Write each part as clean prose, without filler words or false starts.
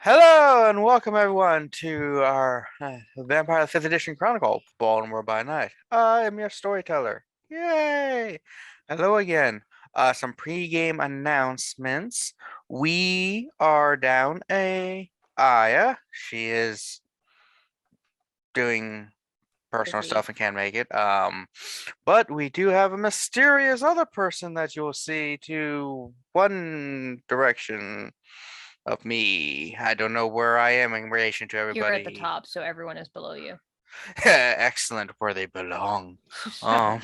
Hello and welcome everyone to our Vampire the 5th Edition Chronicle, Baltimore by Night. I am your storyteller. Yay! Hello again. Some pre-game announcements. We are down a Aya. She is doing personal Busy. stuff and can't make it. But we do have a mysterious other person that you'll see to one direction of me. I don't know where I am in relation to You're at the everybody. top, so everyone is below you. Excellent, where they belong. Shut Um,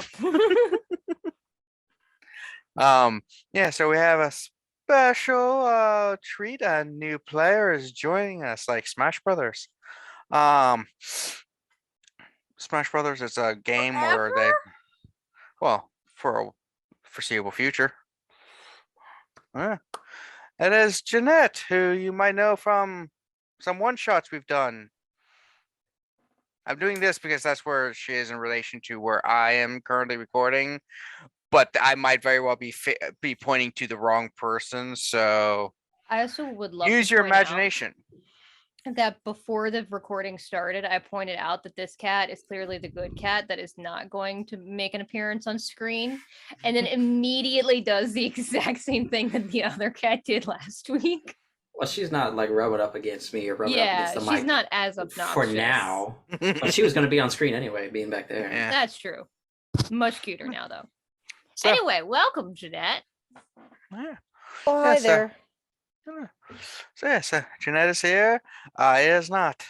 up. yeah, so we have a special treat. A new player is joining us, like Smash Brothers. Um, Smash Brothers is a game where Forever? they, well, for a foreseeable future. Yeah. It is Jeanette, who you might know from some one-shots we've done. I'm doing this because that's where she is in relation to where I am currently recording, but I might very well be pointing to the wrong person. So I also would love use to your point out imagination. that before the recording started, I pointed out that this cat is clearly the good cat that is not going to make an appearance on screen, and then immediately does the exact same thing that the other cat did last week. Well, she's not like rubbing up against me or rubbing up against Yeah, the she's mic not as for obnoxious. now. But she was going to be on screen anyway, being back there. Yeah. That's true. Much cuter now, though. So, Anyway, welcome, Jeanette. yeah. Oh, Yeah, hi so- there. So yeah, so Jeanette is here. Aya is not.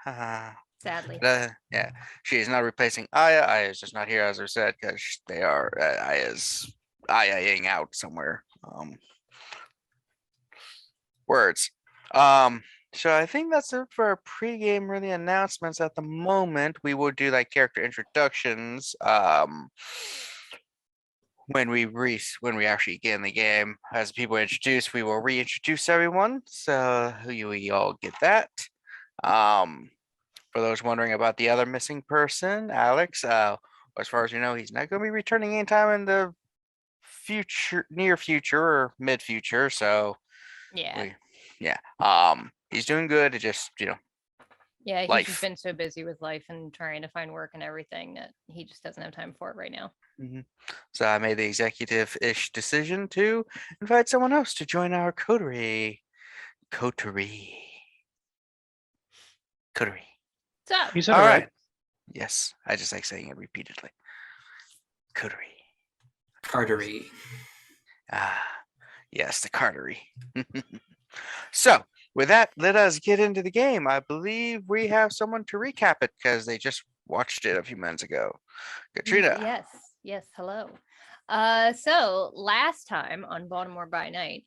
Sadly. Yeah, she is not replacing Aya. Aya is just not here, as I said, because they are Aya's Ayaing out somewhere. Words. So I think that's it for our pre-game really announcements at the moment. We will do like character introductions. When we actually get in the game, as people introduce, we will reintroduce everyone. So we all get that. For those wondering about the other missing person, Alex, as far as you know, he's not going to be returning anytime in the near future or mid future. So Yeah. he's doing good. It just Yeah, he's life. just been so busy with life and trying to find work and everything that he just doesn't have time for it right now. So I made the executive-ish decision to invite someone else to join our coterie. Coterie. So, You said All it right. right. Yes, I just like saying it repeatedly. Coterie. Cartery. Ah, yes, the cartery. So, with that, let us get into the game. I believe we have someone to recap it because they just watched it a few minutes ago. Katrina. yes, hello. So last time on Baltimore by Night,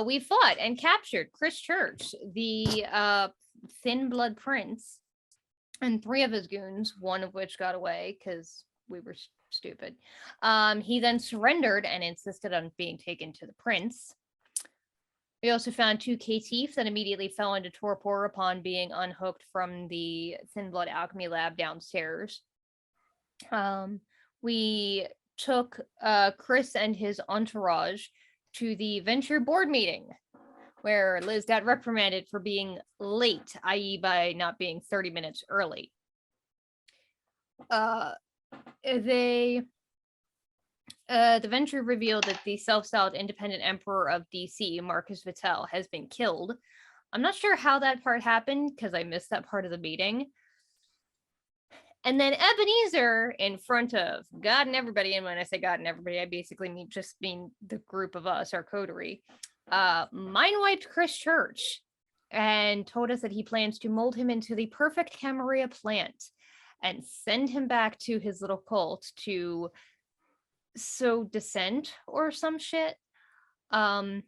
we fought and captured Chris Church, the thin blood prince, and 3 of his goons, one of which got away because we were stupid. He then surrendered and insisted on being taken to the prince. We also found 2 caitiffs that immediately fell into torpor upon being unhooked from the Thin Blood Alchemy lab downstairs. We took Chris and his entourage to the Ventrue board meeting, where Liz got reprimanded for being late, i.e. by not being 30 minutes early. The Ventrue revealed that the self-styled independent emperor of DC, Marcus Vittel, has been killed. I'm not sure how that part happened because I missed that part of the meeting. And then Ebenezer, in front of God and everybody, and when I say God and everybody, I basically mean the group of us, our coterie, mind wiped Chris Church and told us that he plans to mold him into the perfect Camarilla plant and send him back to his little cult to sow dissent or some shit. And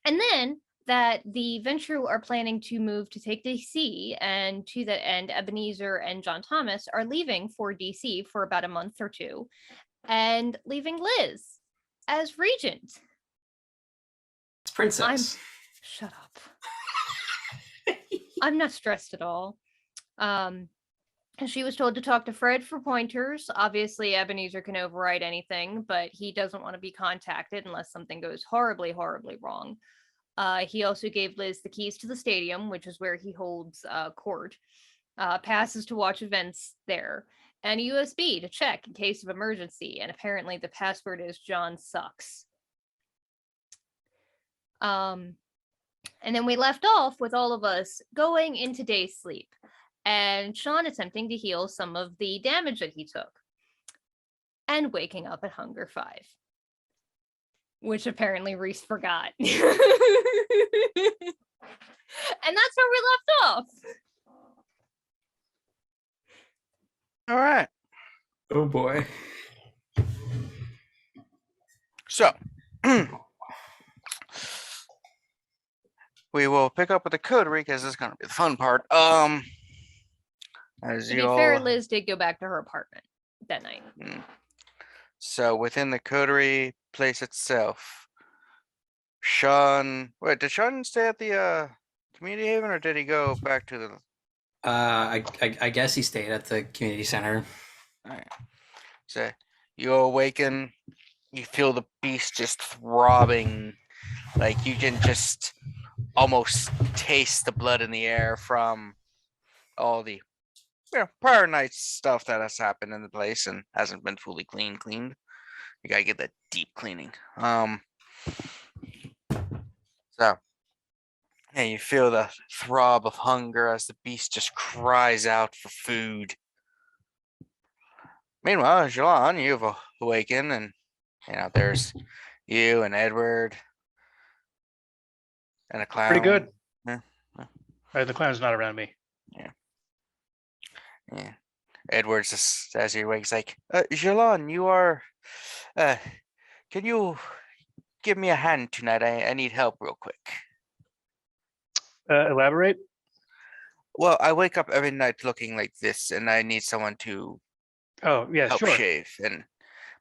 then that the Ventrue are planning to move to take DC, and to that end, Ebenezer and John Thomas are leaving for DC for about a month or 2, and leaving Liz as regent. It's princess. Shut up. I'm not stressed at all. She was told to talk to Fred for pointers. Obviously, Ebenezer can override anything, but he doesn't want to be contacted unless something goes horribly, horribly wrong. He also gave Liz the keys to the stadium, which is where he holds court, passes to watch events there, and a USB to check in case of emergency. And apparently the password is John Sucks. And then we left off with all of us going into day sleep and Sean attempting to heal some of the damage that he took and waking up at Hunger 5, which apparently Reese forgot. And that's where we left off. All right. Oh boy. So we will pick up with the coterie because this is going to be the fun part. As To you be all, fair, Liz did go back to her apartment that night. So within the coterie place itself, Sean. Wait, did Sean stay at the community haven, or did he go back to the? I guess he stayed at the community center. All right. So you awaken. You feel the beast just throbbing, like you can just almost taste the blood in the air from all the prior night's stuff that has happened in the place and hasn't been fully cleaned. You gotta get that deep cleaning. So and you feel the throb of hunger as the beast just cries out for food. Meanwhile, Jilon, you've awakened, and there's you and Edward and a clown. Pretty good. Yeah. The clown's not around me. Yeah. Edward's just as he awakes, like, Jilon, you are. Can you give me a hand tonight? I need help real quick. Elaborate. Well, I wake up every night looking like this, and I need someone to Oh, yeah, help sure. shave and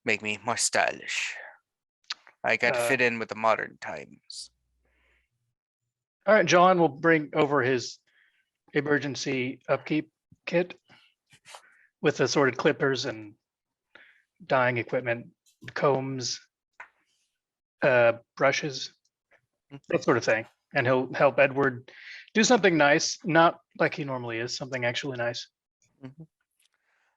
make me more stylish. I got to fit in with the modern times. All right, John will bring over his emergency upkeep kit with assorted clippers and dyeing equipment, combs, brushes, that sort of thing. And he'll help Edward do something nice, not like he normally is, something actually nice. Mhm.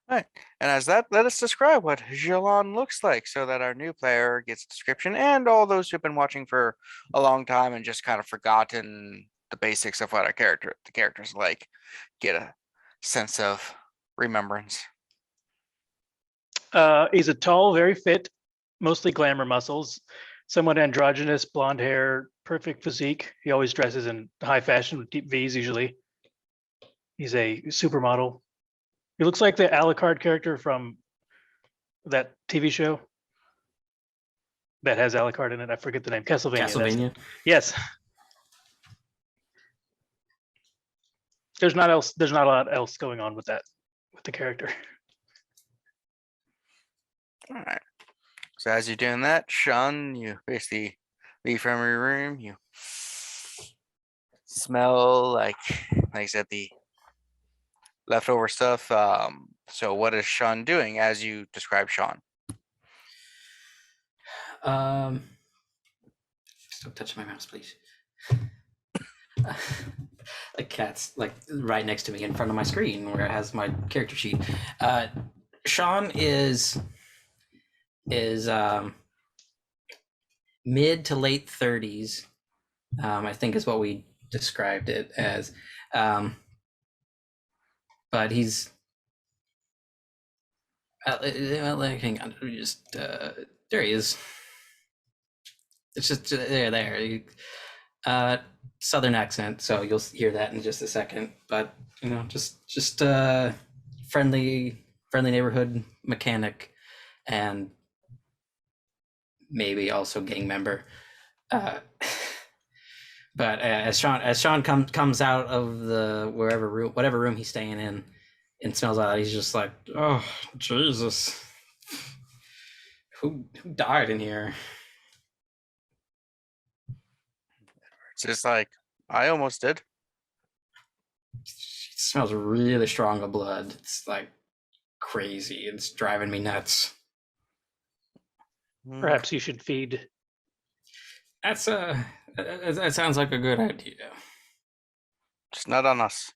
All right. And as that, let us describe what Jilon looks like so that our new player gets a description, and all those who've been watching for a long time and just kind of forgotten the basics of what the character's like, get a sense of remembrance. He's a tall, very fit, mostly glamour muscles, somewhat androgynous, blonde hair, perfect physique. He always dresses in high fashion with deep V's usually. He's a supermodel. He looks like the Alucard character from that TV show that has Alucard in it. I forget the name. Castlevania. that's it. Castlevania. Yes. There's not a lot else going on with the character. All right. So as you're doing that, Sean, you basically leave from your room. You smell like I said, the leftover stuff. So what is Sean doing as you describe Sean? Stop touching my mouse, please. The cat's like right next to me in front of my screen where it has my character sheet. Sean is mid to late 30s. I think is what we described it as. But he's hang on, just there he is. It's just there. Southern accent, so you'll hear that in just a second. But just friendly neighborhood mechanic, and maybe also gang member. But as Sean comes out of the whatever room he's staying in, and smells out, he's just like, oh Jesus, who died in here? It's just like, I almost did. It smells really strong of blood. It's like crazy. It's driving me nuts. Perhaps you should feed. That's That sounds like a good idea. Just not on us.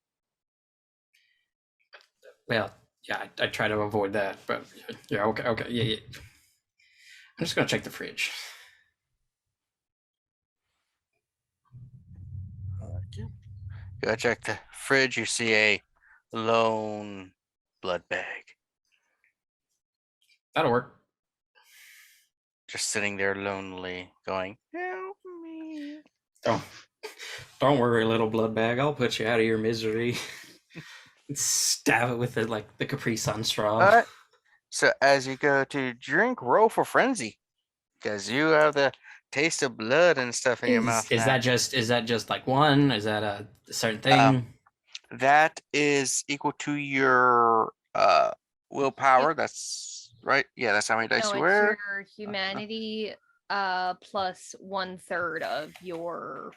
Well, yeah, I try to avoid that, but yeah, okay, yeah. I'm just gonna check the fridge. You go check the fridge. You see a lone blood bag That'll work. just sitting there lonely, going, "Help me." Don't worry, little blood bag. I'll put you out of your misery. Stab it with the Capri Sun straw. All right. So as you go to drink, roll for frenzy, because you have the taste of blood and stuff in your mouth. Is now. that just like one? Is that a certain thing? That is equal to your willpower. That's right. Yeah, that's how many dice No, you it's wear. your humanity plus 1/3 of your.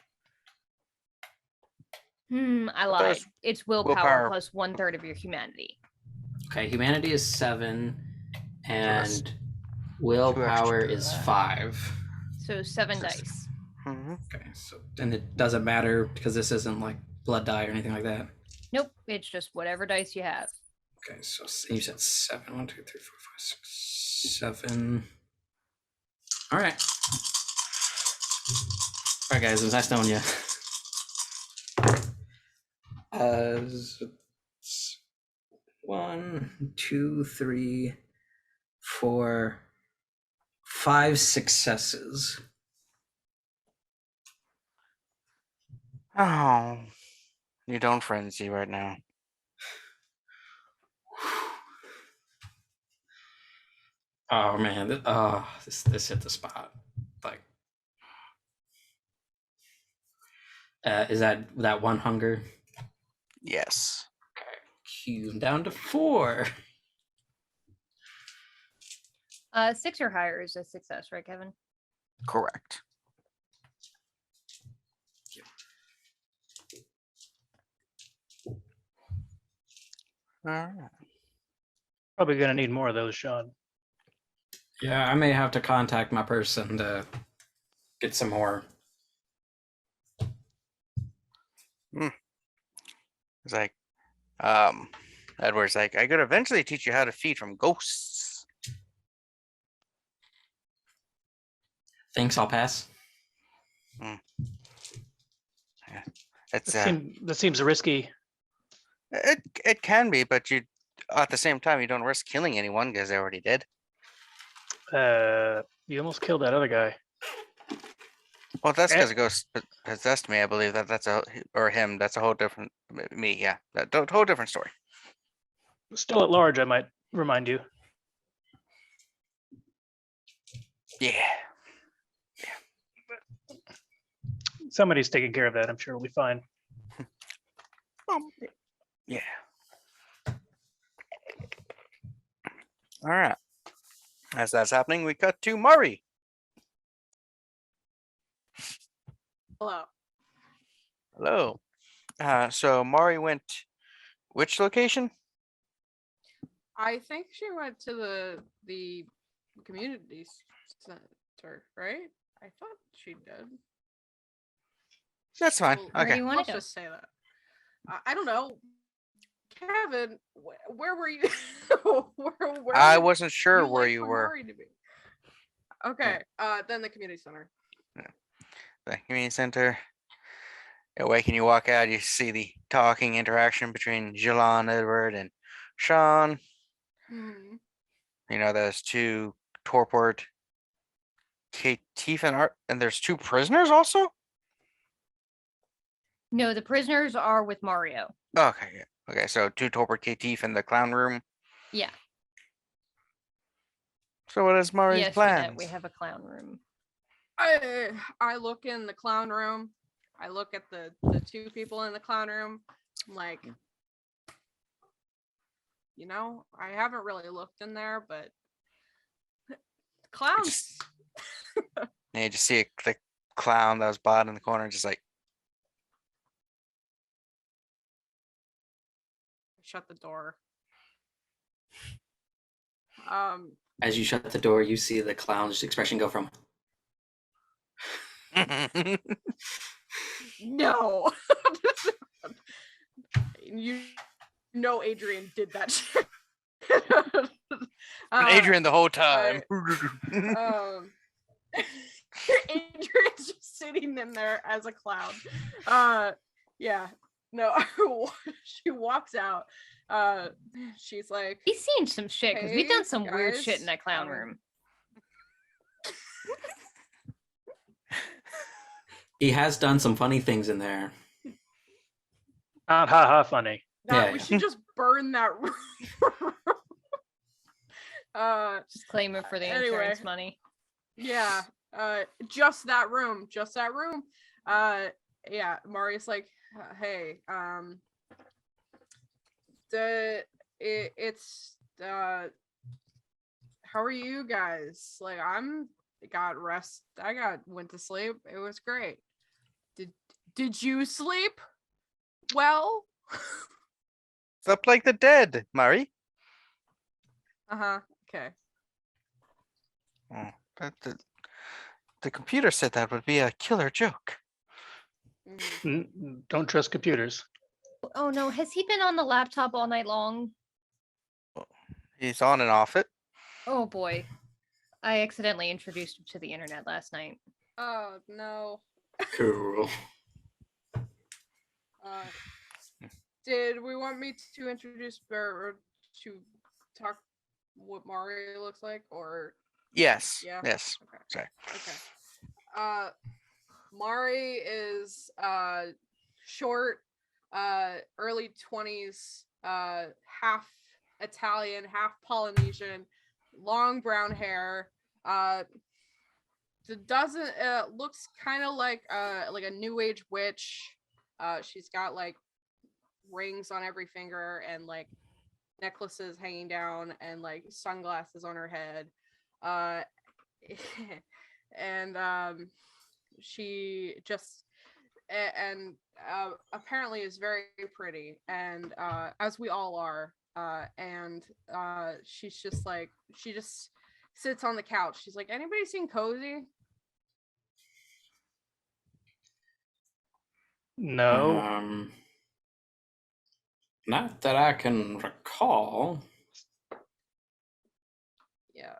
I lied. there's It's willpower willpower. plus 1/3 of your humanity. Okay, humanity is 7, that's and willpower extra. is 5. So 7 Just- dice. Mhm. Okay, so and it doesn't matter because this isn't like blood die or anything like that. Nope, it's just whatever dice you have. Okay, so you said 7. 1, 2, 3, 4, 5, 6, 7. All right. All right, guys. It was nice knowing you. So it's 1, 2, 3, 4, 5 successes. Oh, you don't frenzy right now. Oh man, this hit the spot. Like, is that one hunger? Yes. Cue down to 4. 6 or higher is a success, right, Kevin? Correct. All right. Probably gonna need more of those, Sean. Yeah, I may have to contact my person to get some more. It's like, Edward's like, I could eventually teach you how to feed from ghosts. Thanks, I'll pass. It's That seems risky. it can be, but you at the same time you don't risk killing anyone because they already did. You almost killed that other guy. Well, that's Eh. because a ghost possessed me. I believe that's or him. That's a whole different me. Yeah, that whole different story. Still at large, I might remind you. Yeah. Somebody's taking care of that. I'm sure it'll be fine. Yeah. All right. As that's happening, we cut to Murray. Hello. Hello. So Mari went which location? I think she went to the community center, right? I thought she did. That's fine. Well, Where do Okay. you want Let's to go? just say that. I don't know. Kevin, where were you? where I would wasn't sure you where like you for were. Mari to be? Okay. Then the community center. The community center. Away, can you walk out? You see the talking interaction between Jilon, Edward, and Sean. Hmm. You know, there's 2 torport Katif and Art, and there's 2 prisoners also? No, the prisoners are with Mario. Okay, yeah. Okay, so 2 torport Katif in the clown room. Yeah. So what is Mari's Yes, plans? Jeanette, we have a clown room. I look in the clown room. I look at the 2 people in the clown room. I'm like, you know, I haven't really looked in there, but clowns. And you just see the clown that was bought in the corner, just like, Shut the door. As you shut the door, you see the clown's expression go from No. you know Adrian did that shit. And Adrian the whole time. Adrian's just sitting in there as a clown. Yeah. No, she walks out. She's like, He's seen some shit because we've "Hey, done some weird shit in guys, that clown room. He has done some funny things in there. Not haha funny. Yeah, we yeah. should just burn that room." Just claim it for the Anyway. insurance money. Yeah, just that room. Yeah, Mari's like, hey, it's how are you guys? Like, went to sleep. It was great. Did you sleep well? Slept like the dead, Murray. Okay. Oh, but the computer said that would be a killer joke. Don't trust computers. Oh no, has he been on the laptop all night long? He's on and off it. Oh boy. I accidentally introduced him to the internet last night. Oh no. Cool. Did we want me to introduce or to talk what Mario looks like, or Yes. Yeah. Yes. okay? Sorry. Okay. Mari is short, early 20s, half Italian, half Polynesian, long brown hair. Doesn't looks kind of like a new age witch. She's got like rings on every finger and like necklaces hanging down and like sunglasses on her head. And she just and apparently is very pretty, and as we all are, and she's just like, she just sits on the couch. She's like, anybody seen Cozy? No. Not that I can recall. Yeah.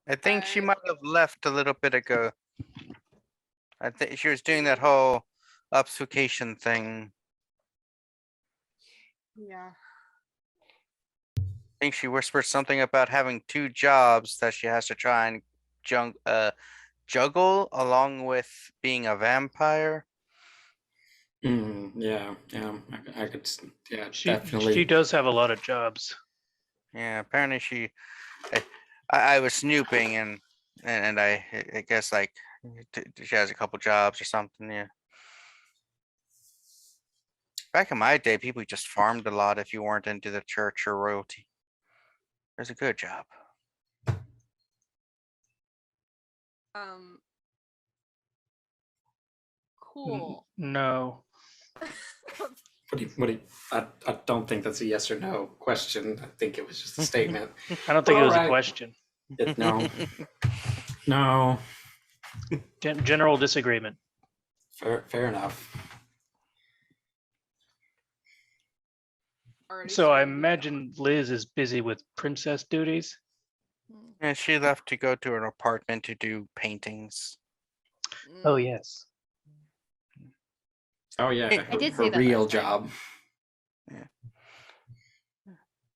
I think she might have left a little bit ago. I think she was doing that whole obfuscation thing. Yeah. I think she whispered something about having 2 jobs that she has to try and juggle along with being a vampire. Yeah, I could, yeah, She definitely. does have a lot of jobs. Yeah, apparently I was snooping and I guess like she has a couple jobs or something. Yeah. Back in my day, people just farmed a lot if you weren't into the church or royalty. It was a good job. Cool. No. I don't think that's a yes or no question. I think it was just a statement. I don't think it was Alright. a question. No. No. General disagreement. Fair enough. Already So I starting to be imagine Liz is busy with princess duties. awkward. And she left to go to an apartment to do paintings. Oh Mm. yes. Oh yeah, I did her see that real last night. job.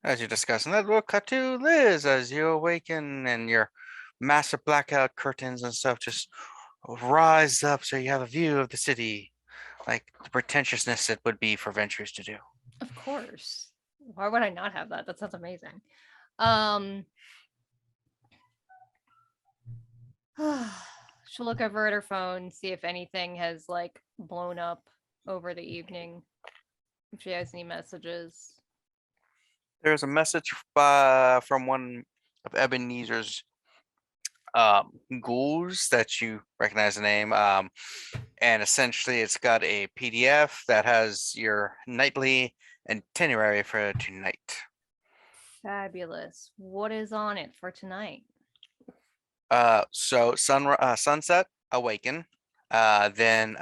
As you're discussing that, we'll cut to Liz as you awaken and your massive blackout curtains and stuff just rise up so you have a view of the city, like the pretentiousness it would be for Ventures to do. Of course. Why would I not have that? That sounds amazing. She'll look over at her phone, see if anything has like blown up over the evening. If she has any messages. There's a message from one of Ebenezer's ghouls that you recognize the name, and essentially it's got a PDF that has your nightly itinerary for tonight. Fabulous. What is on it for tonight? So sunset, awaken, Then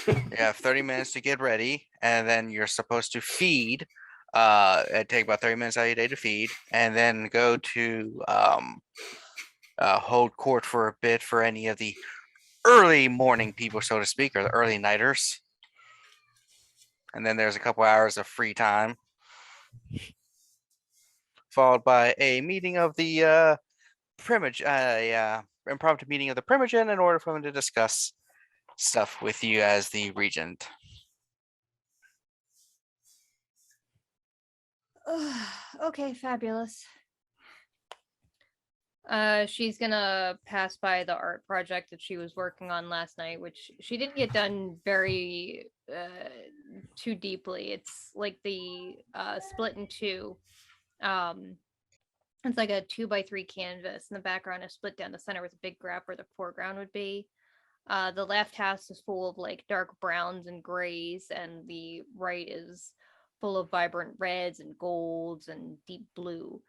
you have 30 minutes to get ready, and then you're supposed to feed. It take about 30 minutes out of your day to feed, and then go to hold court for a bit for any of the early morning people, so to speak, or the early nighters. And then there's a couple hours of free time, followed by a meeting of the impromptu meeting of the Primogen in order for them to discuss stuff with you as the regent. Okay, fabulous. She's gonna pass by the art project that she was working on last night, which she didn't get done very too deeply. It's like the split in two. It's like a 2x3 canvas, and the background is split down the center with a big gap where the foreground would be. The left house is full of like dark browns and grays, and the right is full of vibrant reds and golds and deep blue.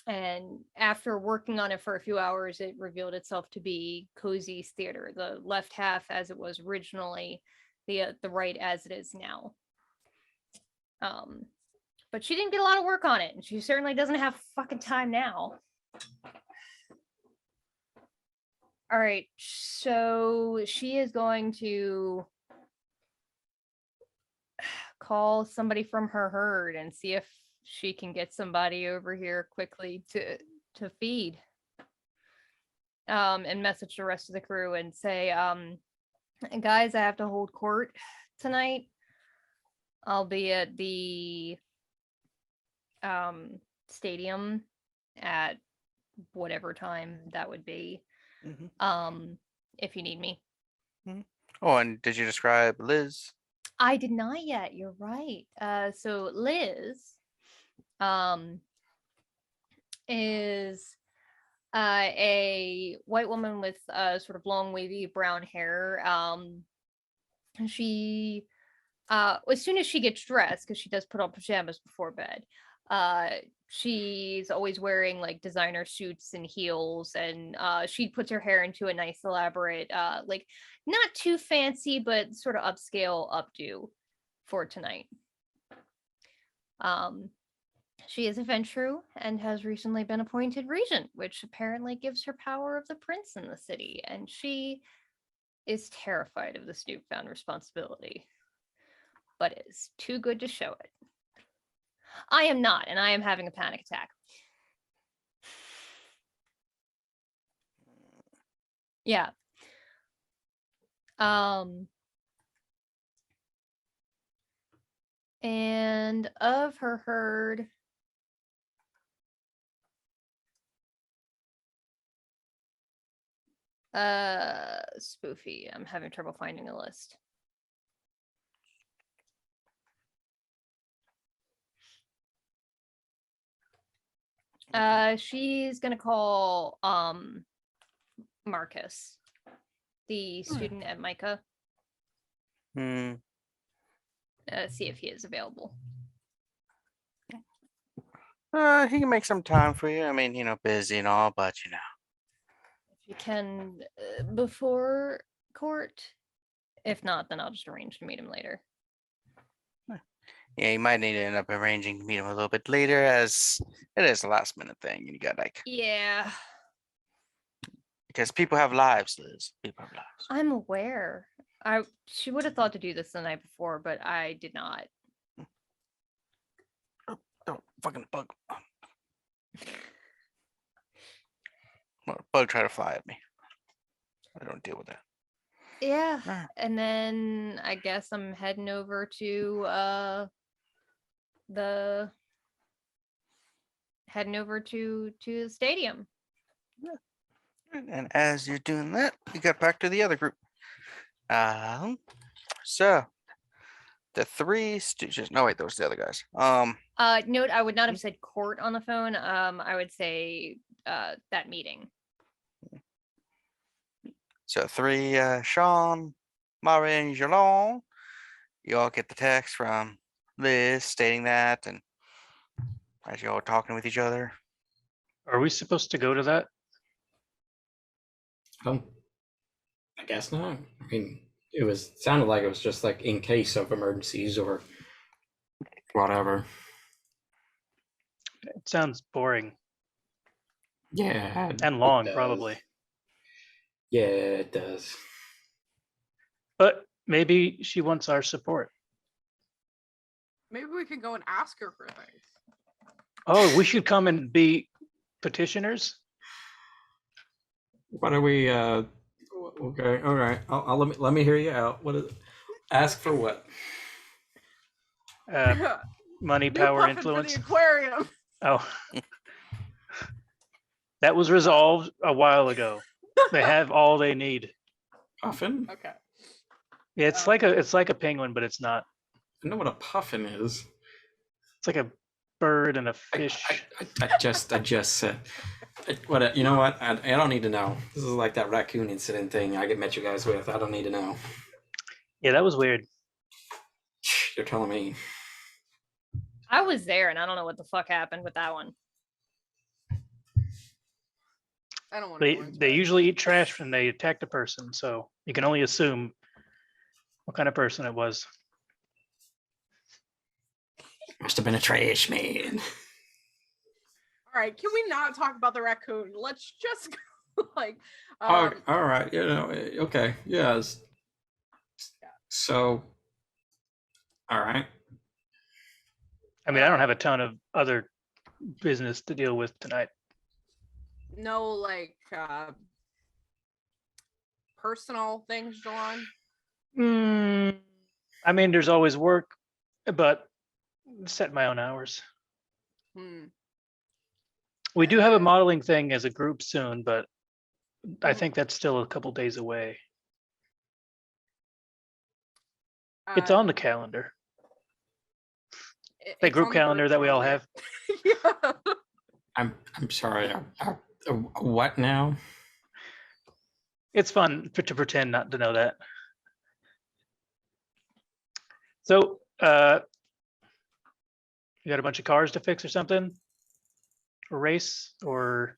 And after working on it for a few hours, it revealed itself to be Cozy's theater. The left half as it was originally, the right as it is now. But she didn't get a lot of work on it, and she certainly doesn't have fucking time now. All right, so she is going to call somebody from her herd and see if she can get somebody over here quickly to feed. And message the rest of the crew and say, guys, I have to hold court tonight. I'll be at the stadium at whatever time that would be. If you need me. Oh, and did you describe Liz? I did not yet. You're right. So Liz is a white woman with sort of long, wavy brown hair. She, as soon as she gets dressed, because she does put on pajamas before bed, she's always wearing like designer suits and heels, and she puts her hair into a nice elaborate like not too fancy but sort of upscale updo for tonight. She is a Ventrue and has recently been appointed regent, which apparently gives her power of the prince in the city, and she is terrified of this newfound responsibility, but is too good to show it. I am not, and I am having a panic attack. Yeah. And of her herd, spoofy. I'm having trouble finding a list. She's gonna call Marcus, the student at Micah. See if he is available. He can make some time for you. I mean, busy and all, but If you can before court. If not, then I'll just arrange to meet him later. Yeah, you might need to end up arranging to meet him a little bit later, as it is a last minute thing. And you got Yeah, because people have lives, Liz. People have lives. I'm aware. She would have thought to do this the night before, but I did not. Don't fucking bug. Well, bug try to fly at me. I don't deal with that. Yeah, Ah. and then I guess I'm heading over to the stadium. And as you're doing that, you got back to the other group. So the three stooges. No, wait, those are the other guys. Note, I would not have said court on the phone. I would say that meeting. So three, Sean, Mari, and Jilon. You all get the text from Liz stating that, and as you all talking with each other. Are we supposed to go to that? I guess not. I mean, sounded like it was just like in case of emergencies or whatever. It sounds boring Yeah. and it long, does. probably. Yeah, it does. But maybe she wants our support. Maybe we can go and ask her for things. Oh, we should come and be petitioners. What are we? Okay, all right. I'll let me hear you out. What is? Ask for what? Money, New power, puffin influence. for the aquarium. Oh, that was resolved a while ago. They have all they need. Puffin? Okay. Yeah, it's like a penguin, but it's not. I know what a puffin is. It's like a bird and a fish. I just said. You know what? I don't need to know. This is like that raccoon incident thing I met you guys with. I don't need to know. Yeah, that was weird. You're telling me. I was there, and I don't know what the fuck happened with that one. I don't want to. They usually eat trash when they attacked a person, so you can only assume what kind of person it was. Must have been a trash man. All right, can we not talk about the raccoon? Let's just go, like. All right. Okay. Yes. So. All right. I mean, I don't have a ton of other business to deal with tonight. No, like personal things, Jilon. I mean, there's always work, but set my own hours. We do have a modeling thing as a group soon, but I think that's still a couple days away. It's on the calendar. The group calendar that we all have. Yeah. I'm sorry. What now? It's fun to pretend not to know that. So, you got a bunch of cars to fix or something? Or race? Or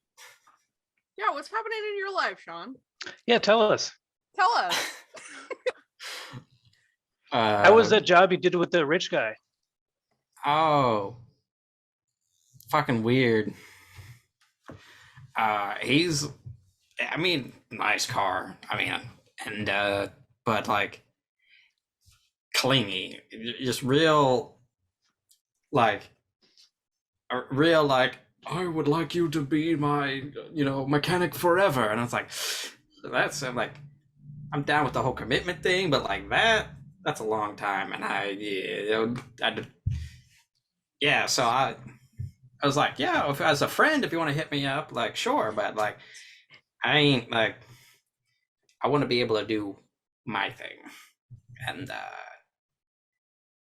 Yeah, what's happening in your life, Sean? yeah, tell us. Tell us. How was that job you did with the rich guy? Oh, fucking weird. He's, I mean, nice car. I mean, and but like clingy, just real, like, I would like you to be my, mechanic forever. And I was like, I'm like, I'm down with the whole commitment thing, but like that's a long time. And so I was like, yeah, if as a friend, if you want to hit me up, like, sure. But like, I ain't like, I want to be able to do my thing. And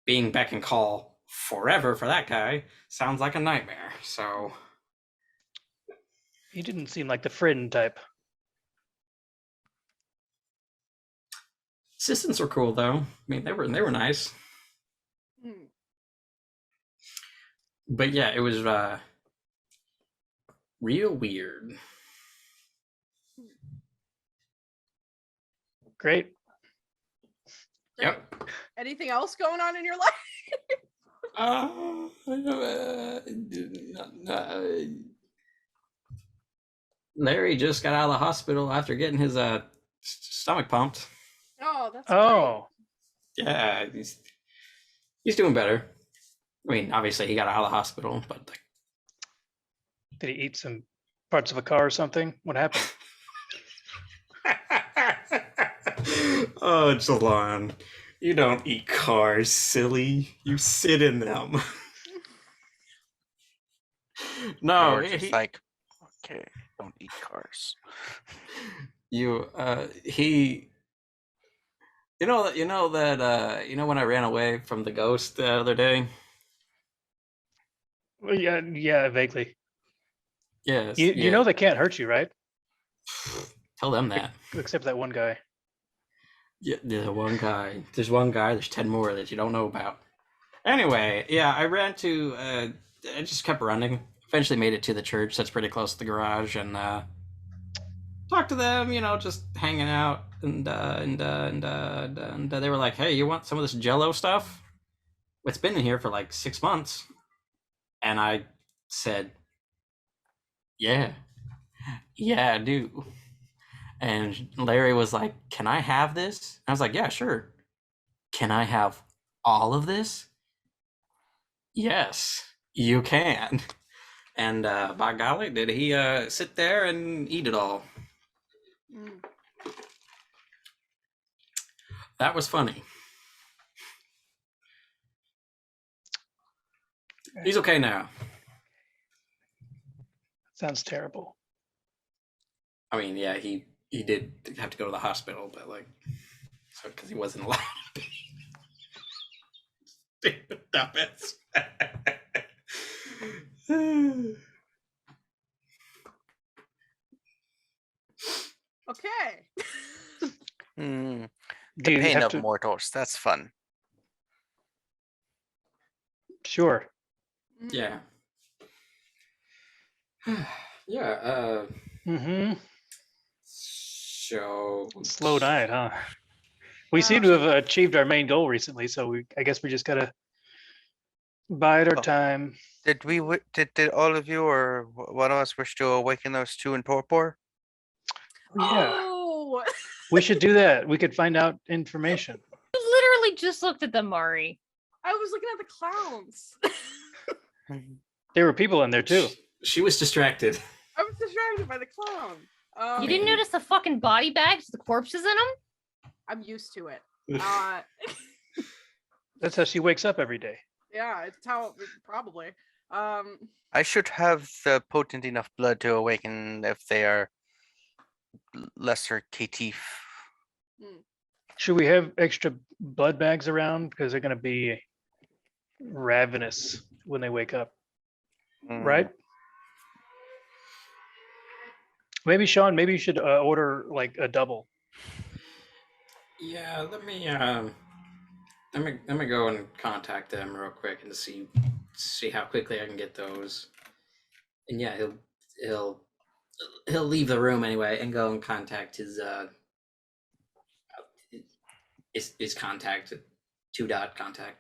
being beck and call forever for that guy sounds like a nightmare. So He didn't seem like the friend type. assistants were cool though. I mean, they were nice. But yeah, it was real weird. Great. Yep. Anything else going on in your life? Larry just got out of the hospital after getting his stomach pumped. Oh, that's Oh, Yeah, he's doing better. I mean, obviously he got out of the hospital, but like, did he eat some parts of a car or something? What happened? oh, Jilon, you don't eat cars, silly. You sit in them. No, Or just like, okay, don't eat cars. you you know when I ran away from the ghost the other day. Well, yeah, vaguely. Yes, You know they can't hurt you, right? Tell them that. Except that one guy. Yeah, the one guy. There's one guy. There's 10 more that you don't know about. Anyway, yeah, I ran to. I just kept running. Eventually made it to the church. That's pretty close to the garage, and talked to them, just hanging out, and they were like, "Hey, you want some of this Jello stuff? It's been in here for like 6 months." And I said, "Yeah, I do." And Larry was like, "Can I have this?" I was like, "Yeah, sure." "Can I have all of this?" "Yes, you can." And by golly, did he sit there and eat it all. Mm. That was funny. He's okay now. Sounds terrible. I mean, yeah, he did have to go to the hospital, but so because he wasn't allowed to be. Stupid dumbass. Okay. Hmm. Do The you pain have of to? mortals. That's fun. Sure. Mm. Yeah. Yeah. Mm-hmm. So Slow night, huh? We Wow. seem to have achieved our main goal recently, so I guess we just gotta bide our Oh. time. Did we? Did all of you or one of us wish to awaken those two in torpor? Yeah, Oh. we should do that. We could find out information. You literally just looked at them, Mari. I was looking at the clowns. There were people in there too. she was distracted. I was distracted by the clown. You didn't notice the fucking body bags, with the corpses in them? I'm used to it. That's how she wakes up every day. Yeah, it's how probably. I should have the potent enough blood to awaken if they are lesser Catif. Should we have extra blood bags around because they're gonna be ravenous when they wake up, right? Maybe Sean, maybe you should order like a double. Yeah, let me go and contact them real quick and see how quickly I can get those. And yeah, he'll leave the room anyway and go and contact his contact, 2-dot contact.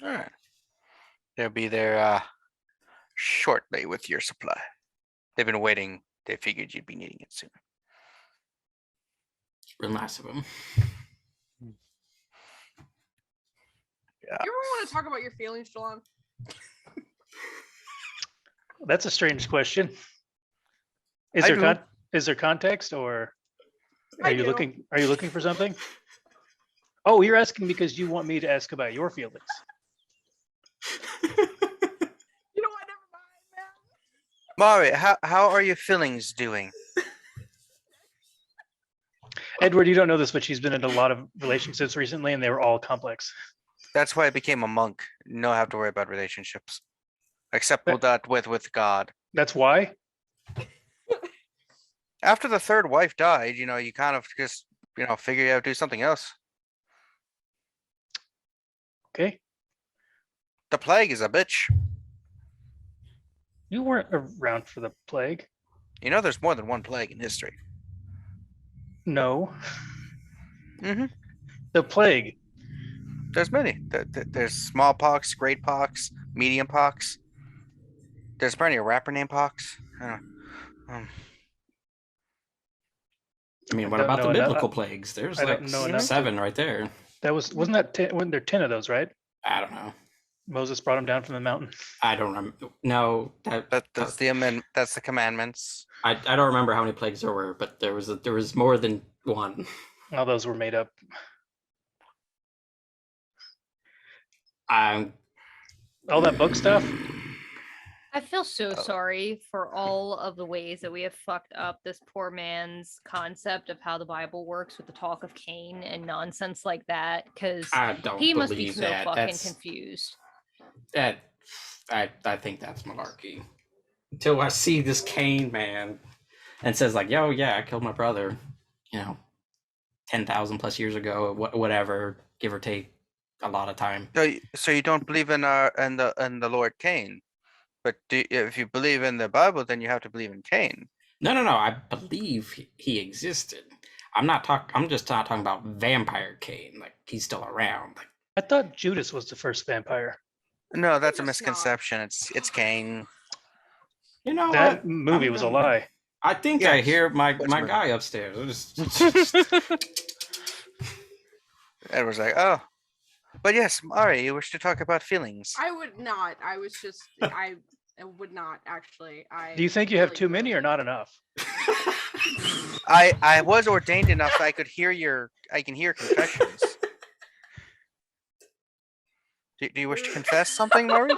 All right. They'll be there shortly with your supply. They've been waiting. They figured you'd be needing it soon. Real nice of him. Yeah. You ever want to talk about your feelings, Jilon? That's a strange question. Is I there do. is there context, or I are you do. looking for something? Oh, you're asking because you want me to ask about your feelings. You know what? Never mind, man. Mari, how are your feelings doing? Edward, you don't know this, but she's been in a lot of relationships recently, and they were all complex. That's why I became a monk. No have to worry about relationships. Except That- with God. That's why. After the third wife died, you kind of just, figure out do something else. Okay, The plague is a bitch. you weren't around for the plague. There's more than one plague in history. No, Mm-hmm. the plague. There's many. There's smallpox, great pox, medium pox. There's apparently a rapper named Pox. I mean, what don't about the know enough- biblical plagues? There's I like don't know enough to- 7 right there. That wasn't that wasn't there 10 of those, right? I don't know. Moses brought them down from the mountain. I don't remember. No, That's the amendment. That's the commandments. I don't remember how many plagues there were, but there was more than one. All those were made up. I'm All that book stuff. I feel so Oh. sorry for all of the ways that we have fucked up this poor man's concept of how the Bible works with the talk of Cain and nonsense like that, because I don't he must be believe so that. fucking confused. I think that's malarkey. Until I see this Cain man and says like, "Yo, yeah, I killed my brother," 10,000 plus years ago, whatever, give or take a lot of time. So you don't believe in the Lord Cain, but if you believe in the Bible, then you have to believe in Cain. No, no, no. I believe he existed. I'm just not talking about Vampire Kane. Like he's still around. Like, I thought Judas was the first vampire. No, that's a It's not. misconception. It's Kane. you know That what? movie I'm was a gonna- lie. I think I Yes, hear my that's my movie. guy upstairs. Just- Edward's like, oh, but yes, Mari, you wish to talk about feelings. I would not. I was just. I would not actually. Do you think you have really too many or couldn't. not enough? I was ordained enough that I can hear confessions. Do you wish to confess something, Mari?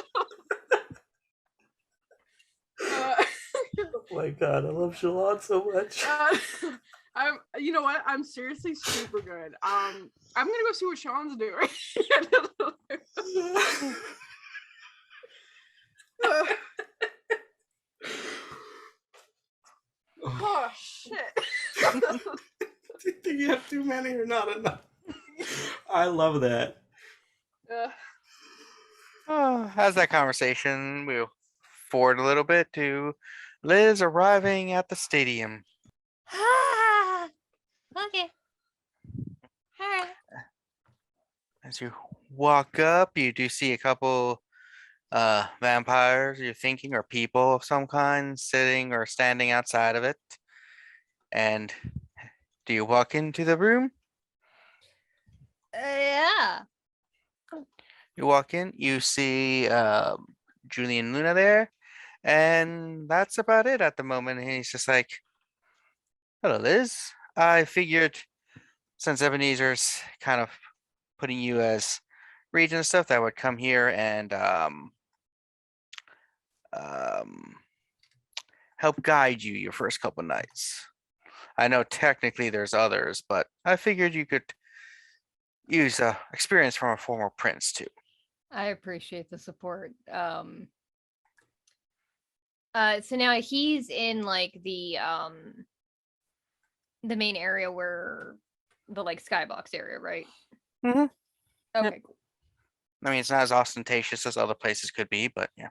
Uh, Oh my god, I love Jilon so much. I'm. You know what? I'm seriously super good. I'm gonna go see what Sean's doing. Oh shit. Do you think you have too many or not enough? I love that. As that conversation, we'll forward a little bit to Liz arriving at the stadium. Ah, okay. All right. As you walk up, you do see a couple vampires you're thinking are people of some kind sitting or standing outside of it. And do you walk into the room? Yeah. You walk in, you see Julie and Luna there, and that's about it at the moment. And he's just like, hello, Liz. I figured since Ebenezer's kind of putting you as regent and stuff, that would come here and help guide you your first couple nights. I know technically there's others, but I figured you could use experience from a former prince too. I appreciate the support. So now he's in like the main area where the like skybox area, right? Mhm. Okay, cool. I mean, it's not as ostentatious as other places could be, but yeah.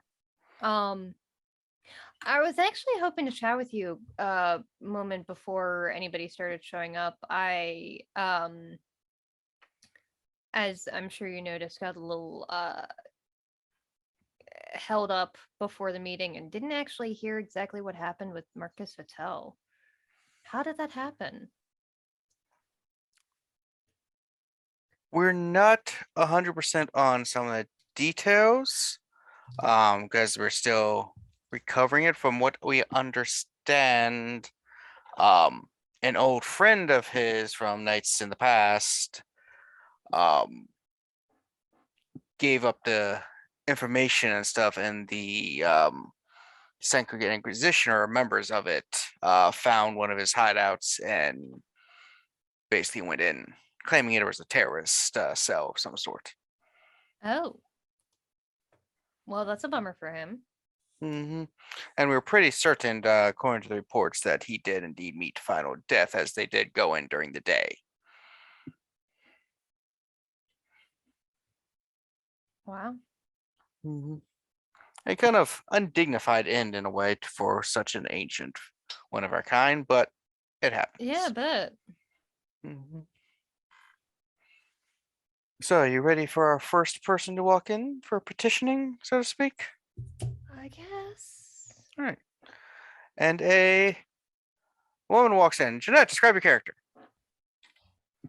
I was actually hoping to chat with you a moment before anybody started showing up. I as I'm sure you noticed, got a little held up before the meeting and didn't actually hear exactly what happened with Marcus Vattel. How did that happen? We're not 100% on some of the details, because we're still recovering it. From what we understand, an old friend of his from nights in the past, gave up the information and stuff, and the Sanctuary Inquisition or members of it found one of his hideouts and basically went in, claiming it was a terrorist cell of some sort. Oh. Well, that's a bummer for him. And we were pretty certain, according to the reports, that he did indeed meet final death, as they did go in during the day. Wow. A kind of undignified end in a way for such an ancient one of our kind, but it happens. Yeah, but So, you ready for our first person to walk in for petitioning, so to speak? I guess. All right. And a woman walks in. Jeanette, describe your character.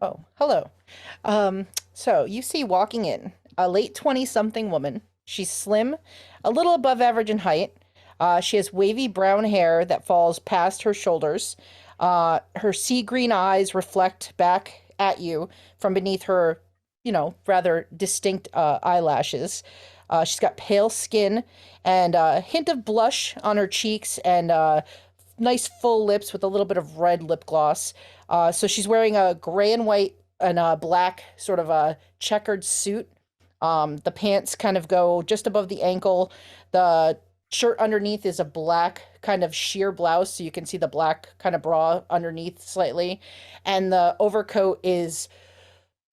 Oh, hello. So you see walking in a late 20-something woman. She's slim, a little above average in height. She has wavy brown hair that falls past her shoulders. Her sea green eyes reflect back at you from beneath her, rather distinct eyelashes. She's got pale skin and a hint of blush on her cheeks and nice full lips with a little bit of red lip gloss. So she's wearing a gray and white and a black sort of a checkered suit. The pants kind of go just above the ankle. The shirt underneath is a black kind of sheer blouse, so you can see the black kind of bra underneath slightly. And the overcoat is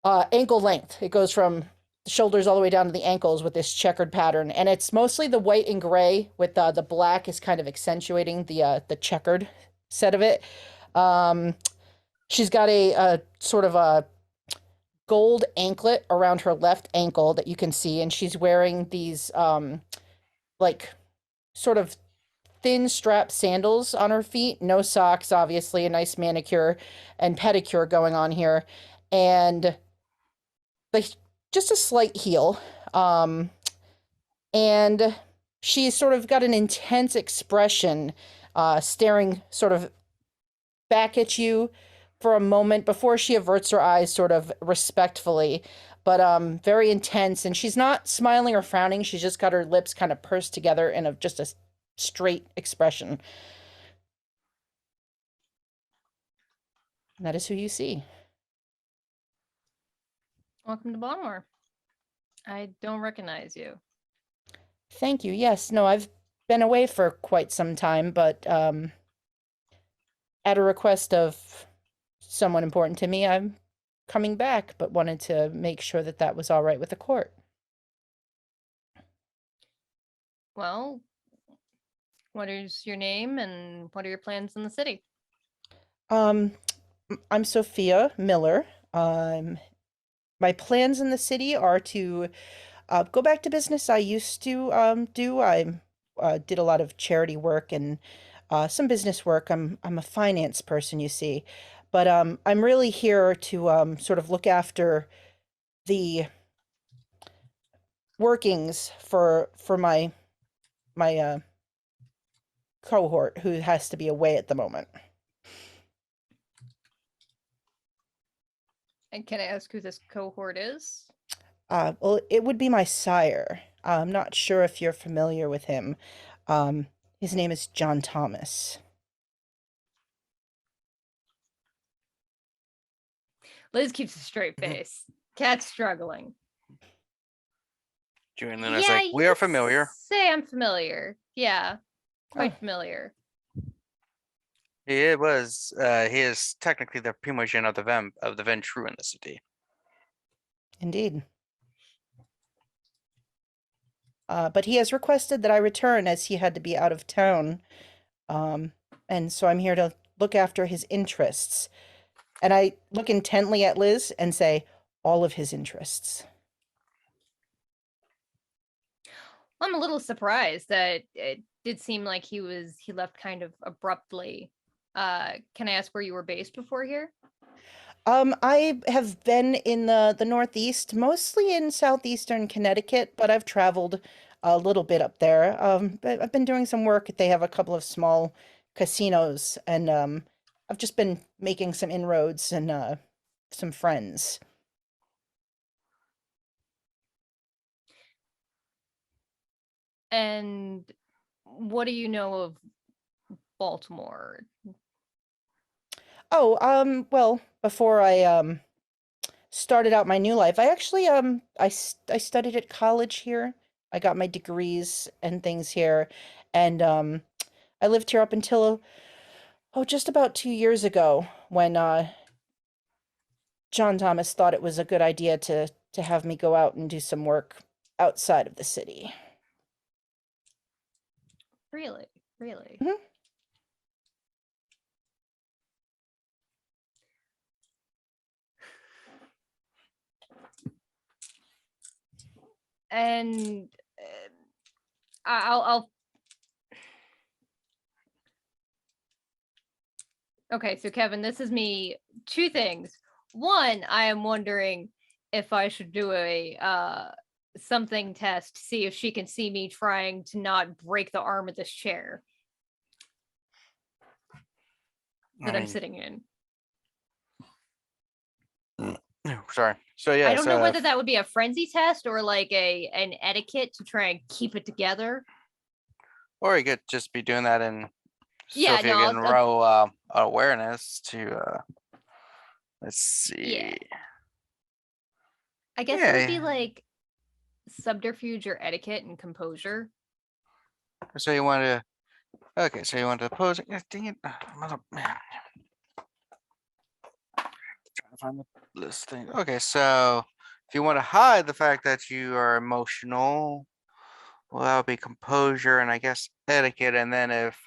ankle length. It goes from the shoulders all the way down to the ankles with this checkered pattern. And it's mostly the white and gray with the black is kind of accentuating the checkered set of it. She's got a sort of a gold anklet around her left ankle that you can see, and she's wearing these like sort of thin strap sandals on her feet, no socks, obviously, a nice manicure and pedicure going on here, and like just a slight heel. And she's sort of got an intense expression, staring sort of back at you for a moment before she averts her eyes sort of respectfully, but very intense. And she's not smiling or frowning. She's just got her lips kind of pursed together in just a straight expression. And that is who you see. Welcome to Baltimore. I don't recognize you. Thank you. Yes, no, I've been away for quite some time, but at a request of someone important to me, I'm coming back, but wanted to make sure that that was all right with the court. Well, what is your name and what are your plans in the city? I'm Sophia Miller. My plans in the city are to go back to business I used to do. I did a lot of charity work and some business work. I'm a finance person, you see, but I'm really here to sort of look after the workings for my cohort who has to be away at the moment. And can I ask who this cohort is? Well, it would be my sire. I'm not sure if you're familiar with him. His name is John Thomas. Liz keeps a straight face. Cat's struggling. Jilon is like, we are familiar. Say I'm familiar. Yeah, quite Oh. familiar. He is technically the primogenitor of the Ventrue in the city. Indeed. But he has requested that I return as he had to be out of town. And so I'm here to look after his interests. And I look intently at Liz and say, all of his interests. I'm a little surprised that it did seem like he left kind of abruptly. Can I ask where you were based before here? I have been in the Northeast, mostly in southeastern Connecticut, but I've traveled a little bit up there. But I've been doing some work. They have a couple of small casinos, and I've just been making some inroads and some friends. And what do you know of Baltimore? Oh, well, before I started out my new life, I actually I studied at college here. I got my degrees and things here, and I lived here up until just about 2 years ago when John Thomas thought it was a good idea to have me go out and do some work outside of the city. Really? Really? Mhm. And I'll okay, so Kevin, this is me. Two things. One, I am wondering if I should do a something test to see if she can see me trying to not break the arm of this chair that I'm sitting in. Sorry. So yeah, I don't know whether that would be a frenzy test or like an etiquette to try and keep it together. or you could just be doing that in Yeah, Sophia no, getting I'll- row awareness to let's see. Yeah. I guess it would be Yeah. like subterfuge or etiquette and composure. So you want to okay, so you want to pose dang it. Man. Trying to find the list thing. Okay, so if you want to hide the fact that you are emotional, well, that would be composure and I guess etiquette. And then if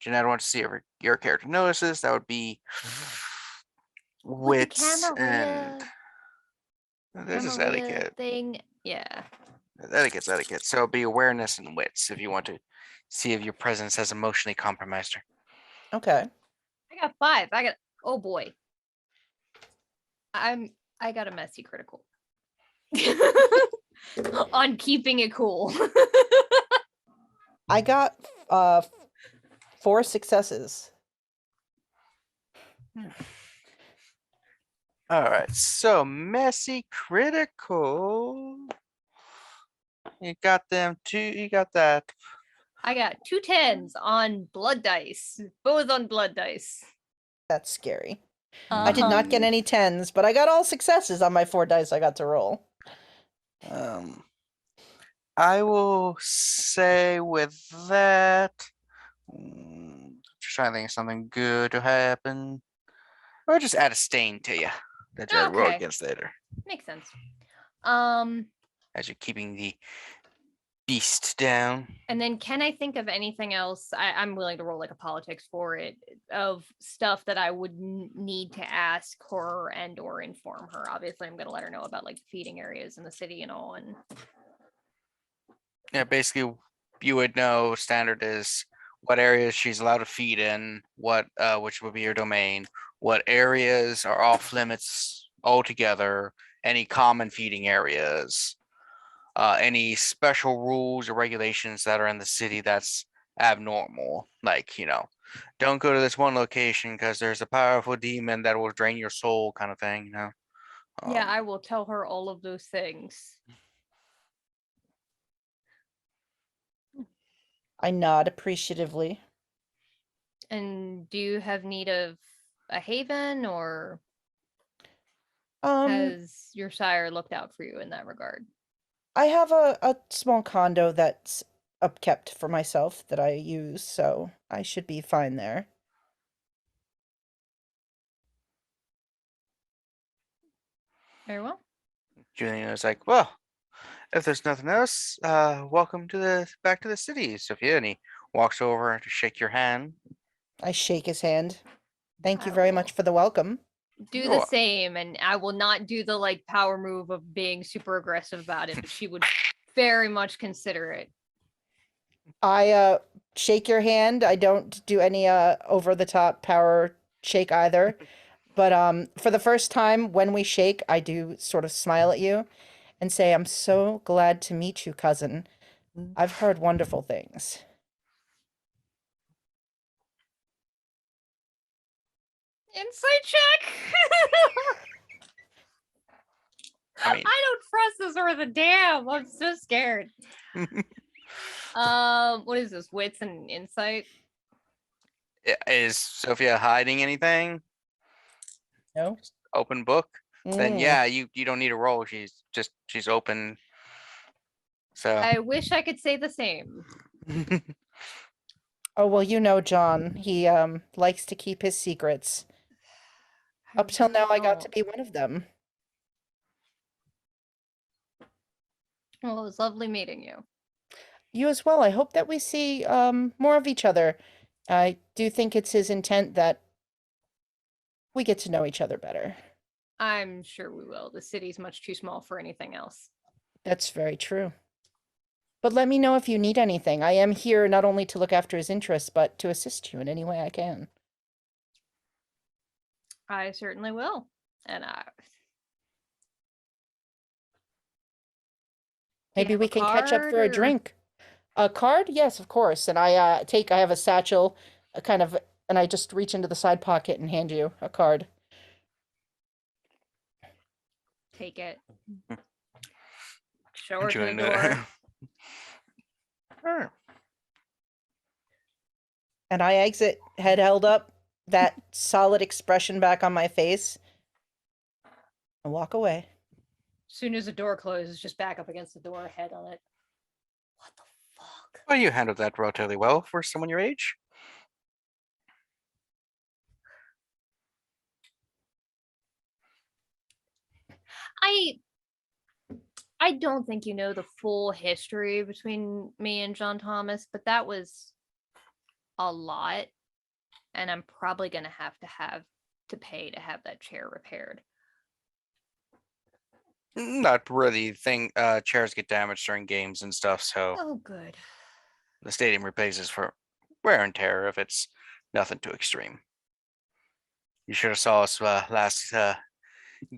Jeanette wants to see if your character notices. That would be With the wits and this is camera etiquette. thing. Yeah. Etiquette's etiquette. So it'd be awareness and wits if you want to see if your presence has emotionally compromised her. Okay. I got 5. Oh boy. I got a messy critical. On keeping it cool. I got 4 successes. All right. So messy critical. You got them two. You got that. I got 2 10s on blood dice. Both on blood dice. That's scary. I did not get any 10s, but I got all successes on my 4 dice I got to roll. I will say with that. Just trying to think of something good to happen. Or just add a stain to you that you roll Okay. against later. Makes sense. As you're keeping the beast down. And then can I think of anything else? I'm willing to roll like a politics for it of stuff that I would need to ask her and or inform her. Obviously, I'm gonna let her know about like feeding areas in the city and all. And Yeah, basically you would know standard is what areas she's allowed to feed in, what which would be your domain, what areas are off limits altogether, any common feeding areas, any special rules or regulations that are in the city that's abnormal. Like, don't go to this one location because there's a powerful demon that will drain your soul kind of thing, yeah, I will tell her all of those things. I nod appreciatively. And do you have need of a haven, or Um, has your sire looked out for you in that regard? I have a small condo that's upkept for myself that I use, so I should be fine there. Very well. Julian is like, well, if there's nothing else, welcome to back to the city, Sophia. And he walks over to shake your hand. I shake his hand. Thank you I very will much for the welcome. do You're the wel- same, and I will not do the like power move of being super aggressive about it, but she would very much consider it. I shake your hand. I don't do any over the top power shake either. But for the first time when we shake, I do sort of smile at you and say, "I'm so glad to meet you, cousin. I've heard wonderful things." Insight check. I mean, I don't trust this worth a damn. I'm so scared. What is this? Wits and insight? is Sophia hiding anything? No? Open book? Then Mm. yeah, you don't need a roll. She's open. So I wish I could say the same. Oh, well, you know John. He likes to keep his secrets. Up till now, I got to be one of them. Well, it was lovely meeting you. You as well. I hope that we see more of each other. I do think it's his intent that we get to know each other better. I'm sure we will. The city's much too small for anything else. That's very true. But let me know if you need anything. I am here not only to look after his interests, but to assist you in any way I can. I certainly will. And Maybe we can catch up for a drink. A card? Yes, of course. And I have a satchel, and I just reach into the side pocket and hand you a card. Take it. Show her to the Julian, door. Sure. And I exit, head held up, that solid expression back on my face, and walk away. As soon as the door closes, just back up against the door, head on it. What the fuck? Well, you handled that relatively well for someone your age. I don't think you know the full history between me and John Thomas, but that was a lot, and I'm probably gonna have to pay to have that chair repaired. Not really. Chairs get damaged during games and stuff, so Oh, good. the stadium replaces for wear and tear if it's nothing too extreme. You should have saw us last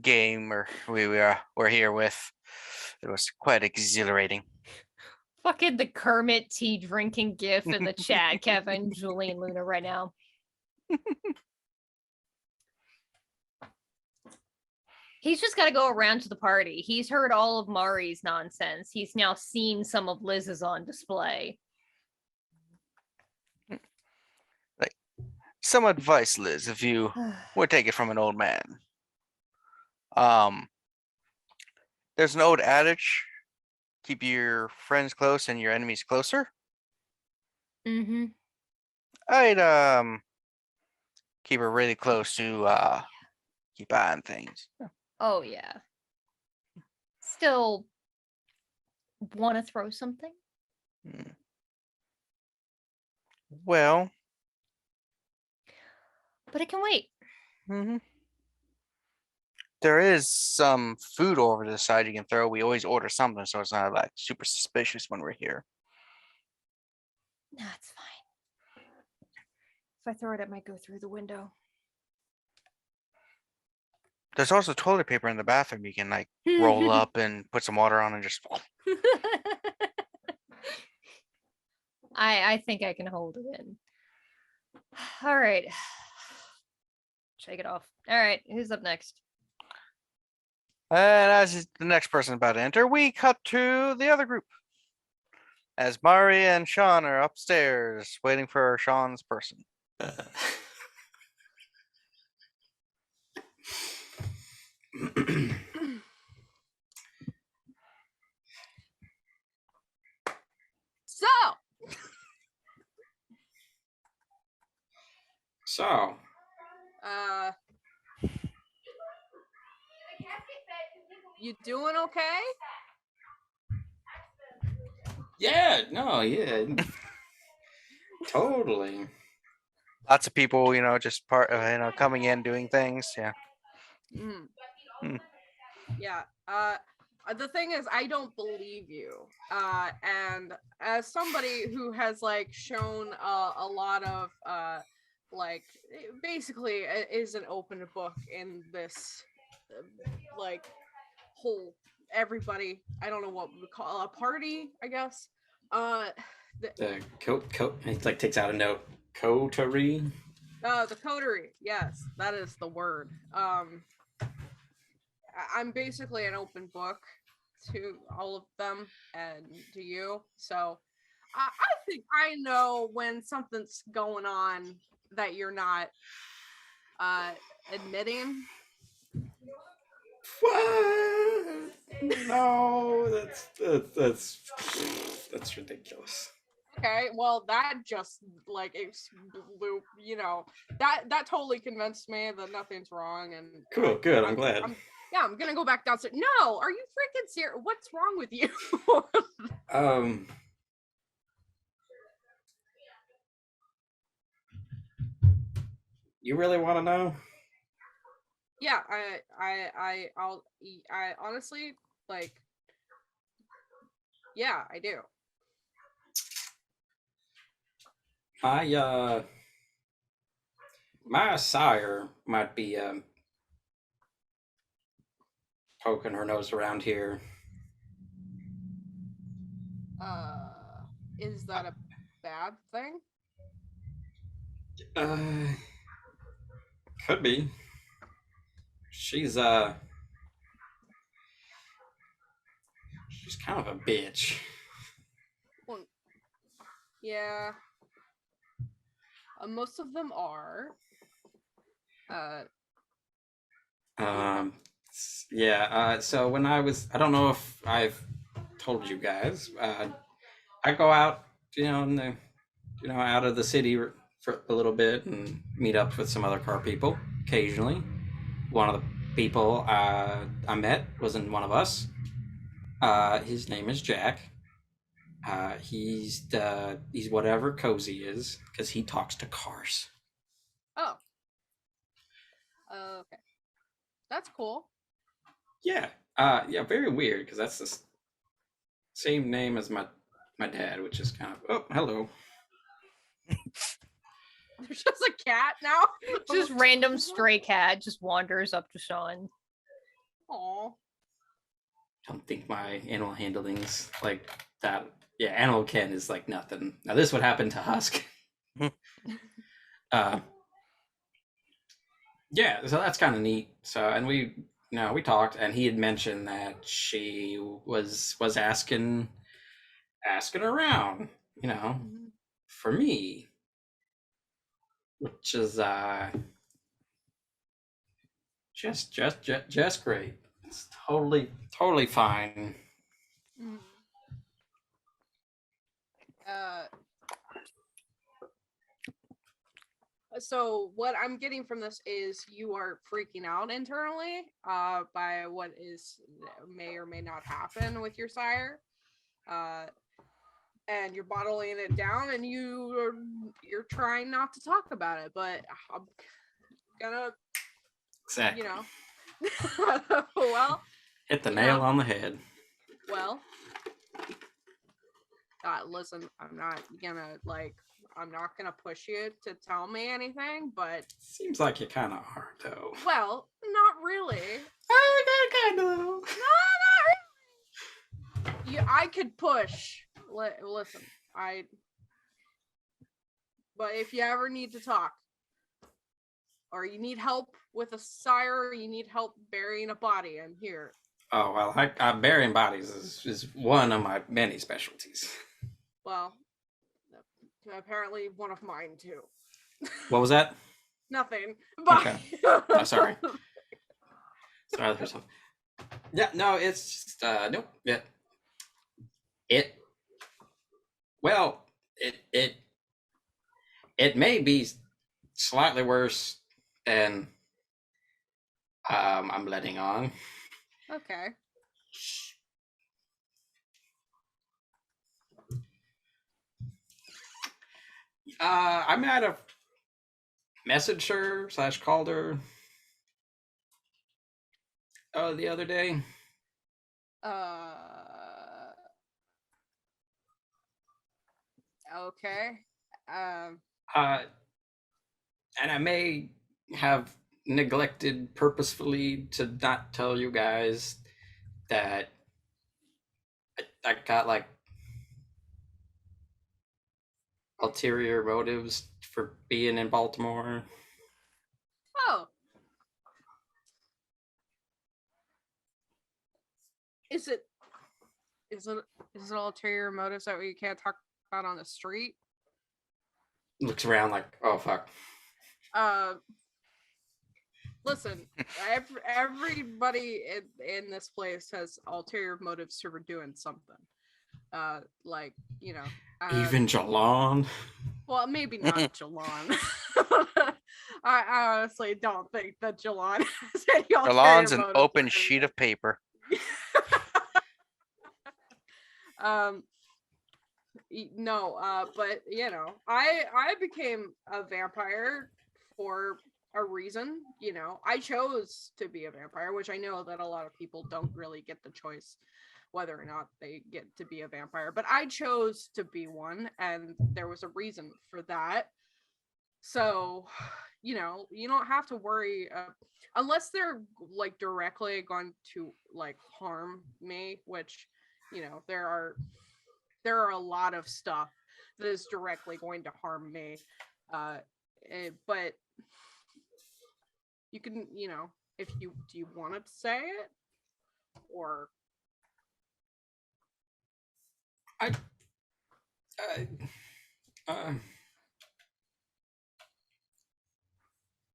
game or we were here with. It was quite exhilarating. Fucking the Kermit tea drinking gif in the chat, Kevin, Julie, and Luna right now. He's just got to go around to the party. He's heard all of Mari's nonsense. He's now seen some of Liz's on display. Some advice, Liz, if you would take it from an old man. There's an old adage: keep your friends close and your enemies closer. Mm-hmm. I'd keep it really close to keep eye on things. Oh, yeah. Still want to throw something? Well, But it can wait. there is some food over to the side you can throw. We always order something, so it's not like super suspicious when we're here. No, it's fine. If I throw it, it might go through the window. There's also toilet paper in the bathroom. You can like roll up and put some water on and just. I think I can hold it in. All right. Shake it off. All right, who's up next? And as the next person about to enter, we cut to the other group. As Mari and Sean are upstairs waiting for Sean's person. So, you doing okay? yeah, no, yeah. Totally. Lots of people, just coming in, doing things. Yeah. Yeah. The thing is, I don't believe you. And as somebody who has like shown a lot of basically is an open book in this whole everybody. I don't know what we would call a party, I guess. The coat. He like takes out a note. Coterie. The coterie. Yes, that is the word. I'm basically an open book to all of them and to you. So I think I know when something's going on that you're not admitting. What? No, that's ridiculous. Okay, well that just like that totally convinced me that nothing's wrong and Cool, good. I'm glad. I'm gonna go back downstairs. No, are you freaking serious? What's wrong with you? You really want to know? Yeah, I honestly yeah, I do. My sire might be poking her nose around here. Is that a bad thing? Could be. She's kind of a bitch. Well, yeah. Most of them are. Yeah. So when I don't know if I've told you guys. I go out, out of the city for a little bit and meet up with some other car people occasionally. One of the people I met wasn't one of us. His name is Jack. He's whatever Cozy is because he talks to cars. Oh. Okay. That's cool. Yeah. Yeah. Very weird because that's the same name as my dad, which is kind of hello. There's just a cat now. Just random stray cat just wanders up to Sean. Aw. Don't think my animal handling's like that. Yeah, animal ken is like nothing. Now this would happen to Husk. Yeah, so that's kind of neat. So, and we talked, and he had mentioned that she was asking around, for me, which is just great. It's totally fine. Mhm. So what I'm getting from this is you are freaking out internally by what may or may not happen with your sire, and you're bottling it down, and you're trying not to talk about it. But I'm gonna, Exactly. well, Hit the nail on the head. Well, listen, I'm not gonna push you to tell me anything, but Seems like you kind of are, though. well, not really. Kind of. No, not really. I could push. Listen, but if you ever need to talk, or you need help with a sire, or you need help burying a body, I'm here. Oh well, burying bodies is one of my many specialties. Well, apparently one of mine too. What was that? Nothing. But Okay. Oh, sorry. Sorry for something. Yeah, no, it's just nope. Well, it may be slightly worse than I'm letting on. Okay. I might have messaged her / called her the other day. Okay. And I may have neglected purposefully to not tell you guys that I got like ulterior motives for being in Baltimore. Oh. Is it ulterior motives that we can't talk about on the street? Looks around like, oh fuck. Listen, everybody in this place has ulterior motives for doing something. Like, Even Jilon. Well, maybe not Jilon. I honestly don't think that Jilon has any ulterior Alon's an motives open or sheet of paper. No, but I became a vampire for a reason. I chose to be a vampire, which I know that a lot of people don't really get the choice whether or not they get to be a vampire, but I chose to be one, and there was a reason for that. So, you don't have to worry unless they're like directly going to like harm me, which there are a lot of stuff that is directly going to harm me, but you can, if do you want to say it, or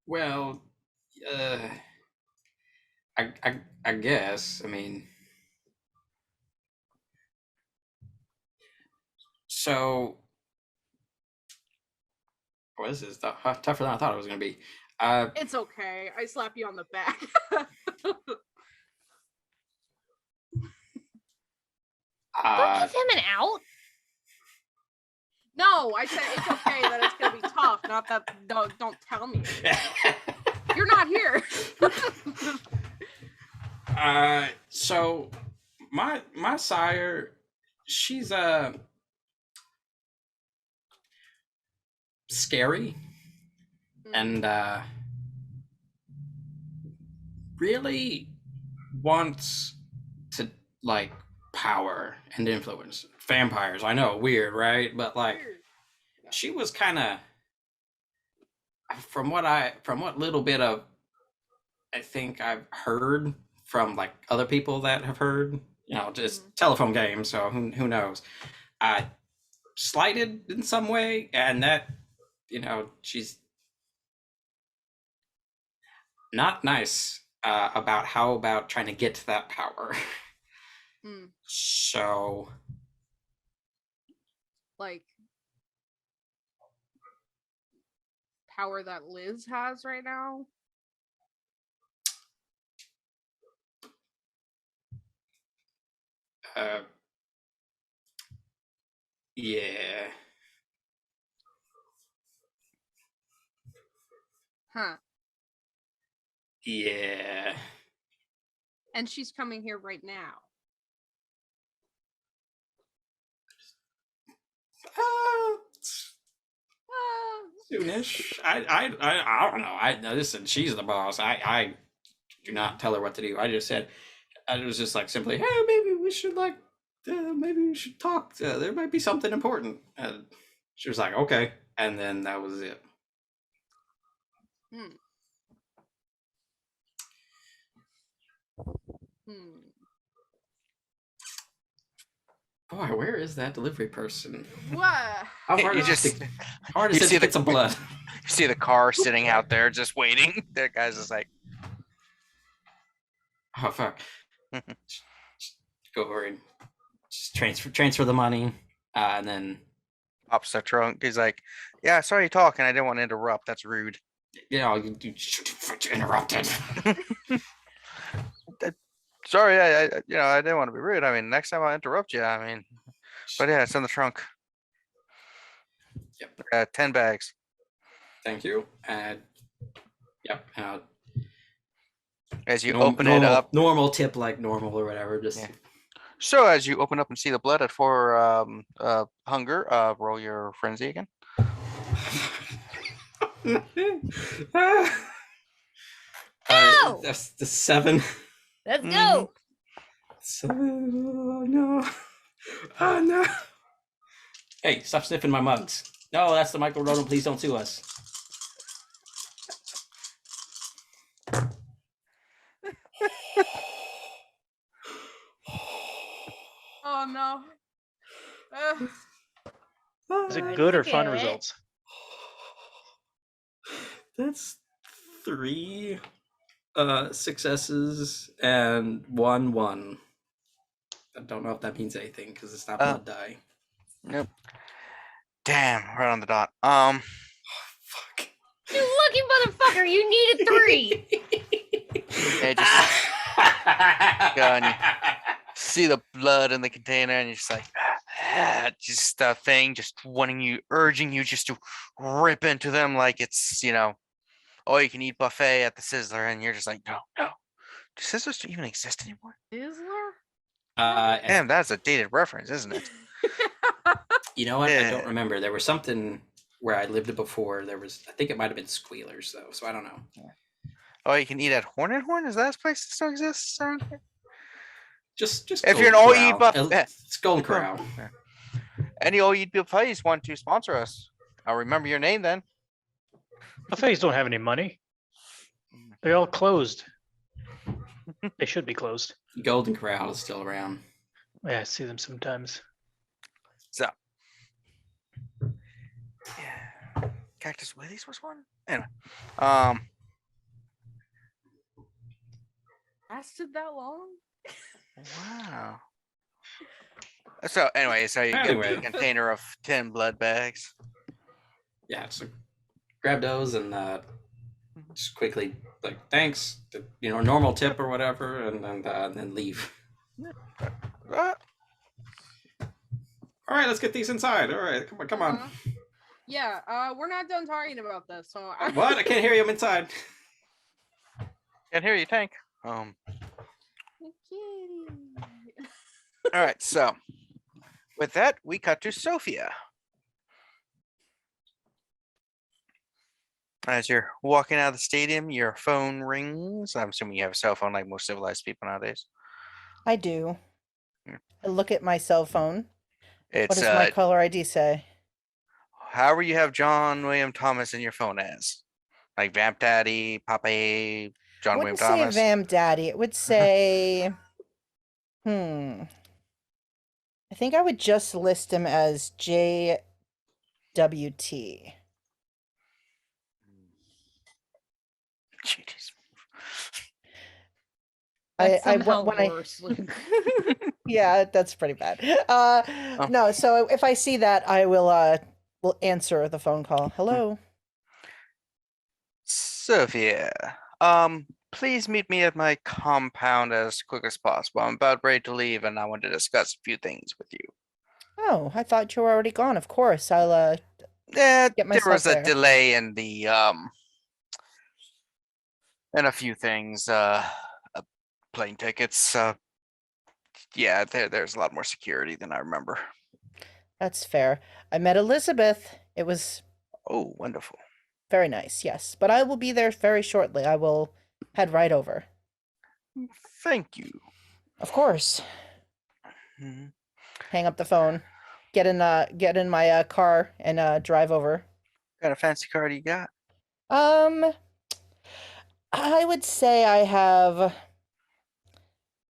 Well, I guess. I mean, so. Boy, this is tougher than I thought it was going to be. it's okay. I slap you on the back. Don't give him an out. No, I said it's okay that it's gonna be tough. Not that don't tell me. You're not here. So my sire, she's scary and really wants to like power and influence vampires. I know, weird, right? But like she was kind of from what little bit of I think I've heard from like other people that have heard, just telephone games, so who knows. Slighted in some way, and that she's not nice about trying to get to that power. So like power that Liz has right now. Yeah. Huh. Yeah. And she's coming here right now. Soonish. I don't know. Listen, she's the boss. I do not tell her what to do. I just said, I was just like simply, hey, maybe we should talk. There might be something important. And she was like, okay. And then that was it. Boy, where is that delivery person? What? How hard You is just- it to get some blood? You see the car sitting out there just waiting. That guy's just like, Oh fuck. Go over and just transfer the money, and then pops the trunk. He's like, yeah, sorry you're talking. I didn't want to interrupt. That's rude. you interrupted. Sorry, I I didn't want to be rude. I mean, next time I'll interrupt you. I mean, but yeah, it's in the trunk. Yep. 10 bags. Thank you. And yep. As you open it up. Normal tip, like normal or whatever. Just Yeah. So as you open up and see the blood at 4 hunger, roll your frenzy again. Ow! That's the 7. Let's go. 7. Oh no. Oh no. Hey, stop sniffing my mugs. No, that's the Michael Roden. Please don't sue us. Oh no. Is it How'd good you or fun do it? results? That's 3 successes and 1. I don't know if that means anything because it's not blood die. Nope. Damn, right on the dot. Fuck. You lucky motherfucker! You needed 3. Yeah, just go and you see the blood in the container, and you're just like, just a thing, just urging you just to rip into them like it's all you can eat buffet at the Sizzler, and you're just like, no. Do Sizzlers even exist anymore? Sizzler? Damn, that's a dated reference, isn't it? You know what? I Yeah. don't remember. There was something where I lived before. I think it might have been Squealers though, so I don't know. Oh, you can eat at Horn and Horn? Is that a place that still exists around here? Just If you're an Golden all-you Corral. buff- It's Golden Corral. Any all-you buffets want to sponsor us? I'll remember your name then. Buffets don't have any money. They're all closed. They should be closed. Golden Corral is still around. Yeah, I see them sometimes. So, yeah, Cactus Willie's was one. Anyway, Lasted that long? wow. So anyway, so you Anyway. get a container of 10 blood bags. Yeah, so grab those and just quickly like thanks, normal tip or whatever, and then leave. Uh, All right, let's get these inside. All right, come on. Uh-huh. Yeah, we're not done talking about this, so What? I can't hear you. I'm inside. Can't hear you, Tank. All Kitty. right, so with that, we cut to Sophia. As you're walking out of the stadium, your phone rings. I'm assuming you have a cell phone like most civilized people nowadays. I do. Hmm. I look at my cell phone. What It's does my caller ID say? however you have John William Thomas in your phone as. Like Vamp Daddy, Papa, John William Wouldn't say Thomas. Vam Daddy. It would say, I think I would just list him as JWT. Jeez. That's I somehow when I worse, Luke. yeah, that's pretty bad. No, so if I see that, I will answer the phone call. Hello. Sophia, please meet me at my compound as quick as possible. I'm about ready to leave, and I want to discuss a few things with you. Oh, I thought you were already gone. Of course, I'll Yeah, Get there myself was a there. delay in the and a few things. Plane tickets. Yeah, there's a lot more security than I remember. That's fair. I met Elizabeth. It was Oh, wonderful. very nice, yes. But I will be there very shortly. I will head right over. Thank you. Of course. Mhm. Hang up the phone. Get in my car and drive over. Got a fancy car you got? I would say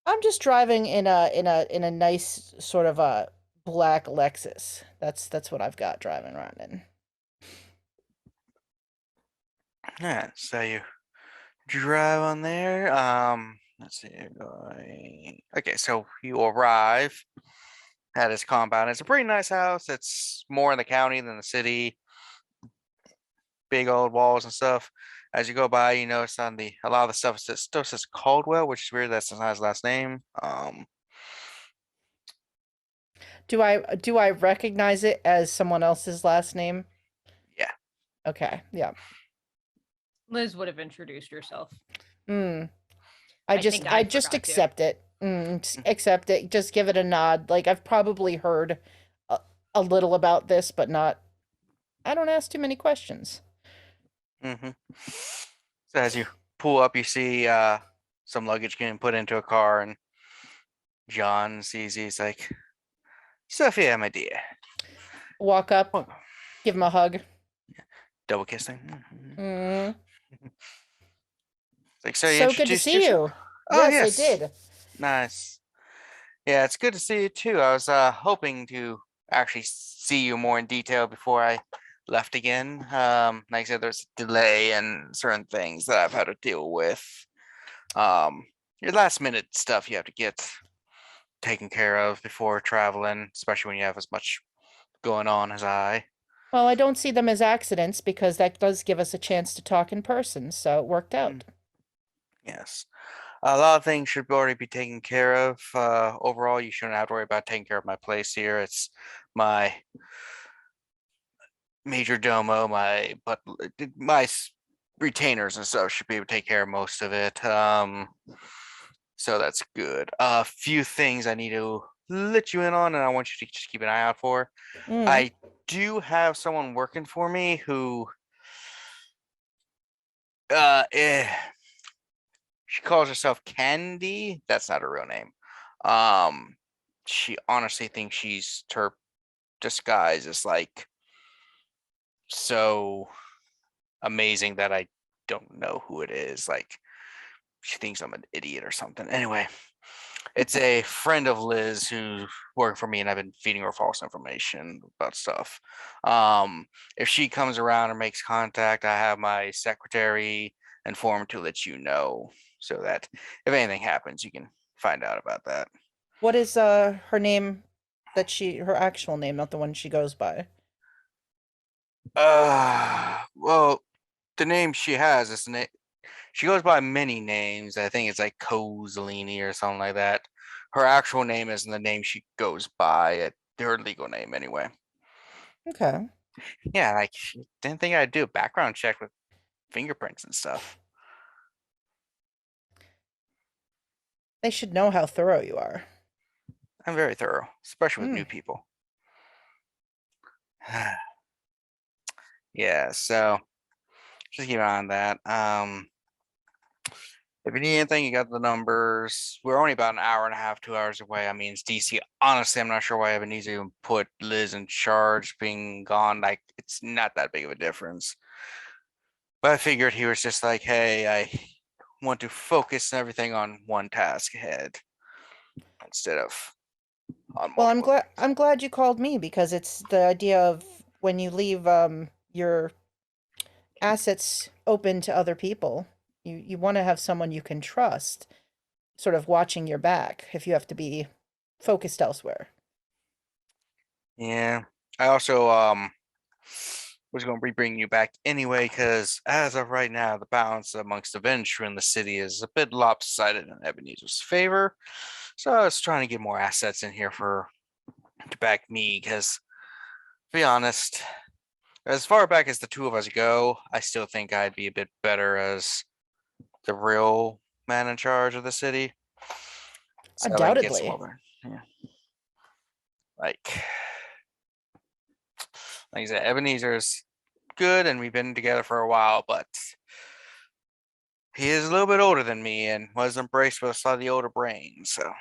I'm just driving in a nice sort of a black Lexus. That's what I've got driving around in. Yeah, so you drive on there. Let's see. Okay, so you arrive at his compound. It's a pretty nice house. It's more in the county than the city. Big old walls and stuff. As you go by, you notice on a lot of the stuff still says Caldwell, which is weird. That's not his last name. Do I recognize it as someone else's last name? Yeah. Okay. Yeah. Liz would have introduced herself. I I just think I just forgot to. accept it. Accept it. Just give it a nod. Like I've probably heard a little about this, but not. I don't ask too many questions. Mm-hmm. So as you pull up, you see some luggage getting put into a car, and John sees you. He's like, Sophia, my dear. Walk up, Oh, give him a hug. double kissing. Mm. It's like, so you So good to introduced see yourself? you. Oh, Yes, I did. Nice. Yeah, it's good to see you too. I was hoping to actually see you more in detail before I left again. Like I said, there's a delay and certain things that I've had to deal with. Your last minute stuff you have to get taken care of before traveling, especially when you have as much going on as I. Well, I don't see them as accidents because that does give us a chance to talk in person, so it worked out. Yes. A lot of things should already be taken care of. Overall, you shouldn't have to worry about taking care of my place here. It's my major domo, my retainers and stuff should be able to take care of most of it. So that's good. A few things I need to let you in on, and I want you to just keep an eye out for. Mm. I do have someone working for me who she calls herself Candy. That's not her real name. She honestly thinks her disguise is like so amazing that I don't know who it is. Like she thinks I'm an idiot or something. Anyway, it's a friend of Liz who's working for me, and I've been feeding her false information about stuff. If she comes around or makes contact, I have my secretary informed to let you know, so that if anything happens, you can find out about that. What is her name? Her actual name, not the one she goes by. Well, the name she has is she goes by many names. I think it's like Kozaline or something like that. Her actual name isn't the name she goes by. her legal name anyway. Okay. Yeah, like didn't think I'd do a background check with fingerprints and stuff. They should know how thorough you are. I'm very thorough, especially with Hmm. new people. Yeah, so just keep an eye on that. If you need anything, you got the numbers. We're only about an hour and a half, 2 hours away. I mean, it's DC. Honestly, I'm not sure why Ebenezer even put Liz in charge, being gone. Like, it's not that big of a difference. But I figured he was just like, hey, I want to focus everything on one task ahead instead of on Well, multiple things. I'm glad you called me because it's the idea of when you leave your assets open to other people, you want to have someone you can trust, sort of watching your back if you have to be focused elsewhere. Yeah. I also was going to be bringing you back anyway because as of right now, the balance amongst the Ventrue in the city is a bit lopsided in Ebenezer's favor. So I was trying to get more assets in here to back me because, to be honest, as far back as the two of us go, I still think I'd be a bit better as the real man in charge of the city. So I can get some Undoubtedly. over. Yeah. Like I said, Ebenezer's good and we've been together for a while, but he is a little bit older than me and was embraced with a slightly older brain. So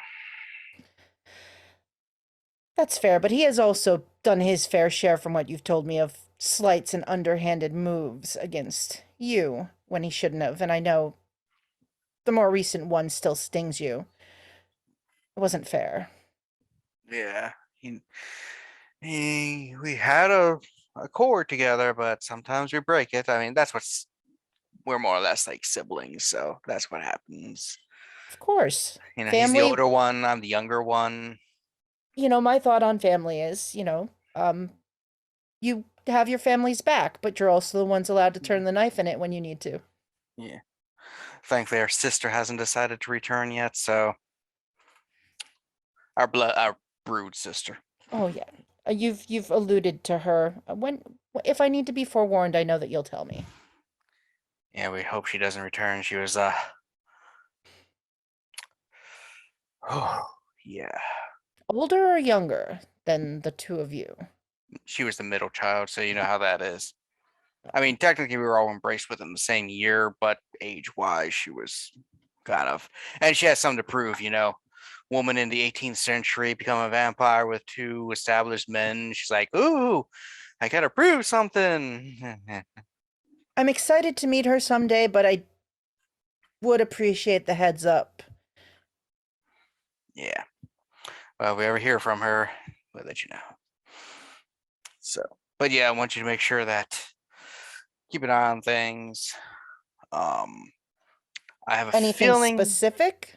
That's fair, but he has also done his fair share from what you've told me of slights and underhanded moves against you when he shouldn't have, and I know the more recent one still stings you. It wasn't fair. yeah, we had a accord together, but sometimes we break it. I mean, we're more or less like siblings, so that's what happens. Of course. You know, he's the Family, older one, I'm the younger one. my thought on family is, you have your family's back, but you're also the ones allowed to turn the knife in it when you need to. Yeah. Thankfully, our sister hasn't decided to return yet, so our brood sister. Oh yeah. You've alluded to her. If I need to be forewarned, I know that you'll tell me. Yeah, we hope she doesn't return. She was oh yeah. Older or younger than the two of you? She was the middle child, so you know how that is. I mean, technically we were all embraced within the same year, but age-wise, she was kind of, and she has something to prove, Woman in the 18th century become a vampire with two established men. She's like, ooh, I gotta prove something. I'm excited to meet her someday, but I would appreciate the heads up. Yeah. Well, if we ever hear from her, we'll let you know. So, but yeah, I want you to make sure that keep an eye on things. I have a Anything feeling. specific?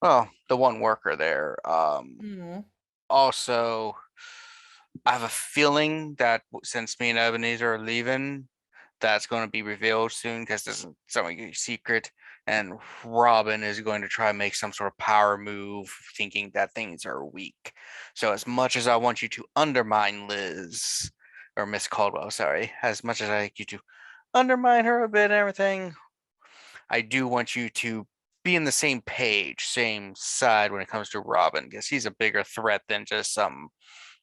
Well, the one worker there. Hmm. Also, I have a feeling that since me and Ebenezer are leaving, that's going to be revealed soon because this is something secret. And Robin is going to try and make some sort of power move, thinking that things are weak. So, as much as I want you to undermine Liz, or Miss Caldwell, sorry, as much as I like you to undermine her a bit and everything, I do want you to be in the same page, same side when it comes to Robin, because he's a bigger threat than just some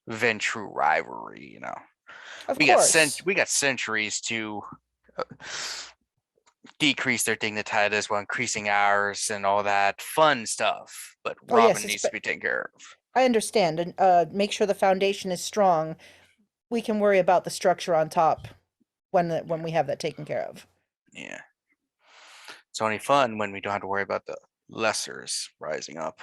Ventrue rivalry. Of We course. got centuries to decrease their dignitas while increasing ours and all that fun stuff. But Oh yes, Robin needs to be taken care of. I understand, and make sure the foundation is strong. We can worry about the structure on top when we have that taken care of. Yeah. It's only fun when we don't have to worry about the lessers rising up.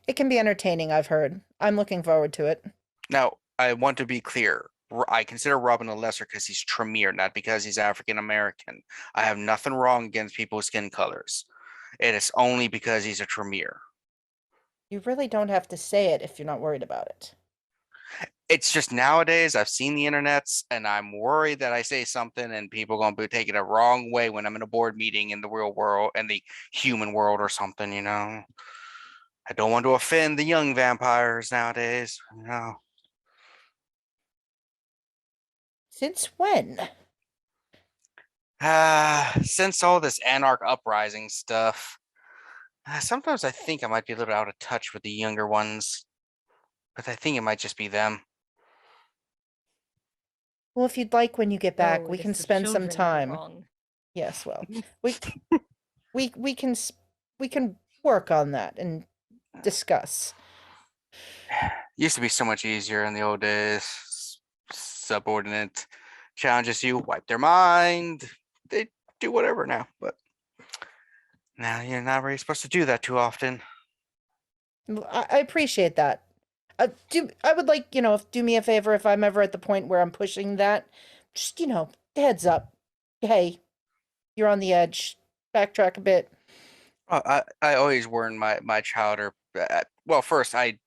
It can be entertaining, I've heard. I'm looking forward to it. Now, I want to be clear. I consider Robin a lesser because he's Tremere, not because he's African American. I have nothing wrong against people's skin colors. It is only because he's a Tremere. You really don't have to say it if you're not worried about it. It's just nowadays I've seen the internets and I'm worried that I say something and people are going to be taking it a wrong way when I'm in a board meeting in the real world and the human world or something. I don't want to offend the young vampires nowadays. No. Since when? Since all this anarch uprising stuff, sometimes I think I might be a little out of touch with the younger ones, but I think it might just be them. Well, if you'd like, when you get back, Oh, we it can is the spend some children you're time. wrong. Yes, well, we we can work on that and discuss. Used to be so much easier in the old days. Subordinate challenges you, wipe their mind. They do whatever now, but now you're not really supposed to do that too often. I appreciate that. I would like, do me a favor if I'm ever at the point where I'm pushing that. Just, heads up. Hey, you're on the edge. Backtrack a bit. I always warn my chowder. Well, first I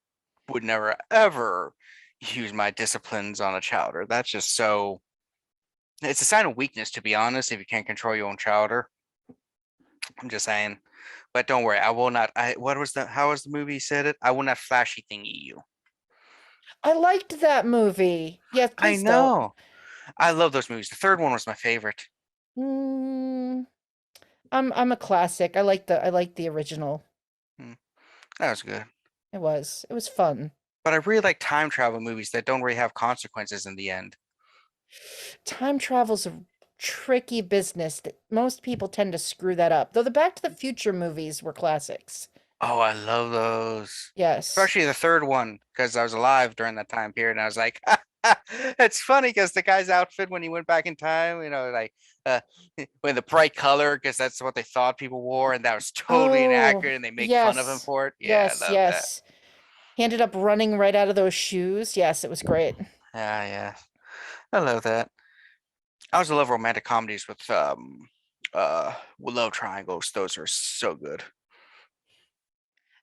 would never ever use my disciplines on a chowder. That's just so. It's a sign of weakness, to be honest, if you can't control your own chowder. I'm just saying. But don't worry, I will not. How was the movie said it? I will not flashy thingy you. I liked that movie. Yes, I please don't. know. I love those movies. The third one was my favorite. Mm, I'm a classic. I like the original. That was good. It was fun. But I really like time travel movies that don't really have consequences in the end. Time travel's a tricky business that most people tend to screw that up. Though the Back to the Future movies were classics. Oh, I love those. Yes. Especially the third one, because I was alive during that time period, and I was like, it's funny because the guy's outfit when he went back in time, like with the bright color, because that's what they thought people wore, and that was totally inaccurate, and they make fun of him yes. for it. Yeah, I love that. He ended up running right out of those shoes. Yes, it was great. Yeah, I love that. I also love romantic comedies with love triangles. Those are so good.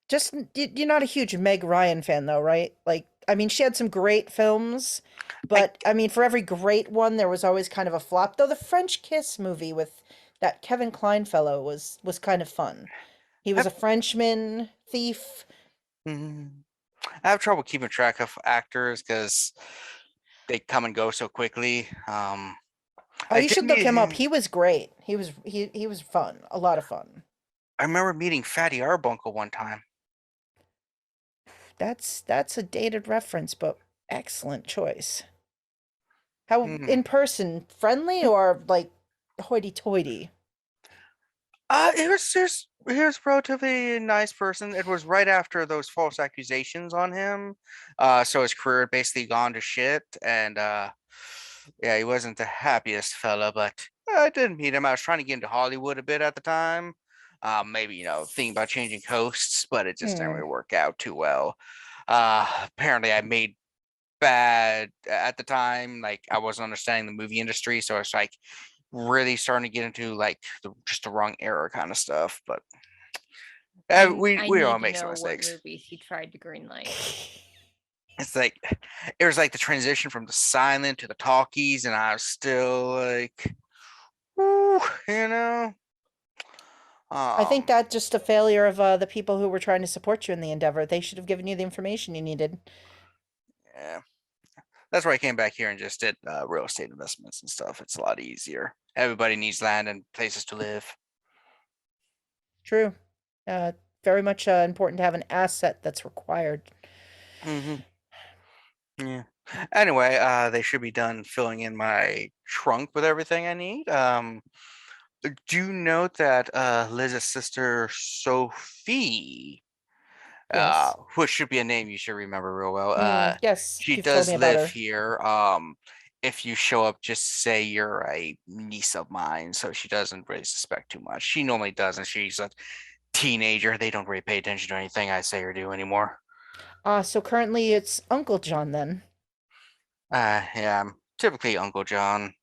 Just you're not a huge Meg Ryan fan though, right? Like, I mean, she had some great films, but I mean, for every great one, there was always kind of a flop. Though the French Kiss movie with that Kevin Kline fellow was kind of fun. He was a Frenchman thief. Mhm. I have trouble keeping track of actors because they come and go so quickly. Oh, I you did should look meet him up. him. He was great. He was fun. A lot of fun. I remember meeting Fatty Arbunkle one time. That's a dated reference, but excellent choice. How Hmm. in person, friendly or like hoity-toity? He was relatively nice person. It was right after those false accusations on him. So his career had basically gone to shit, and yeah, he wasn't the happiest fella. But I did meet him. I was trying to get into Hollywood a bit at the time. Maybe thinking about changing coasts, but it just didn't really work out too well. Apparently, I made bad at the time. Like I wasn't understanding the movie industry, so I was like really starting to get into like just the wrong era kind of stuff. But I we need all to make some know what mistakes. movies he tried to greenlight. It's like it was like the transition from the silent to the talkies, and I was still like, woo, I think Um, that's just a failure of the people who were trying to support you in the endeavor. They should have given you the information you needed. yeah, that's why I came back here and just did real estate investments and stuff. It's a lot easier. Everybody needs land and places to live. True. Very much important to have an asset that's required. Hmm. Yeah. Anyway, they should be done filling in my trunk with everything I need. Do you note that Liz's sister Sophie, Yes. which should be a name you should remember real well. Yes, She you've told does me about live her. here. If you show up, just say you're a niece of mine, so she doesn't really suspect too much. She normally doesn't. She's a teenager. They don't really pay attention to anything I say or do anymore. So currently it's Uncle John then. Yeah, I'm typically Uncle John.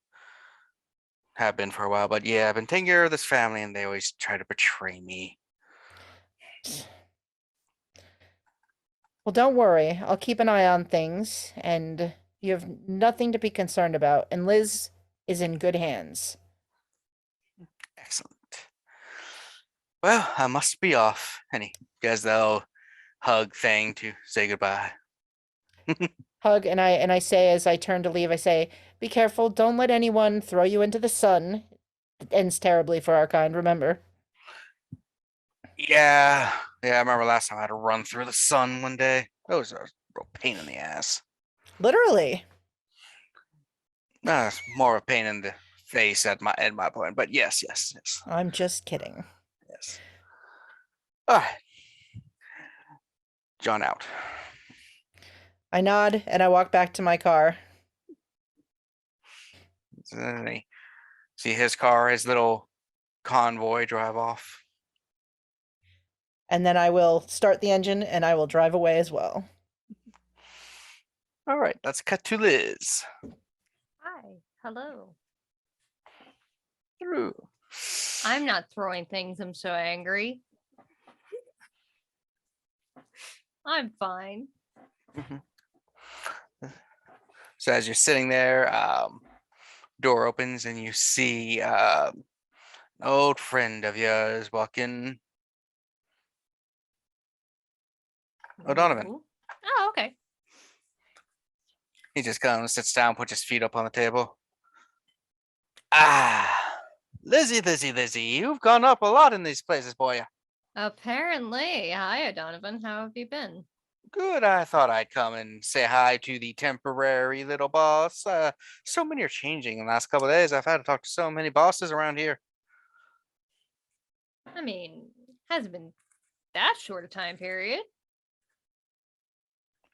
Have been for a while, but yeah, I've been taking care of this family, and they always try to betray me. Well, don't worry. I'll keep an eye on things, and you have nothing to be concerned about. And Liz is in good hands. Excellent. Well, I must be off. Any guys, though, hug thing to say goodbye. Hug, and I say as I turn to leave, I say, "Be careful, don't let anyone throw you into the sun. It ends terribly for our kind, remember." Yeah, I remember last time I had to run through the sun one day. That was a real pain in the ass. Literally. It's more of a pain in the face at my point, but yes. I'm just kidding. Yes. All right. John out. I nod and I walk back to my car. See his car, his little convoy drive off. And then I will start the engine and I will drive away as well. All right, let's cut to Liz. Hi. Hello. Through. I'm not throwing things. I'm so angry. I'm fine. So as you're sitting there, door opens and you see an old friend of yours walking. O'Donovan. Ooh. Oh, okay. He just comes, sits down, puts his feet up on the table. Ah, Lizzie, you've gone up a lot in these places, boy. Apparently. Hi, Donovan. How have you been? Good, I thought I'd come and say hi to the temporary little boss. So many are changing in the last couple of days. I've had to talk to so many bosses around here. I mean, hasn't been that short a time period.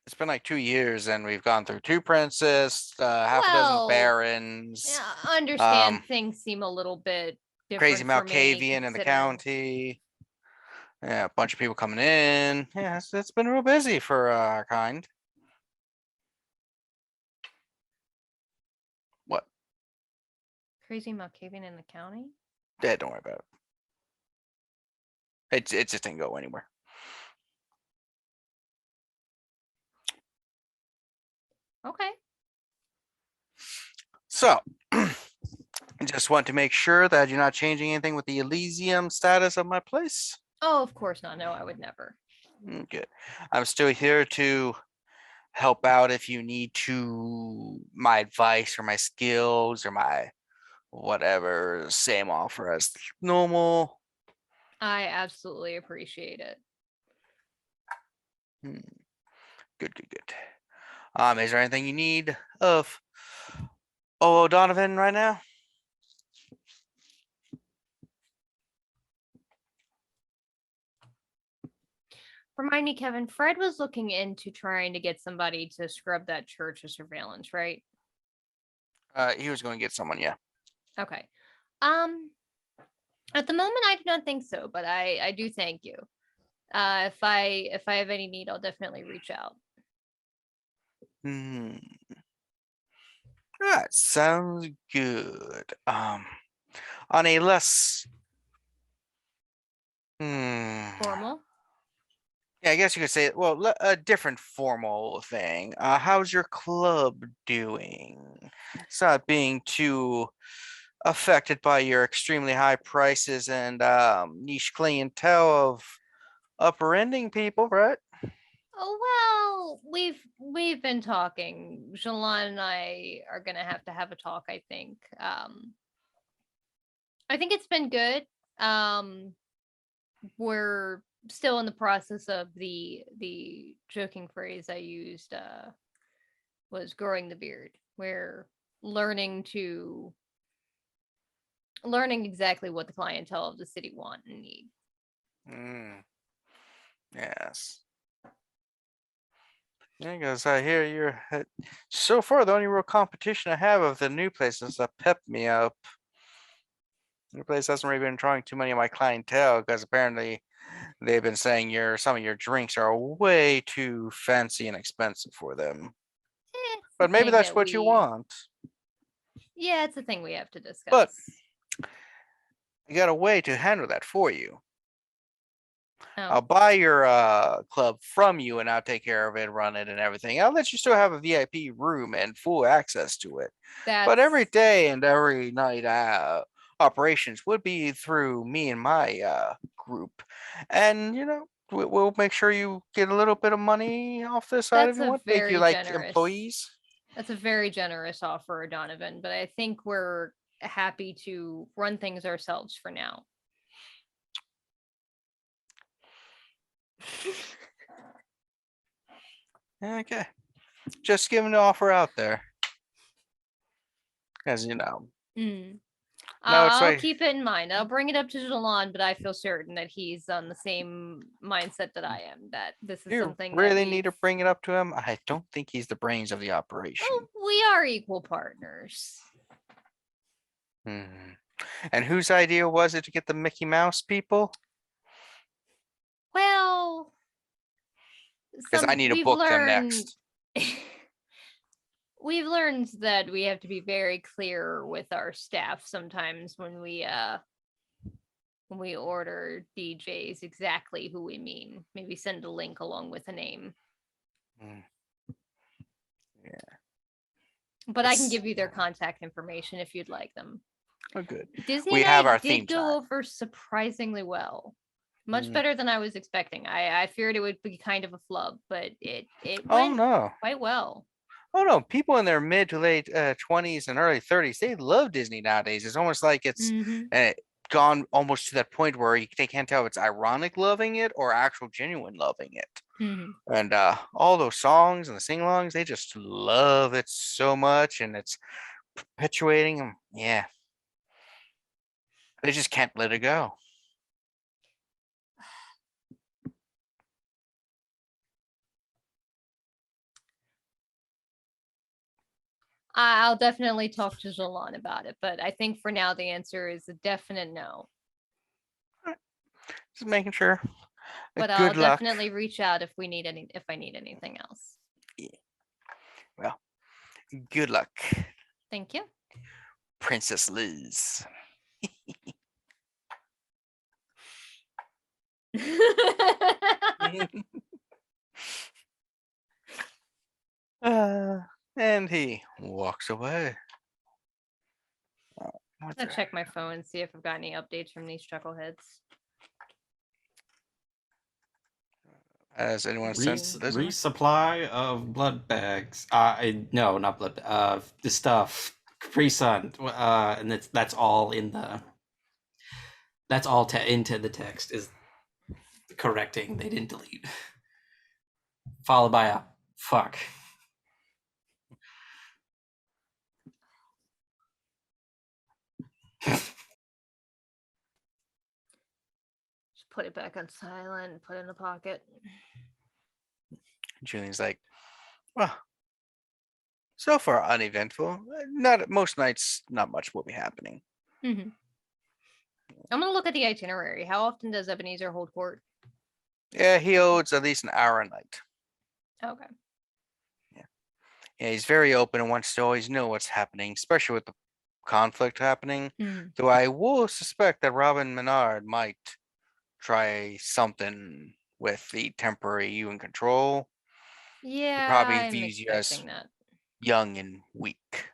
It's been like 2 years, and we've gone through 2 princes, half a dozen Well, barons, Yeah, I understand Um, things seem a little bit different crazy for me, Malkavian in the considering- county. Yeah, a bunch of people coming in. Yeah, it's been real busy for our kind. What? Crazy Malkavian in the county? Yeah, don't worry about it. It just didn't go anywhere. Okay. So, I just want to make sure that you're not changing anything with the Elysium status of my place. Oh, of course not. No, I would never. Good. I'm still here to help out if you need my advice or my skills or my whatever. Same offer as normal. I absolutely appreciate it. Good. Is there anything you need of O'Donovan right now? Remind me, Kevin, Fred was looking into trying to get somebody to scrub that church of surveillance, right? He was going to get someone, yeah. Okay. At the moment, I do not think so, but I do thank you. If I have any need, I'll definitely reach out. That sounds good. On a less Formal. yeah, I guess you could say, well, a different formal thing. How's your club doing? It's not being too affected by your extremely high prices and niche clientele of upper-ending people, right? Oh well, we've been talking. Jilon and I are gonna have to have a talk, I think. I think it's been good. We're still in the process of the joking phrase I used was growing the beard. We're learning exactly what the clientele of the city want and need. Yes. Yeah, because I hear you're so far the only real competition I have of the new places that pep me up. New place hasn't really been drawing too many of my clientele because apparently they've been saying some of your drinks are way too fancy and expensive for them. It's But the maybe thing that's that what you we- want. Yeah, it's a thing we have to discuss. But I got a way to handle that for you. I'll Oh, buy your club from you and I'll take care of it, run it and everything. I'll let you still have a VIP room and full access to it. But every that's- day and every night operations would be through me and my group. And we'll make sure you get a little bit of money off this side if That's you a want. Make you very like generous. employees. That's a very generous offer, Donovan, but I think we're happy to run things ourselves for now. Okay. Just giving the offer out there. As you know. Mm. No, it's I'll like keep it in mind. I'll bring it up to Jilon, but I feel certain that he's on the same mindset that I am. That this is you something really that need to bring it up to him. I don't think he's the brains of the operation. Well, we are equal partners. Hmm. And whose idea was it to get the Mickey Mouse people? Well, Because I need to book them next. We've learned that we have to be very clear with our staff sometimes when we order DJs exactly who we mean. Maybe send a link along with a name. Mm. Yeah. But I can It's- give you their contact information if you'd like them. Oh, good. Disney We night have our did theme go time. over surprisingly well. Much Mm. better than I was expecting. I feared it would be kind of a flub, but it Oh went no. quite well. Oh no. People in their mid to late 20s and early 30s, they love Disney nowadays. It's almost like it's Mhm. gone almost to that point where they can't tell if it's ironic loving it or actual genuine loving it. Mhm. And all those songs and the sing-alongs, they just love it so much, and it's perpetuating them. Yeah. They just can't let it go. I'll definitely talk to Jilon about it, but I think for now the answer is a definite no. Just making sure. But Good I'll luck. definitely reach out if I need anything else. Well, good luck, Thank you. Princess Liz. And he walks away. What I'll the- check my phone and see if I've got any updates from these chuckleheads. Has anyone sent this? Resupply of blood bags. No, not blood. The stuff. Capri Sun. And that's all in the. That's all into the text is correcting. They didn't delete. Followed by a fuck. Just put it back on silent and put it in the pocket. Julian's like, well, so far uneventful. Not most nights. Not much will be happening. I'm gonna look at the itinerary. How often does Ebenezer hold court? Yeah, he owes at least an hour a night. Okay. Yeah, he's very open and wants to always know what's happening, especially with the conflict happening. Though I will suspect that Robin Menard might try something with the temporary you in control. Yeah, probably I'm views you as expecting that. young and weak.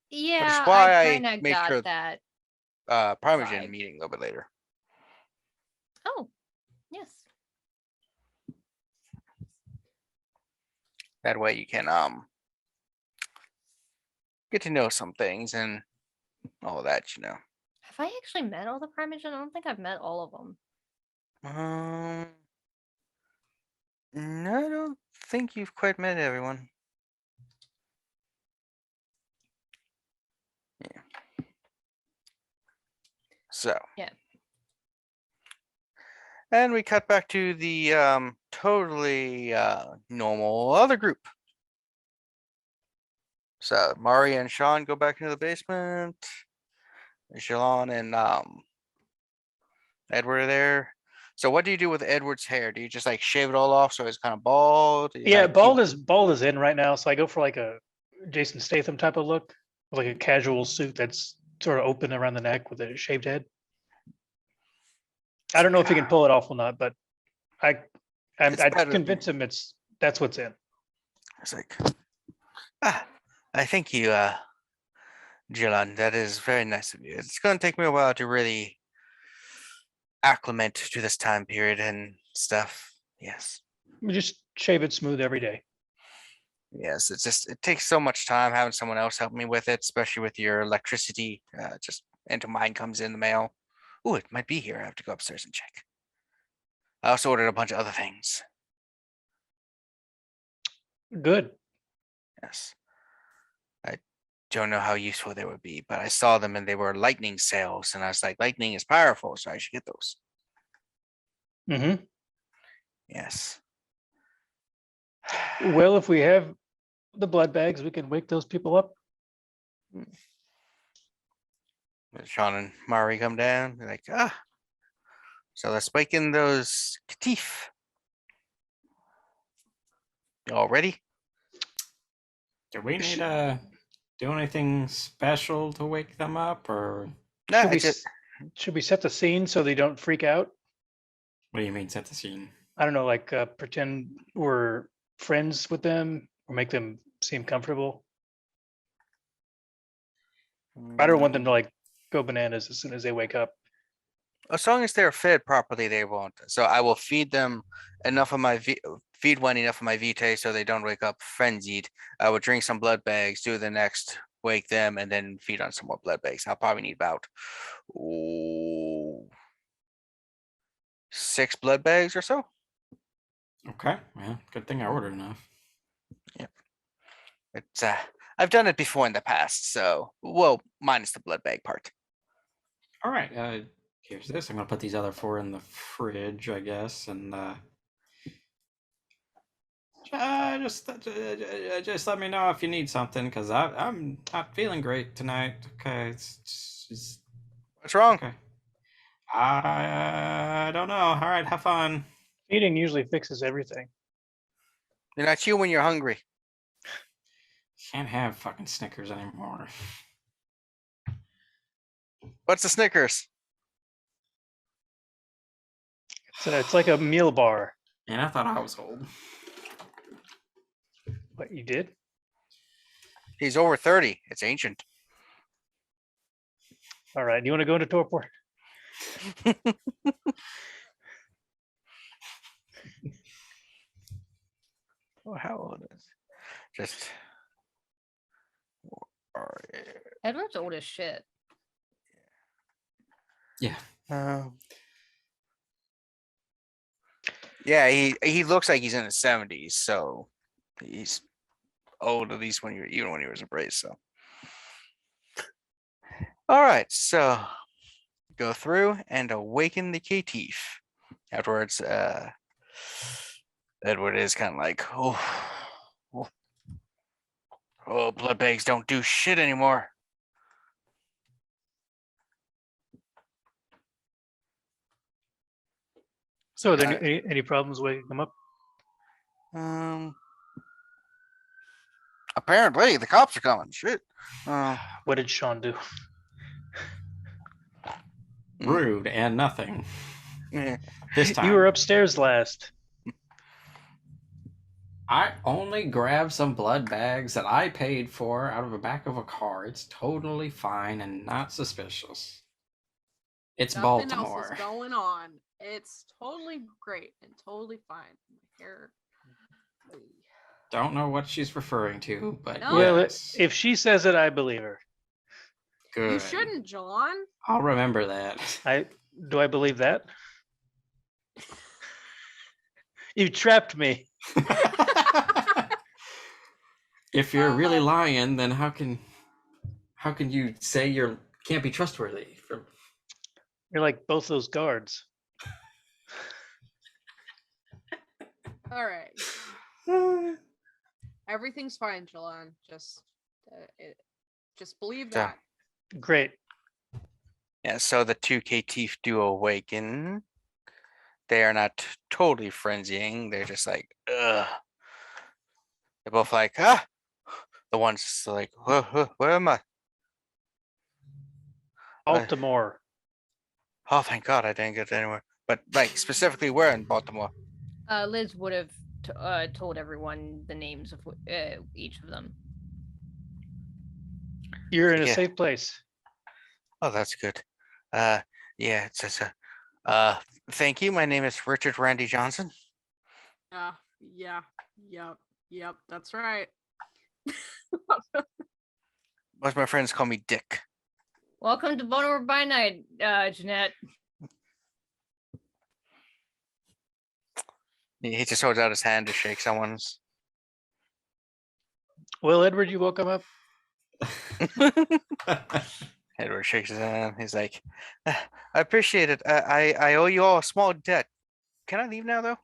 Yeah, why I I kind of made got sure- that. Parmesan Vibe. meeting a little bit later. Oh, yes. That way you can get to know some things and all that, you know. Have I actually met all the Primogen? I don't think I've met all of them. No, I don't think you've quite met everyone. Yeah. So. Yeah. And we cut back to the totally normal other group. So Mari and Sean go back into the basement. Jilon and Edward are there. So what do you do with Edward's hair? Do you just like shave it all off so it's kind of bald? Do you, Yeah, like, bald is in right now, so I go for like a Jason Statham type of look, like a casual suit that's sort of open around the neck with a shaved head. I don't know if he can pull it off or not, but I It's better than- convince him that's what's in. It's like, I thank you, Jilon. That is very nice of you. It's going to take me a while to really acclimate to this time period and stuff. Yes. We just shave it smooth every day. Yes, it's just it takes so much time having someone else help me with it, especially with your electricity. Just until mine comes in the mail. Ooh, it might be here. I have to go upstairs and check. I also ordered a bunch of other things. Good. Yes. I don't know how useful they would be, but I saw them and they were lightning sales, and I was like, lightning is powerful, so I should get those. Mm-hmm. Yes. Well, if we have the blood bags, we can wake those people up. Sean and Mari come down. They're like, so let's wake in those Katif. You all ready? Do we need to do anything special to wake them up, or No, Should I we, just should we set the scene so they don't freak out? what do you mean set the scene? I don't know, like pretend we're friends with them or make them seem comfortable. I don't want them to like go bananas as soon as they wake up. as long as they're fed properly, they won't. So I will feed them enough of my feed one enough of my vitae so they don't wake up frenzied. I will drink some blood bags, do the next, wake them, and then feed on some more blood bags. I'll probably need about 6 blood bags or so. Okay, yeah, good thing I ordered enough. It's I've done it before in the past, so well, minus the blood bag part. All right, here's this. I'm gonna put these other 4 in the fridge, I guess, and just let me know if you need something, because I'm not feeling great tonight. Okay, it's just What's wrong? okay. I don't know. All right, have fun. Eating usually fixes everything. You're not you when you're hungry. Can't have fucking Snickers anymore. What's the Snickers? It's like a meal bar. And I thought I was old. What you did? He's over 30. It's ancient. All right. You want to go into torpor? Oh, how old is? Just. Edward's old as shit. Yeah. Yeah, he looks like he's in his 70s, so he's old at least even when he was a brace. So, all right, so go through and awaken the Katif. Afterwards, Edward is kind of like, oh, blood bags don't do shit anymore. So, are there any problems waking them up? Apparently the cops are coming. Shit. What did Sean do? Rude and nothing. Yeah. This time. You were upstairs last. I only grabbed some blood bags that I paid for out of the back of a car. It's totally fine and not suspicious. It's Nothing Baltimore. else is going on. It's totally great and totally fine. My hair. Don't know what she's referring to, but No. Well, yes. if she says it, I believe her. Good. You shouldn't, Jilon. I'll remember that. Do I believe that? You trapped me. If you're really lying, then how can you say you can't be trustworthy? You're like both those guards. All right. Everything's fine, Jilon. Just believe that. Great. Yeah, so the two Katif do awaken. They are not totally frenzying. They're just like, ugh. They're both like, ah. The one's like, where am I? Baltimore. Oh, thank God I didn't get anywhere. But like specifically, where in Baltimore? Liz would have told everyone the names of each of them. You're in a Yeah. safe place. Oh, that's good. Yeah, it's Thank you. My name is Richard Randy Johnson. Yeah. Yep. That's right. Most of my friends call me Dick. Welcome to Baltimore by Night, Jeanette. He just holds out his hand to shake someone's. Well, Edward, you woke him up. Edward shakes his hand. He's like, I appreciate it. I owe you all a small debt. Can I leave now, though?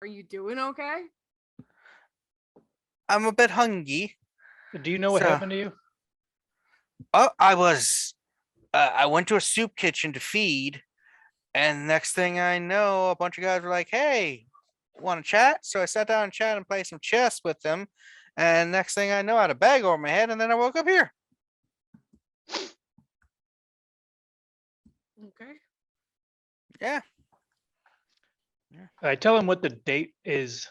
Are you doing okay? I'm a bit hungry. Do you know what So- happened to you? Oh, I went to a soup kitchen to feed, and next thing I know, a bunch of guys were like, "Hey, want to chat?" So I sat down and chat and played some chess with them, and next thing I know, I had a bag over my head, and then I woke up here. Okay. Yeah. I tell him what the date is.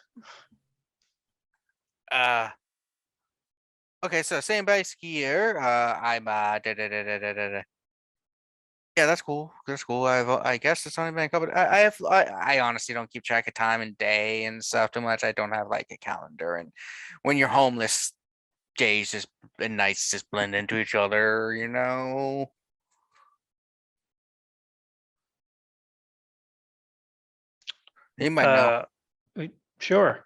Okay, so same base here. I'm Yeah, that's cool. That's cool. I guess it's only been a couple. I honestly don't keep track of time and day and stuff too much. I don't have like a calendar, and when you're homeless, days just and nights just blend into each other. You know. You might know. Sure.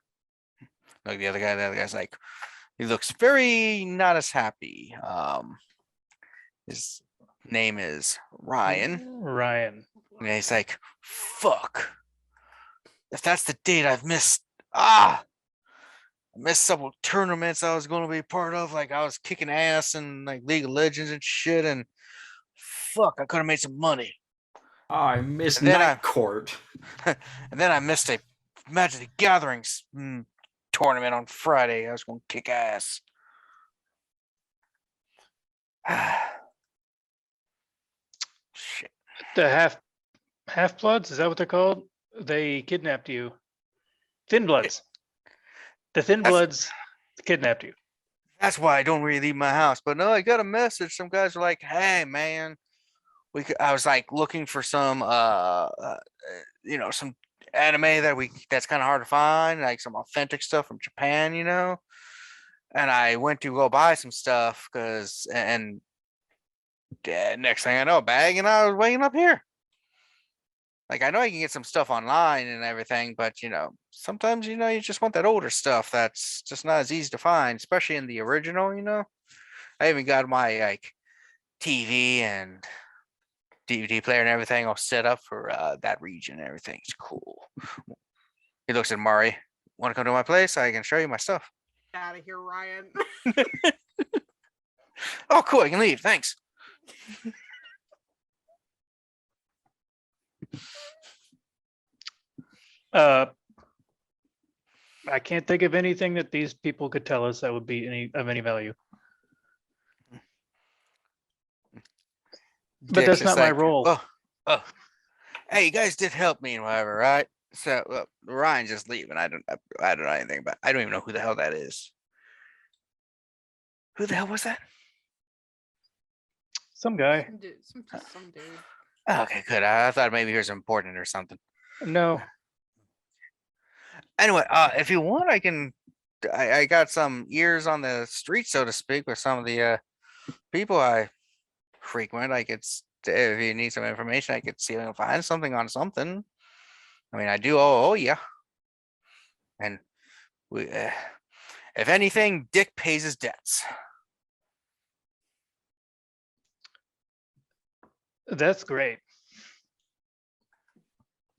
Like the other guy's like, he looks very not as happy. His name is Ryan. Ryan. And he's like, fuck. If that's the date I've missed, I missed several tournaments I was going to be part of. Like I was kicking ass in like League of Legends and shit. And fuck, I could have made some money. Oh, I missed And then Night Court. And then I missed a Magic the Gathering tournament on Friday. I was going to kick ass. Shit. The half bloods, is that what they're called? They kidnapped you. Thin bloods. The thin That's- bloods kidnapped you. That's why I don't really leave my house. But no, I got a message. Some guys were like, "Hey, man, I was like looking for some, some anime that's kind of hard to find, like some authentic stuff from Japan, you know." And I went to go buy some stuff and next thing I know, a bag, and I was waking up here. Like I know I can get some stuff online and everything, but sometimes you just want that older stuff that's just not as easy to find, especially in the original. I even got my like TV and DVD player and everything all set up for that region and everything. It's cool. He looks at Mari. Want to come to my place? I can show you my stuff. Out of here, Ryan. Oh, cool. I can leave. Thanks. I can't think of anything that these people could tell us that would be of any value. But Dick's that's just not my like, role. Oh. Hey, you guys did help me and whatever, right? So Ryan's just leaving. I don't know anything about. I don't even know who the hell that is. Who the hell was that? Some guy. Some dude. Okay, good. I thought maybe he was important or something. No. Anyway, if you want, I got some ears on the street, so to speak, with some of the people I frequent. If you need some information, I could see if I can find something on something. I mean, I do owe you. And we, if anything, Dick pays his debts. That's great.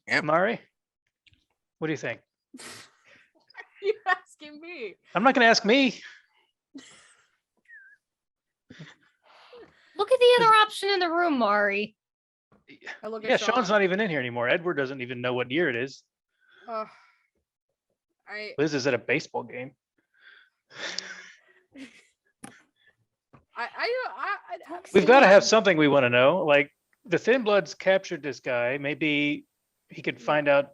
Yep. Mari, what do you think? You asking me? I'm not going to ask me. Look at the other option in the room, Mari. I look Yeah, at Sean's Sean. not even in here anymore. Edward doesn't even know what year it is. Liz is at a baseball game. We've got to have something we want to know. Like the Thin Bloods captured this guy. Maybe he could find out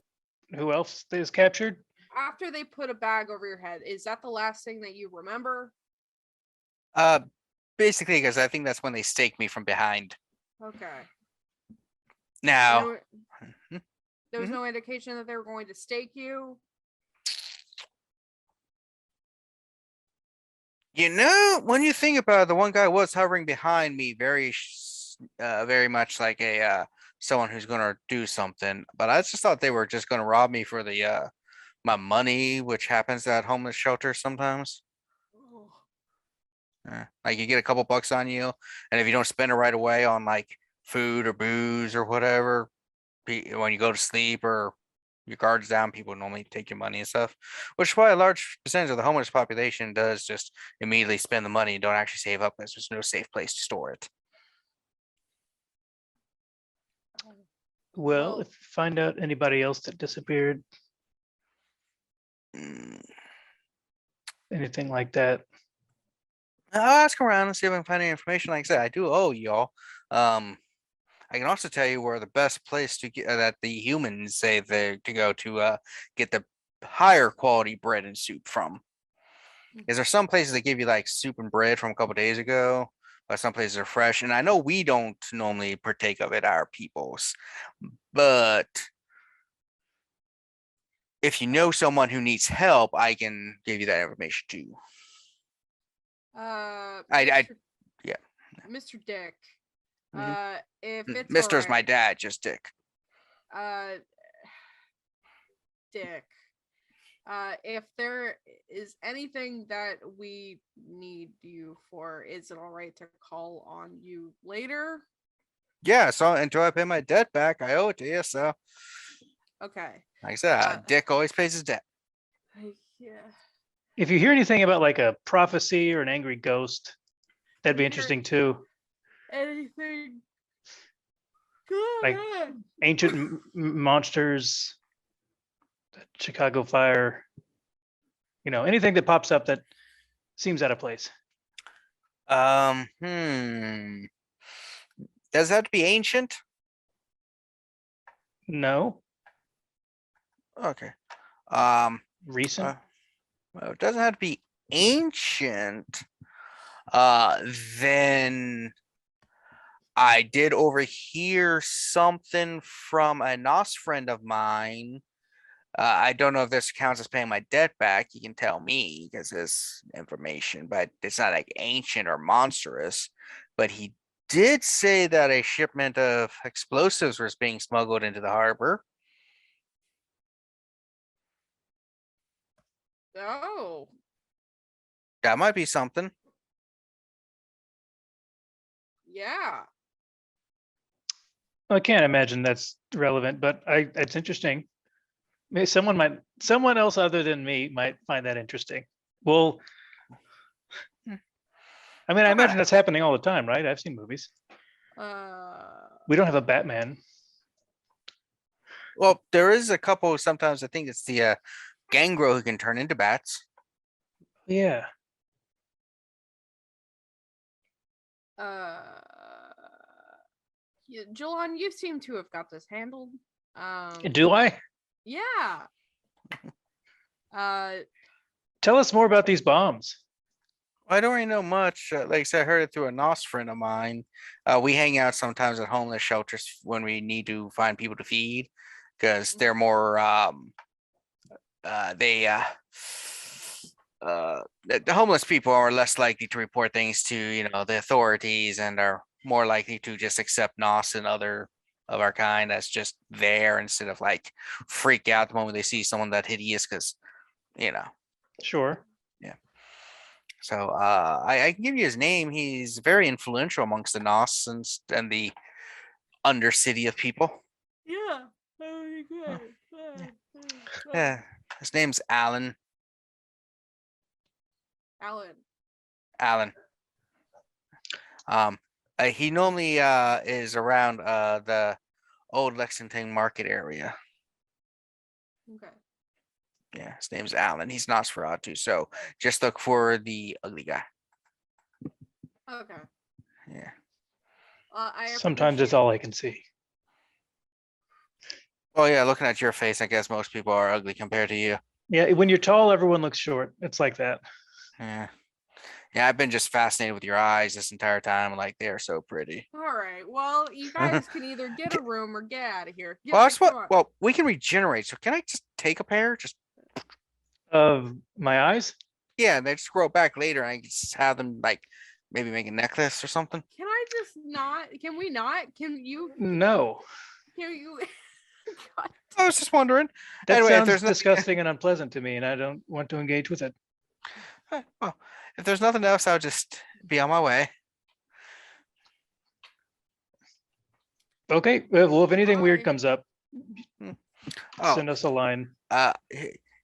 who else is captured. After they put a bag over your head, is that the last thing that you remember? Basically, because I think that's when they staked me from behind. Okay. Now, There, Mhm. there was Mhm. no indication that they were going to stake you. when you think about it, the one guy was hovering behind me, very much like a someone who's gonna do something. But I just thought they were just gonna rob me for the my money, which happens at homeless shelters sometimes. Like you get a couple bucks on you, and if you don't spend it right away on like food or booze or whatever, when you go to sleep or your guard's down, people normally take your money and stuff. Which is why a large percentage of the homeless population does just immediately spend the money and don't actually save up because there's no safe place to store it. Well, Well- if you find out anybody else that disappeared, Mm, anything like that, I'll ask around and see if I can find any information. Like I said, I do owe y'all. I can also tell you where the best place to get that the humans say they to go to get the higher quality bread and soup from. Is there some places that give you like soup and bread from a couple days ago, but some places are fresh, and I know we don't normally partake of it, our peoples, but if you know someone who needs help, I can give you that information too. Uh, I Mr. yeah. Mr. Dick. Mhm. If it's Mister's my alright, dad, just Dick. uh, Dick. If there is anything that we need you for, is it all right to call on you later? Yeah, so until I pay my debt back, I owe it to you. So, Okay. like I said, Dick always pays his debt. Yeah. if you hear anything about like a prophecy or an angry ghost, that'd be Hear interesting too. Anything? Go Like- ahead. Ancient monsters, Chicago fire, anything that pops up that seems out of place. Hmm. Does it have to be ancient? No, Okay. Um, recent. well, it doesn't have to be ancient. Then I did overhear something from a NOS friend of mine. I don't know if this counts as paying my debt back. You can tell me because it's information, but it's not like ancient or monstrous. But he did say that a shipment of explosives was being smuggled into the harbor. Oh. That might be something. Yeah. I can't imagine that's relevant, but it's interesting. Maybe someone else other than me might find that interesting. Well, Hmm. I mean, I imagine Okay. that's happening all the time, right? I've seen movies. Uh. We don't have a Batman. Well, there is a couple. Sometimes I think it's the gangrel who can turn into bats. Yeah. Uh. Jilon, you seem to have got this handled. Do I? Yeah. Tell us more about these bombs. I don't really know much. Like I said, I heard it through a NOS friend of mine. We hang out sometimes at homeless shelters when we need to find people to feed because they're more they the homeless people are less likely to report things to the authorities and are more likely to just accept NOS and other of our kind that's just there instead of like freak out the moment they see someone that hideous because you know. Sure. So I can give you his name. He's very influential amongst the NOS and the undercity of people. yeah. Yeah, his name's Alan. Alan. Alan. He normally is around the old Lexington Market area. Okay. Yeah, his name's Alan. He's Nosferatu. So just look for the ugly guy. Okay. Yeah. I Sometimes it's appreciate- all I can see. Oh yeah, looking at your face, I guess most people are ugly compared to you. Yeah, when you're tall, everyone looks short. It's like that. Yeah. Yeah, I've been just fascinated with your eyes this entire time. Like they are so pretty. All right. Well, you guys can either get a room or get out of here. Get, Well, that's come what. on. Well, we can regenerate. So can I just take a pair? Just Of my eyes? yeah, and they just grow back later, and I can just have them like maybe make a necklace or something. Can I just not? Can we not? Can you? No. Can you? God. I was just wondering. That Anyway, if sounds there's nothing, disgusting and unpleasant to me, and I don't want to engage with it. well, if there's nothing else, I'll just be on my way. Okay. Well, if anything weird Bye. comes up, Oh, send us a line.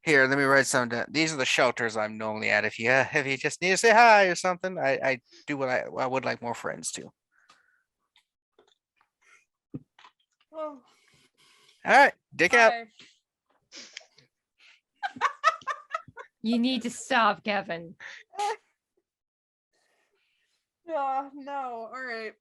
here, let me write some down. These are the shelters I'm normally at. If you just need to say hi or something, I do what I would like more friends to. Oh, All right, dick out. bye. You need to stop, Kevin. No. All right.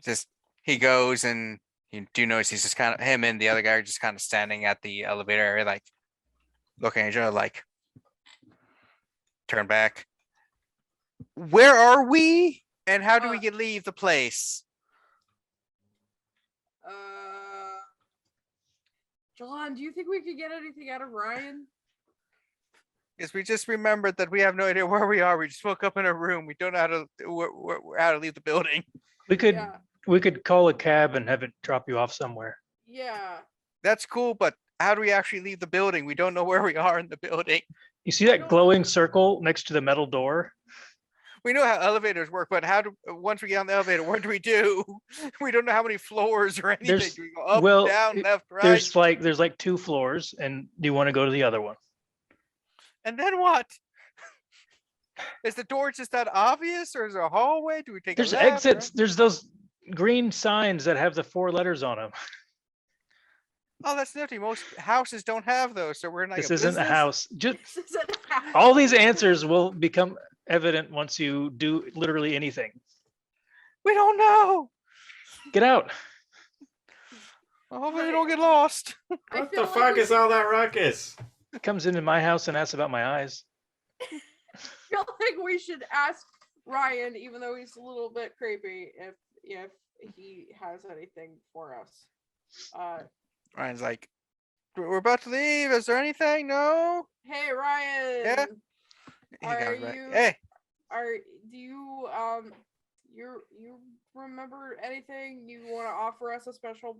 Just he goes and you do notice he's just kind of him and the other guy are just kind of standing at the elevator area, like looking at each other, like turn back. Where are we? And how do we get leave the place? Jilon, do you think we could get anything out of Ryan? Because we just remembered that we have no idea where we are. We just woke up in a room. We don't know how to leave the building. We could Yeah. we could call a cab and have it drop you off somewhere. Yeah. That's cool, but how do we actually leave the building? We don't know where we are in the building. You see that glowing circle next to the metal door? We know how elevators work, but once we get on the elevator, what do we do? We don't know how many floors or anything. There's- Do we go up, well, down, left, right? There's like 2 floors, and do you want to go to the other one? And then what? Is the door just that obvious, or is there a hallway? Do we take There's a left, exits. right? There's those green signs that have the 4 letters on them. Oh, that's nifty. Most houses don't have those, so we're in like This a isn't a business? house. Just This is a house. all these answers will become evident once you do literally anything. We don't know. Get out. Well, hopefully we don't get lost. I What feel the like fuck we is all that ruckus? Comes into my house and asks about my eyes. feel like we should ask Ryan, even though he's a little bit creepy, if he has anything for us. Ryan's like, we're about to leave. Is there anything? No. Hey Ryan. Yeah? He Are comes back. you- Hey, Do you you remember anything you want to offer us a special?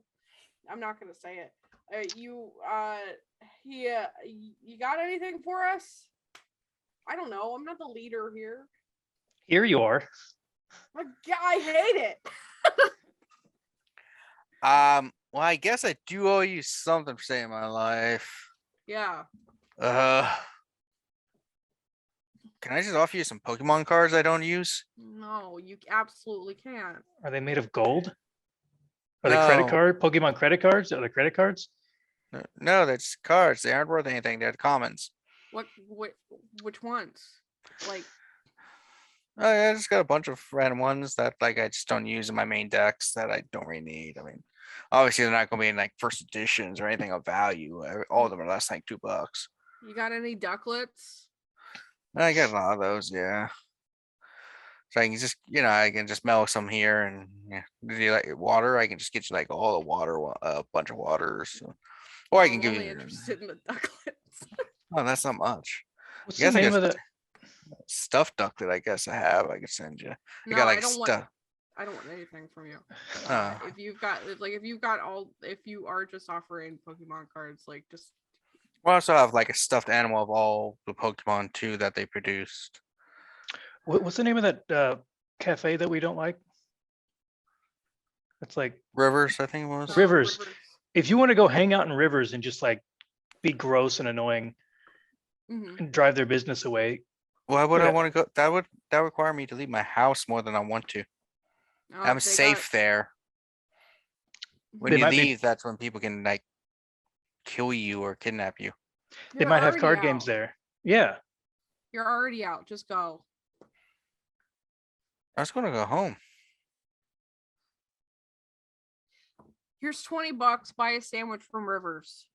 I'm not gonna say it. You got anything for us? I don't know. I'm not the leader here. Here you are. I hate it. well, I guess I do owe you something for saving my life. Yeah. Can I just offer you some Pokemon cards I don't use? No, you absolutely can't. Are they made of gold? Are they credit No. card? Pokemon credit cards? Are they credit cards? No, that's cards. They aren't worth anything. They're commons. Which ones? Like, Oh yeah, I just got a bunch of random ones that like I just don't use in my main decks that I don't really need. I mean, obviously they're not going to be in like first editions or anything of value. All of them are less than like $2. you got any ducklets? I got a lot of those, yeah. So I can just, I can just melt some here, and yeah. Do you like water? I can just get you like all the water, a bunch of waters, or I can I'm give only you. interested in the ducklets. Oh, that's not much. What's guess the I name guess- of the? Stuffed ducklet, I guess I have. I could send you. No, got like I don't want. stuff. I don't want anything from you. Oh. If you are just offering Pokemon cards, like just We also have like a stuffed animal of all the Pokemon too that they produced. What's the name of that cafe that we don't like? It's like Rivers, I think it was. Rivers. If you want to go hang out in Rivers and just like be gross and annoying Mhm. and drive their business away, Why would I Yeah. want to go? That would require me to leave my house more than I want to. I'm they safe got- there. When They you might be- leave, that's when people can like kill you or kidnap you. they You're might have already card games out. there. Yeah. You're already out. Just go. I was gonna go home. Here's $20. Buy a sandwich from Rivers.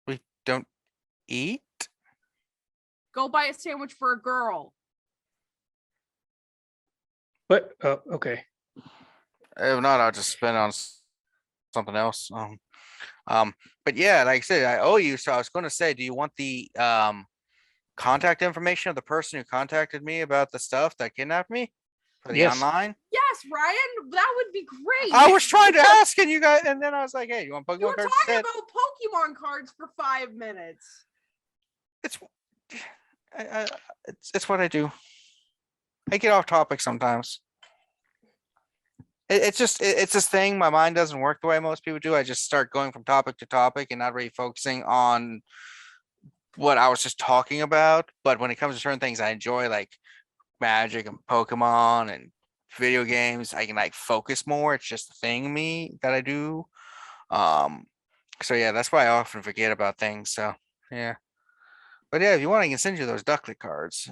We don't eat. Go buy a sandwich for a girl. But okay. If not, I'll just spend on something else. But yeah, like I said, I owe you. So I was going to say, do you want the contact information of the person who contacted me about the stuff that kidnapped me for the Yes. online? Yes, Ryan, that would be great. I was trying to ask, and you guys, and then I was like, "Hey, you want You Pokemon were cards?" talking instead? about Pokemon cards for 5 minutes. It's, it's what I do. I get off topic sometimes. It's this thing. My mind doesn't work the way most people do. I just start going from topic to topic and not really focusing on what I was just talking about. But when it comes to certain things I enjoy, like Magic and Pokemon and video games, I can like focus more. It's just a thing in me that I do. So yeah, that's why I often forget about things. So yeah. But yeah, if you want, I can send you those Ducklet cards.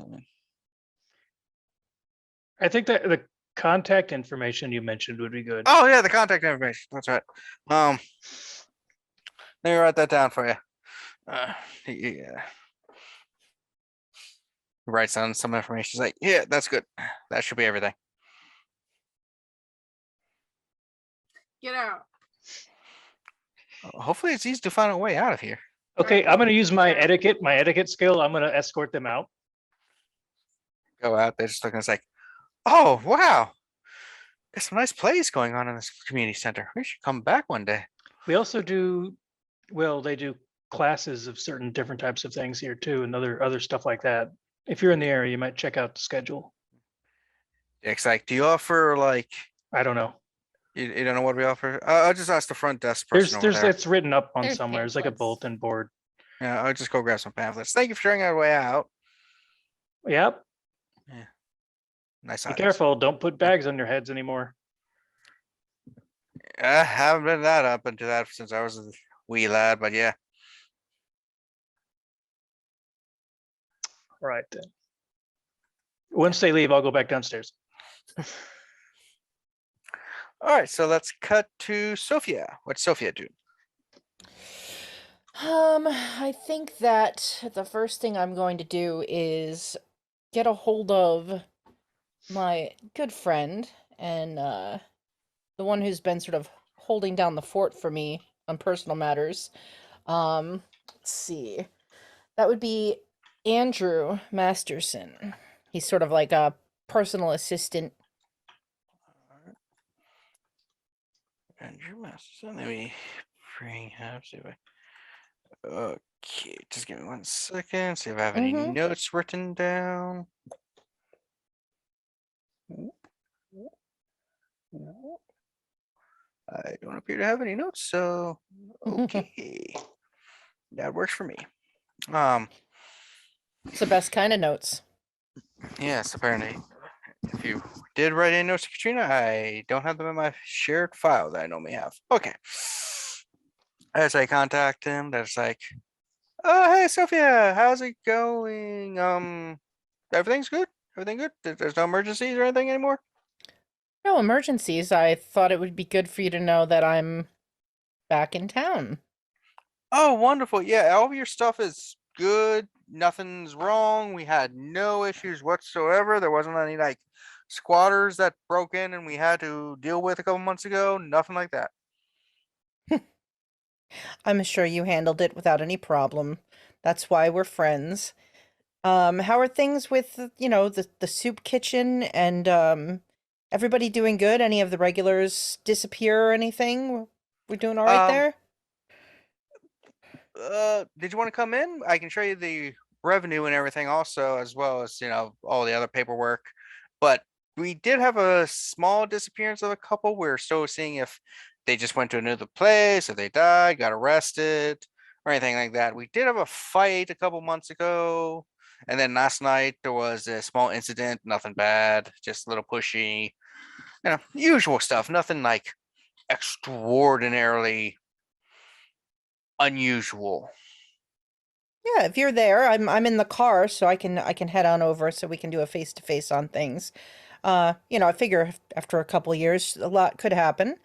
I think that the contact information you mentioned would be good. Oh yeah, the contact information. That's right. Let me write that down for you. Yeah. Writes down some information. He's like, yeah, that's good. That should be everything. Get out. Hopefully, it's easy to find a way out of here. Okay, I'm going to use my etiquette skill. I'm going to escort them out. Go out there, just looking. It's like, oh wow, there's some nice plays going on in this community center. We should come back one day. We also do, well, they do classes of certain different types of things here too, and other stuff like that. If you're in the area, you might check out the schedule. It's like, do you offer like? I don't know. You don't know what we offer? I'll just ask the front desk person over there. It's written up on There's somewhere. It's like a pamphlets. bulletin board. Yeah, I'll just go grab some pamphlets. Thank you for showing our way out. Yep. Nice. Be items. careful. Don't put bags on your heads anymore. I haven't been that up into that since I was a wee lad, but yeah. All right then. Once they leave, I'll go back downstairs. All right, so let's cut to Sophia. What's Sophia do? I think that the first thing I'm going to do is get a hold of my good friend and the one who's been sort of holding down the fort for me on personal matters. Let's see. That would be Andrew Masterson. He's sort of like a personal assistant. Andrew Masterson. Let me bring up. See if I. Okay, just give me 1 second. See if I have any Mhm. notes written down. I don't appear to have any notes, so okay, that works for me. It's the best kind of notes. Yes, apparently. If you did write any notes to Katrina, I don't have them in my shared file that I normally have. Okay. As I contact him, that's like, oh, hey, Sophia, how's it going? Everything's good? Everything good? There's no emergencies or anything anymore? No emergencies. I thought it would be good for you to know that I'm back in town. Oh, wonderful. Yeah, all of your stuff is good. Nothing's wrong. We had no issues whatsoever. There wasn't any like squatters that broke in and we had to deal with a couple months ago. Nothing like that. I'm sure you handled it without any problem. That's why we're friends. How are things with, the soup kitchen and everybody doing good? Any of the regulars disappear or anything? We're doing all right there? Did you want to come in? I can show you the revenue and everything also, as well as, all the other paperwork. But we did have a small disappearance of a couple. We're still seeing if they just went to another place, if they died, got arrested, or anything like that. We did have a fight a couple months ago. And then last night there was a small incident, nothing bad, just a little pushy, usual stuff, nothing like extraordinarily unusual. Yeah, if you're there, I'm in the car, so I can head on over so we can do a face-to-face on things. I figure after a couple years a lot could happen,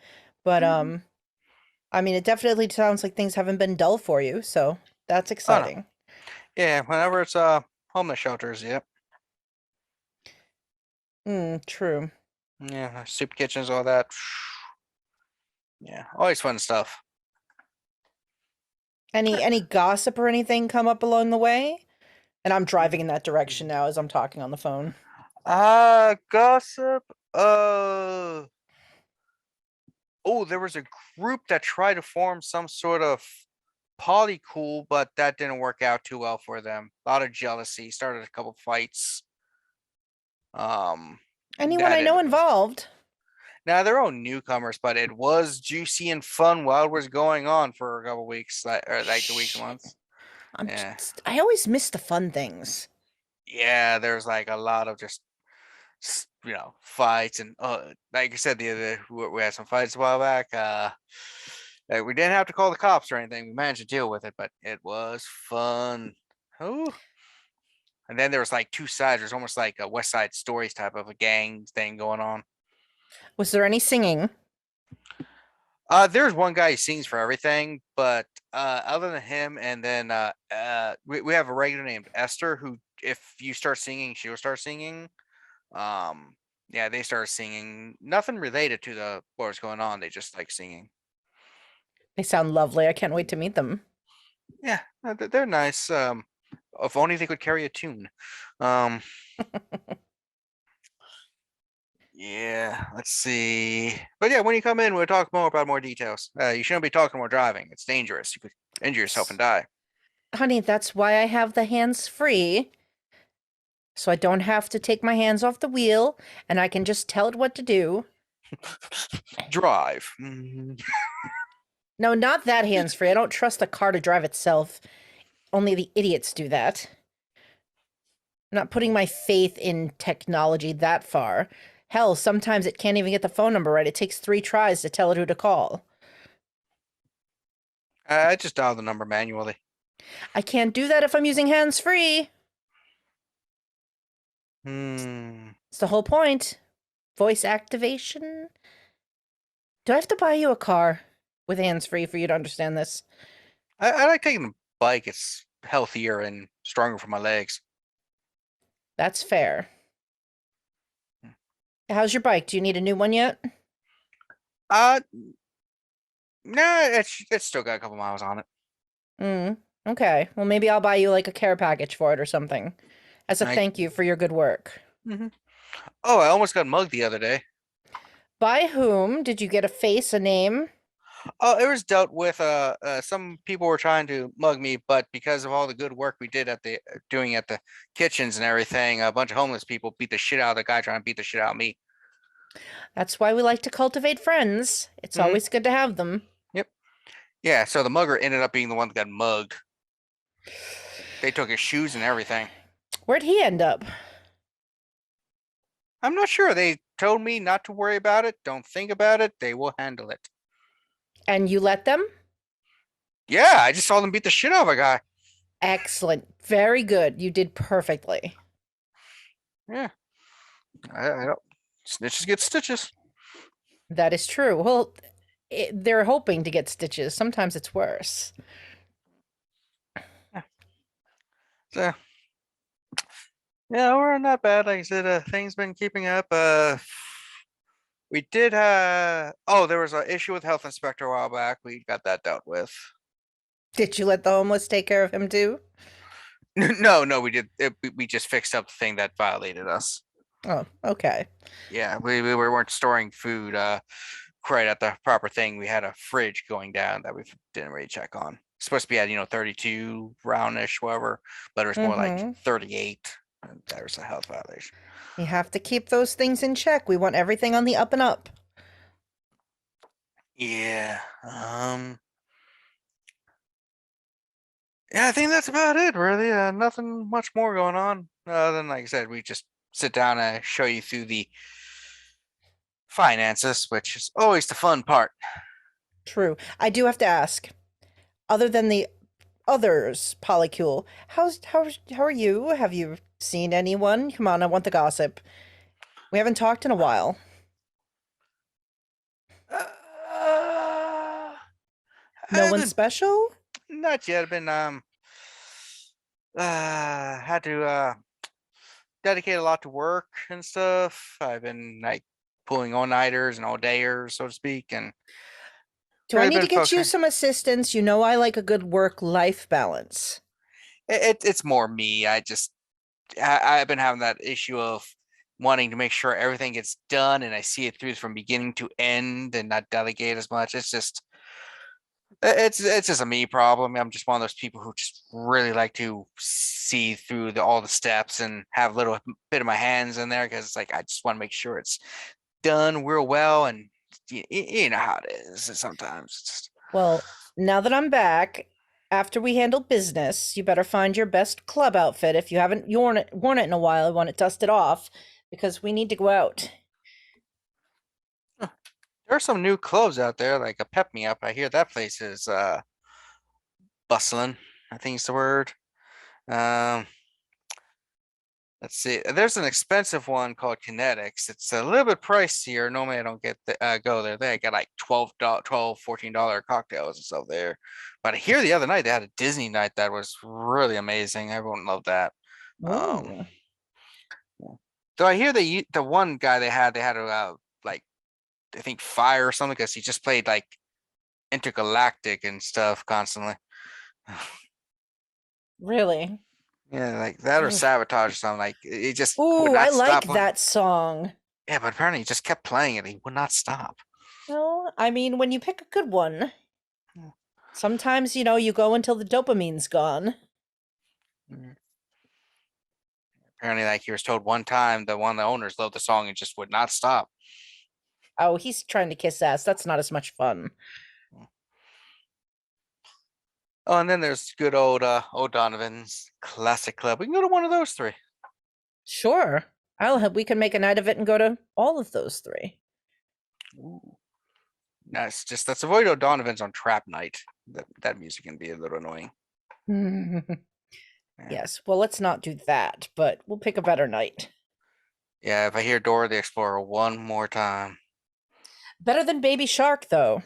but I mean, it definitely sounds like things haven't been dull for you, so that's exciting. Yeah, whenever it's homeless shelters. Yep. True. Yeah, soup kitchens, all that. Yeah, always fun stuff. Any gossip or anything come up along the way? And I'm driving in that direction now as I'm talking on the phone. Gossip. Oh, there was a group that tried to form some sort of polycool, but that didn't work out too well for them. A lot of jealousy, started a couple fights. Anyone that I know didn't- involved. Now they're all newcomers, but it was juicy and fun while it was going on for a couple weeks, or like the weeks, months. Yeah. I always miss the fun things. Yeah, there's like a lot of just fights and like I said, we had some fights a while back. We didn't have to call the cops or anything. We managed to deal with it, but it was fun. Oh. And then there was like two sides. There's almost like a West Side Stories type of a gang thing going on. Was there any singing? There's one guy who sings for everything, but other than him, and then we have a regular named Esther who, if you start singing, she'll start singing. Yeah, they started singing. Nothing related to the what was going on. They just like singing. They sound lovely. I can't wait to meet them. Yeah, they're nice. If only they could carry a tune. Yeah, let's see. But yeah, when you come in, we'll talk more about more details. You shouldn't be talking while driving. It's dangerous. You could injure yourself and die. Honey, that's why I have the hands free. So I don't have to take my hands off the wheel and I can just tell it what to do. Drive. No, not that hands free. I don't trust the car to drive itself. Only the idiots do that. I'm not putting my faith in technology that far. Hell, sometimes it can't even get the phone number right. It takes 3 tries to tell it who to call. I just dial the number manually. I can't do that if I'm using hands free. It's the whole point. Voice activation. Do I have to buy you a car with hands free for you to understand this? I like taking the bike. It's healthier and stronger for my legs. That's fair. How's your bike? Do you need a new one yet? No, it's still got a couple miles on it. Okay. Well, maybe I'll buy you like a care package for it or something. As a thank you for your good work. Oh, I almost got mugged the other day. By whom? Did you get a face, a name? Oh, it was dealt with. Some people were trying to mug me, but because of all the good work we did at the doing at the kitchens and everything, a bunch of homeless people beat the shit out of the guy trying to beat the shit out of me. That's why we like to cultivate friends. It's always good to have them. Yep. Yeah. So the mugger ended up being the one that got mugged. They took his shoes and everything. Where'd he end up? I'm not sure. They told me not to worry about it. Don't think about it. They will handle it. And you let them? Yeah, I just saw them beat the shit out of a guy. Excellent. Very good. You did perfectly. Yeah. I don't. Snitches get stitches. That is true. Well, they're hoping to get stitches. Sometimes it's worse. So, yeah, we're not bad. Like I said, things been keeping up. We did there was an issue with health inspector a while back. We got that dealt with. Did you let the homeless take care of him too? No, we did. We just fixed up the thing that violated us. Oh, okay. Yeah, we weren't storing food quite at the proper thing. We had a fridge going down that we didn't really check on. It's supposed to be at 32 roundish, whatever, but it was more like 38. And that was a health violation. You have to keep those things in check. We want everything on the up and up. Yeah. Yeah, I think that's about it, really. Nothing much more going on. Other than, like I said, we just sit down and show you through the finances, which is always the fun part. True. I do have to ask, other than the others, Polycule, how are you? Have you seen anyone? Come on, I want the gossip. We haven't talked in a while. No one special? Not yet. I've been had to dedicate a lot to work and stuff. I've been like pulling all-nighters and all-dayers, so to speak, and Do I really need been to get you focusing. some assistance? You know I like a good work-life balance. It's more me. I've been having that issue of wanting to make sure everything gets done and I see it through from beginning to end and not delegate as much. It's just a me problem. I'm just one of those people who just really like to see through all the steps and have a little bit of my hands in there because it's like I just want to make sure it's done real well, and you know how it is sometimes. It's just, Well, now that I'm back, after we handle business, you better find your best club outfit. If you haven't worn it in a while, I want it dusted off because we need to go out. there are some new clubs out there, like a Pep Me Up. I hear that place is bustling. I think it's the word. Um, let's see. There's an expensive one called Kinetics. It's a little bit pricier. Normally, I don't get go there. They got like $14 cocktails and stuff there. But I hear the other night they had a Disney night that was really amazing. Everyone loved that. Ooh. So I hear the one guy they had a like I think fire or something because he just played like intergalactic and stuff constantly. Really? Yeah, like that or Ugh. sabotage or something. Like it just would Ooh, not I stop like playing. that song. Yeah, but apparently he just kept playing it. He would not stop. Well, I mean, when you pick a good one, Yeah. sometimes, you go until the dopamine's gone. Apparently, like he was told one time that one of the owners loved the song and just would not stop. Oh, he's trying to kiss ass. That's not as much fun. Oh, and then there's good old O'Donovan's Classic Club. We can go to one of those three. Sure. We can make a night of it and go to all of those three. Ooh. Nice. Just let's avoid O'Donovan's on trap night. That music can be a little annoying. Yeah. Yes. Well, let's not do that, but we'll pick a better night. Yeah, if I hear Dora the Explorer one more time. Better than Baby Shark, though.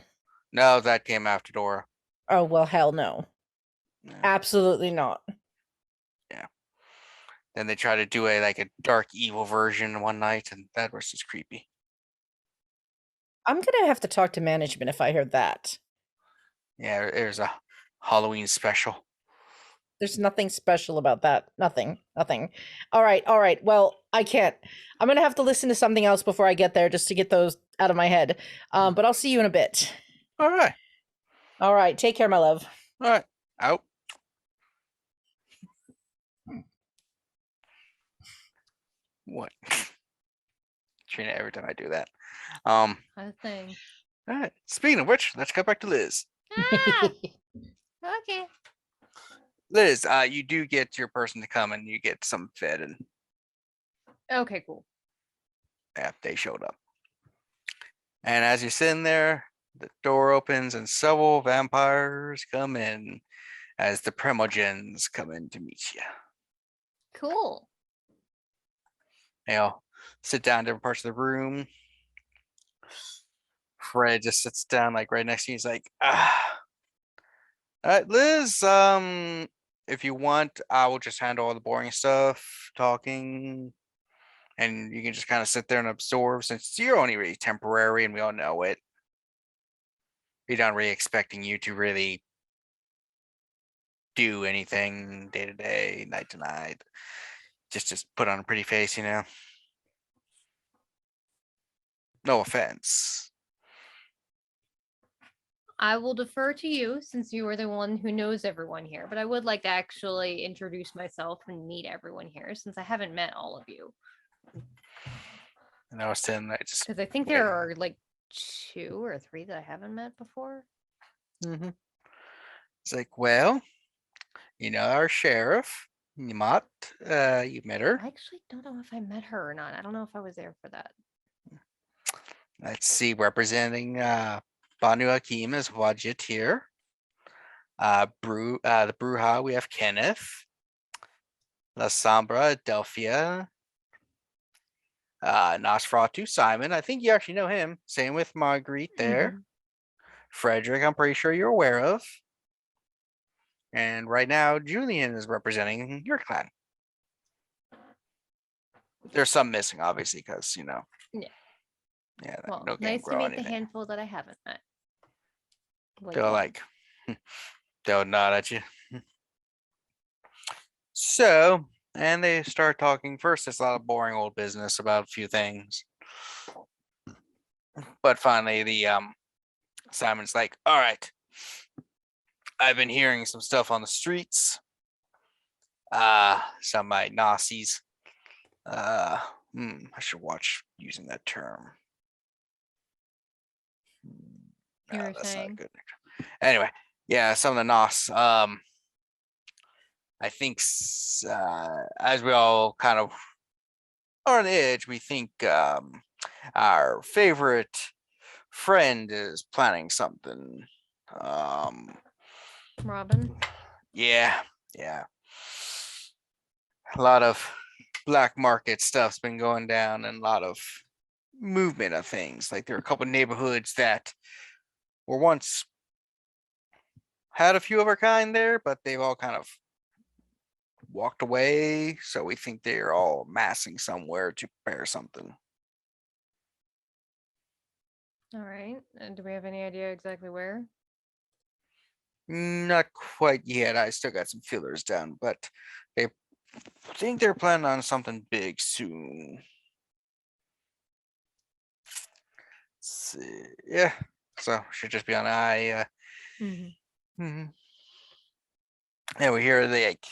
No, that came after Dora. Oh, well, hell no. Yeah. Absolutely not. Then they try to do a dark evil version one night, and that was just creepy. I'm gonna have to talk to management if I hear that. Yeah, there's a Halloween special. There's nothing special about that. Nothing. All right. Well, I can't. I'm gonna have to listen to something else before I get there just to get those out of my head. But I'll see you in a bit. All right. All right. Take care, my love. All right. Out. What? Trina, every time I do that. A thing. All right. Speaking of which, let's go back to Liz. Ah, okay. Liz, you do get your person to come and you get some fed, and Okay, cool. yeah, they showed up. And as you're sitting there, the door opens and several vampires come in as the Primogens come in to meet you. Cool. They all sit down in different parts of the room. Fred just sits down like right next to you. He's like, ah. All right, Liz, if you want, I will just handle all the boring stuff, talking, and you can just kind of sit there and absorb since you're only really temporary and we all know it. We're not really expecting you to really do anything day to day, night to night. Just put on a pretty face, you know. No offense. I will defer to you since you are the one who knows everyone here, but I would like to actually introduce myself and meet everyone here since I haven't met all of you. And I was saying that just Because I think there are like 2 or 3 that I haven't met before. It's like, well, you know, our sheriff, you met her. I actually don't know if I met her or not. I don't know if I was there for that. Let's see, representing Banu Hakim is Wajit here. The Brujah, we have Kenneth. La Sombra, Delphia. Nosferatu, Simon. I think you actually know him. Same with Marguerite there. Frederick, I'm pretty sure you're aware of. And right now, Julian is representing your clan. There's some missing, obviously, because, you know. Yeah. Yeah, Well, no game nice to grow meet the anything. handful that I haven't met. They're you. like, they'll nod at you. So, and they start talking. First, it's a lot of boring old business about a few things. But finally, the Simon's like, all right, I've been hearing some stuff on the streets. Some of my Nazis. I should watch using that term. You No, were that's saying? not good. Anyway, yeah, some of the Nos. I think as we all kind of are on the edge, we think our favorite friend is planning something. Robin. Yeah. A lot of black market stuff's been going down and a lot of movement of things. Like there are a couple neighborhoods that were once had a few of our kind there, but they've all kind of walked away. So we think they're all massing somewhere to prepare something. All right. And do we have any idea exactly where? Not quite yet. I still got some fillers down, but they think they're planning on something big soon. Let's see. Yeah. So should just be on eye. Yeah, we hear like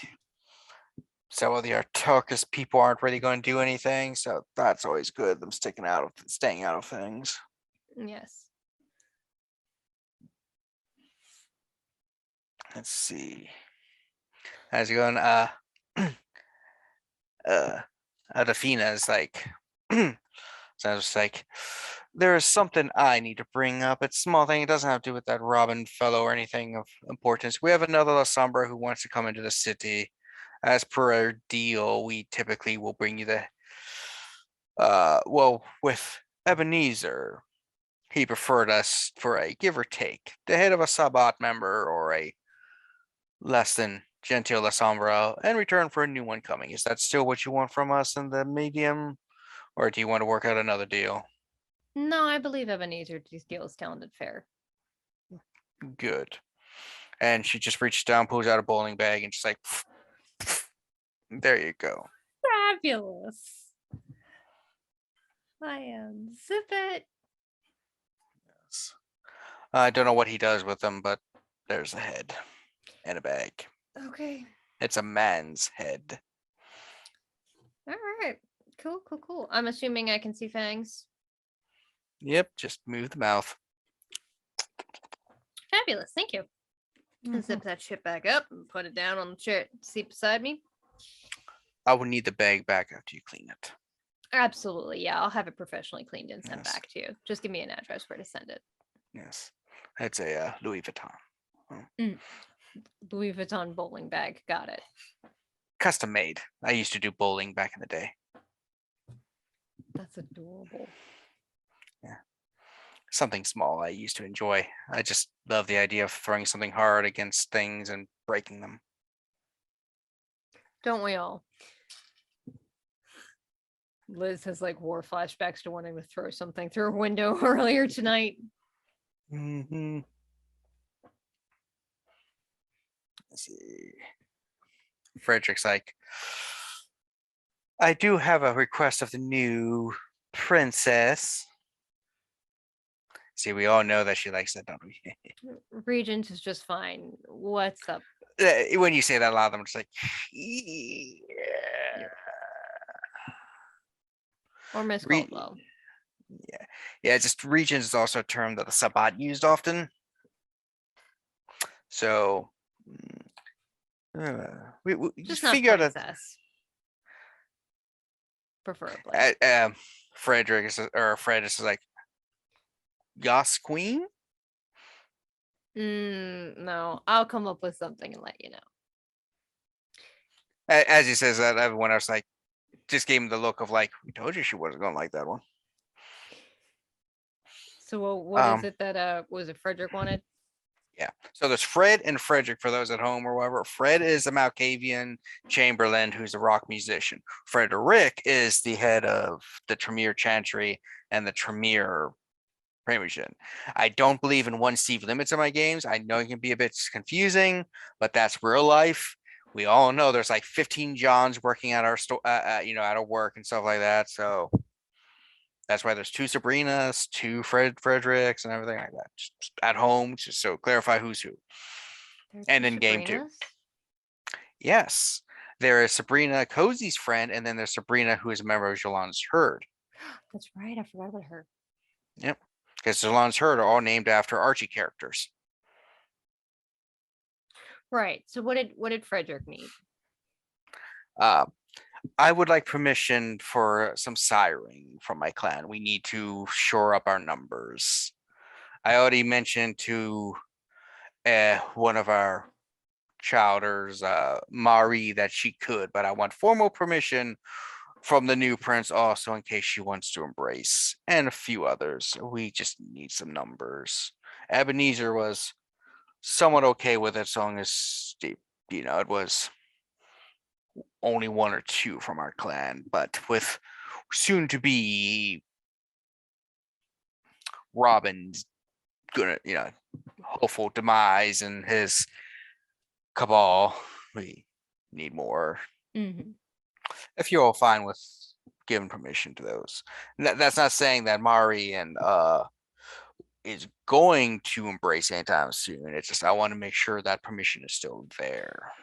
some of the Artokus people aren't really going to do anything, so that's always good. Them staying out of things. Yes. Let's see. How's it going? Adafina is like, so I was like, there is something I need to bring up. It's a small thing. It doesn't have to do with that Robin fellow or anything of importance. We have another La Sombra who wants to come into the city. As per our deal, we typically will bring you the, well, with Ebenezer, he preferred us for a give or take, the head of a Sabat member or a less than genteel La Sombra in return for a new one coming. Is that still what you want from us in the medium? Or do you want to work out another deal? No, I believe Ebenezer deals talented fair. Good. And she just reaches down, pulls out a bowling bag, and just like, there you go. Fabulous. I am zip it. Yes. I don't know what he does with them, but there's a head and a bag. Okay. It's a man's head. All right. Cool. I'm assuming I can see fangs. Yep, just move the mouth. Fabulous. Thank you. Zip that shit back up and put it down on the chair seat beside me. I will need the bag back after you clean it. Absolutely. Yeah, I'll have it professionally cleaned and sent Yes. back to you. Just give me an address where to send it. Yes. It's a Louis Vuitton. Louis Vuitton bowling bag. Got it. Custom made. I used to do bowling back in the day. That's adorable. Something small I used to enjoy. I just love the idea of throwing something hard against things and breaking them. Don't we all? Liz has like war flashbacks to wanting to throw something through a window earlier tonight. Mm-hmm. Let's see. Frederick's like, I do have a request of the new princess. See, we all know that she likes that, don't we? Regent is just fine. What's up? When you say that, a lot of them are just like, yeah. Or Miss Re- Caldwell. Yeah. Just regions is also a term that the Sabat used often. So we Just just not figure out a princess. Preferably. Frederick or Fred is like, Yas Queen. No, I'll come up with something and let you know. As he says that, everyone else like just gave him the look of like, we told you she wasn't gonna like that one. So what is it that was it Frederick wanted? Yeah. So there's Fred and Frederick for those at home or whatever. Fred is a Malkavian Chamberlain who's a rock musician. Frederick is the head of the Tremere Chantry and the Tremere Primogen. I don't believe in one Steve limits in my games. I know it can be a bit confusing, but that's real life. We all know there's like 15 Johns working at our store, at our work and stuff like that. So that's why there's 2 Sabrinas, 2 Fredericks, and everything like that. Just at home, just so clarify who's who. There are And two in game 2. Sabrinas? Yes. There is Sabrina, Cozy's friend, and then there's Sabrina, who is a member of Jilon's herd. That's right. I forgot about her. Yep. Because Jilon's herd are all named after Archie characters. Right. So what did Frederick need? Uh, I would like permission for some siring from my clan. We need to shore up our numbers. I already mentioned to one of our chowders, Mari, that she could, but I want formal permission from the new prince also in case she wants to embrace, and a few others. We just need some numbers. Ebenezer was somewhat okay with it, so long as it was only 1 or 2 from our clan, but with soon to be Robin's hopeful demise and his cabal, we need more. Mhm. If you're all fine with giving permission to those. That's not saying that Mari and is going to embrace anytime soon. It's just I want to make sure that permission is still there.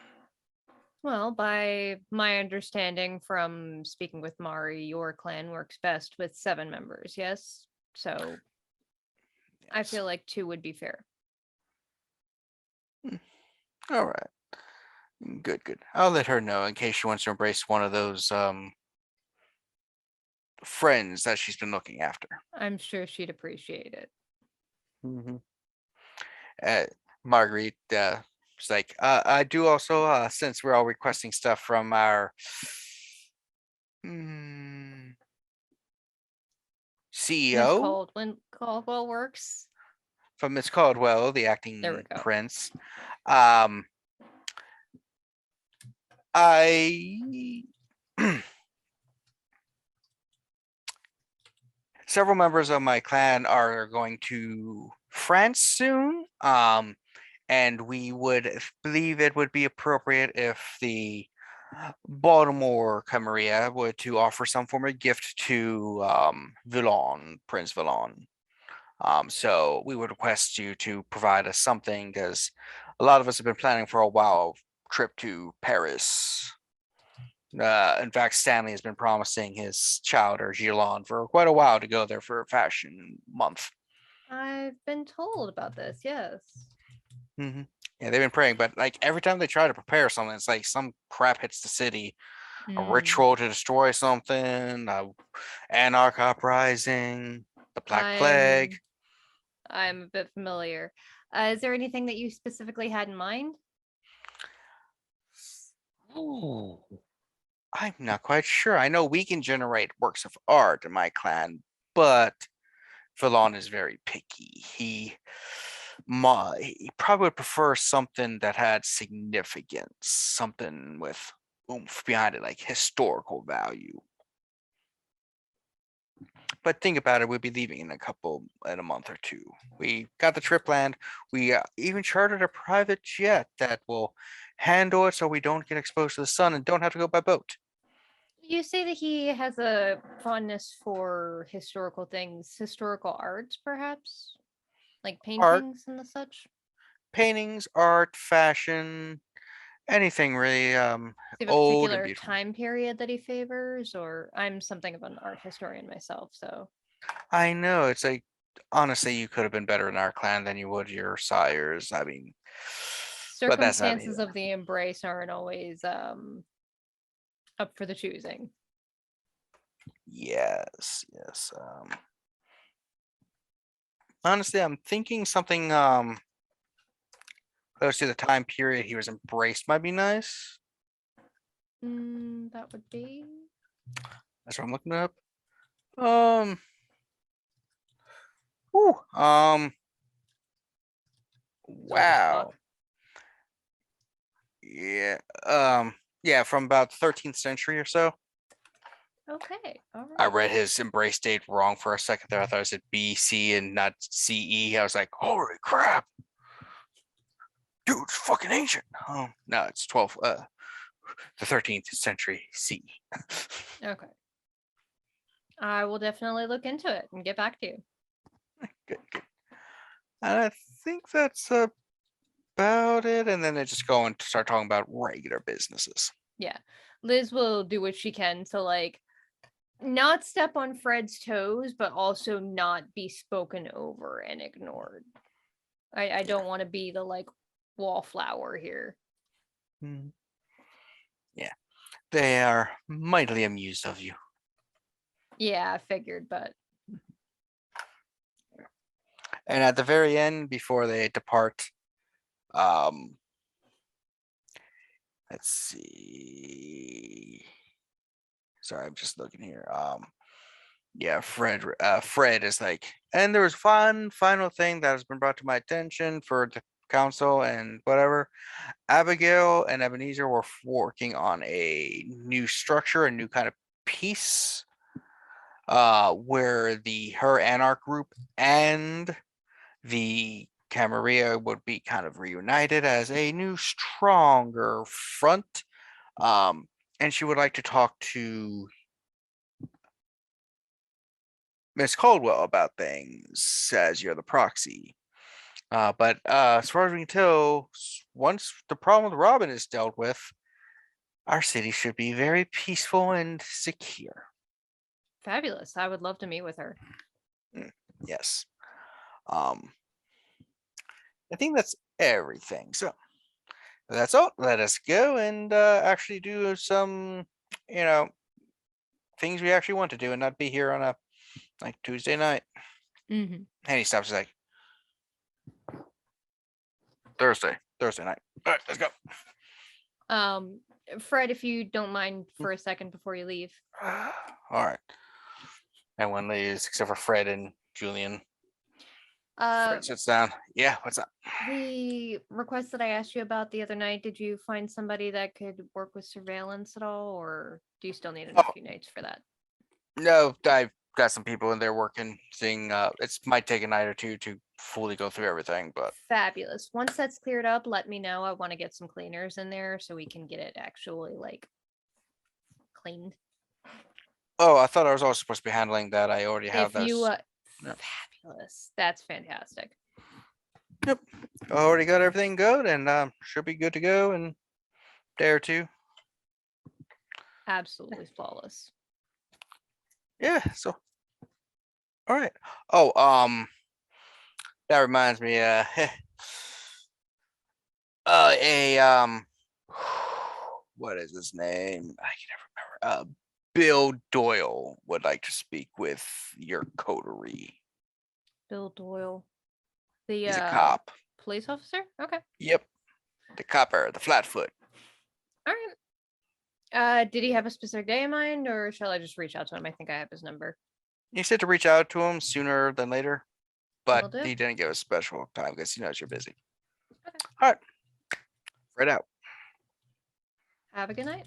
Well, by my understanding from speaking with Mari, your clan works best with 7 members, yes? So I Yes. feel like 2 would be fair. All right. Good. I'll let her know in case she wants to embrace one of those friends that she's been looking after. I'm sure she'd appreciate it. Marguerite, it's like, I do also, since we're all requesting stuff from our Miss CEO, Caldwell works. from Miss Caldwell, the There we acting go. prince. I several members of my clan are going to France soon. And we would believe it would be appropriate if the Baltimore Camarilla were to offer some form of gift to Prince Villon. So we would request you to provide us something because a lot of us have been planning for a while trip to Paris. In fact, Stanley has been promising his chowder Jilon for quite a while to go there for fashion month. I've been told about this, yes. Yeah, they've been praying, but like every time they try to prepare something, it's like some crap hits the city. A ritual to destroy something, anarch uprising, the Black Plague. I'm a bit familiar. Is there anything that you specifically had in mind? Ooh, I'm not quite sure. I know we can generate works of art in my clan, but Villon is very picky. He probably would prefer something that had significance, something with oomph behind it, like historical value. But think about it, we'll be leaving in a month or 2. We got the trip planned. We even chartered a private jet that will handle it so we don't get exposed to the sun and don't have to go by boat. You say that he has a fondness for historical things, historical arts, perhaps? Like paintings and the such? Paintings, art, fashion, anything really Do you have a old and particular beautiful. time period that he favors? Or I'm something of an art historian myself, so I know, it's like honestly, you could have been better in our clan than you would your sires. I mean, but that's not circumstances of the embrace aren't always up for the choosing. yes. Honestly, I'm thinking something close to the time period he was embraced might be nice. That would be That's what I'm looking up. Whew, Wow. Yeah. Yeah, from about 13th century or so. Okay. All I right. read his embrace date wrong for a second there. I thought it said BC and not CE. I was like, holy crap. Dude, it's fucking ancient. Oh, no, it's the 13th century CE. Okay. I will definitely look into it and get back to you. Good, good. And I think that's about it. And then they just go and start talking about regular businesses. Yeah. Liz will do what she can to like not step on Fred's toes, but also not be spoken over and ignored. I don't want to be the like wallflower here. Yeah. They are mightily amused of you. Yeah, I figured, but And at the very end, before they depart, let's see. Sorry, I'm just looking here. Yeah, Fred is like, and there was one final thing that has been brought to my attention for the council and whatever. Abigail and Ebenezer were working on a new structure, a new kind of piece, where her Anarch group and the Camarilla would be kind of reunited as a new, stronger front. And she would like to talk to Miss Caldwell about things as you're the proxy. But as far as we can tell, once the problem with Robin is dealt with, our city should be very peaceful and secure. fabulous. I would love to meet with her. Yes. I think that's everything. So that's all. Let us go and actually do some, things we actually want to do and not be here on a Tuesday night. Mm-hmm. And he stops. He's like, Thursday night. All right, let's go. Fred, if you don't mind for a second before you leave. All right. Everyone leaves except for Fred and Julian. Fred sits down. Yeah, what's up? The request that I asked you about the other night, did you find somebody that could work with surveillance at all, or do you still need a few nights for that? No, I've got some people in there working, seeing it might take a night or two to fully go through everything, but Fabulous. Once that's cleared up, let me know. I want to get some cleaners in there so we can get it actually like cleaned. oh, I thought I was also supposed to be handling that. I already have If those. you Yeah. fabulous. That's fantastic. I already got everything good and should be good to go in a day or two. Absolutely flawless. Yeah, so all right. Oh, that reminds me, what is his name? I can never remember. Bill Doyle would like to speak with your coterie. Bill Doyle. The He's a cop. police officer? Okay. Yep. The copper, the Flatfoot. All right. Did he have a specific day in mind, or shall I just reach out to him? I think I have his number. You said to reach out to him sooner than later, but Will do. he didn't give a special time because he knows you're busy. Okay. All right. Fred out. Have a good night.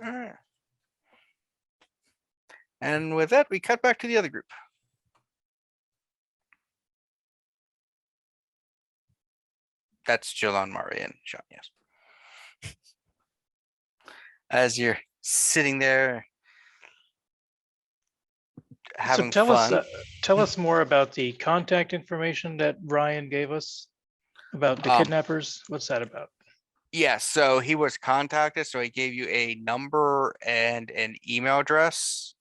All right. And with that, we cut back to the other group. That's Jilon, Mari, and Sean, yes. As you're sitting there having so fun. Tell us more about the contact information that Ryan gave us about the kidnappers. What's that about? Yeah, so he was contacted, so he gave you a number and an email address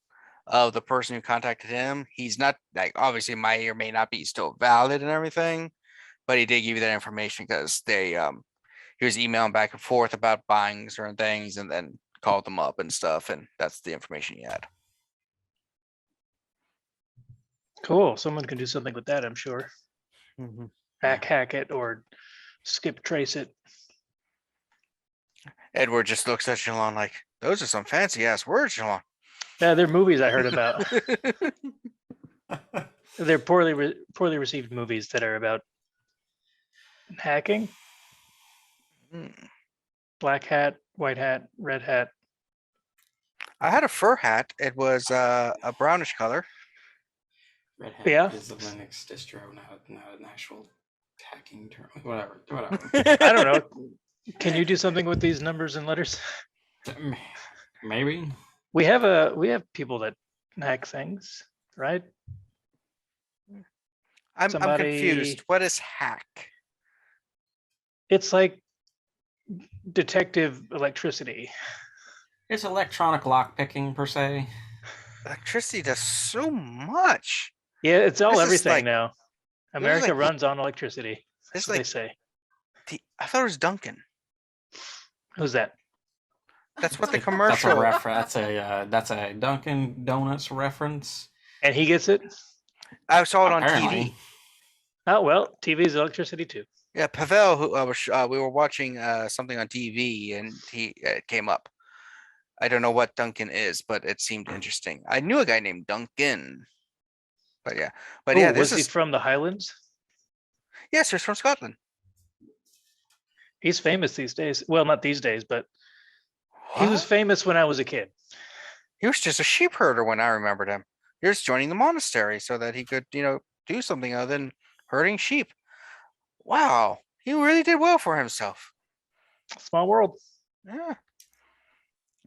of the person who contacted him. He's not obviously may or may not be still valid and everything, but he did give you that information because he was emailing back and forth about buying certain things and then called them up and stuff, and that's the information he had. Cool. Someone can do something with that, I'm sure. Mm-hmm. Hack it or skip trace it. Edward just looks at Jilon like, those are some fancy ass words, Jilon. Yeah, they're movies I heard about. They're poorly received movies that are about Hacking. Hmm. Black hat, white hat, red hat. I had a fur hat. It was a brownish color. Red Hat Yeah. is the Linux distro, not an actual hacking term. Whatever. Whatever. I don't know. Can you do something with these numbers and letters? Maybe. We have people that hack things, right? I'm Somebody- confused. What is hack? It's like detective electricity. It's electronic lockpicking per se. Electricity does so much. Yeah, it's all This is everything like- now. is America like- runs on electricity. It's That's what they like say. I thought it was Duncan. Who's that? That's what the That's commercial. a reference. That's a Dunkin' Donuts reference. And he gets it? I saw it on Apparently. TV. Oh well, TV is electricity too. Yeah, Pavel, who we were watching something on TV, and he it came up. I don't know what Duncan is, but it seemed interesting. I knew a guy named Duncan, but yeah, Oh, this was he is from the Highlands? yes, he's from Scotland. He's famous these days. Well, not these days, but he was What? famous when I was a kid. He was just a sheep herder when I remembered him. He was joining the monastery so that he could, do something other than herding sheep. Wow, he really did well for himself. Small world. Yeah.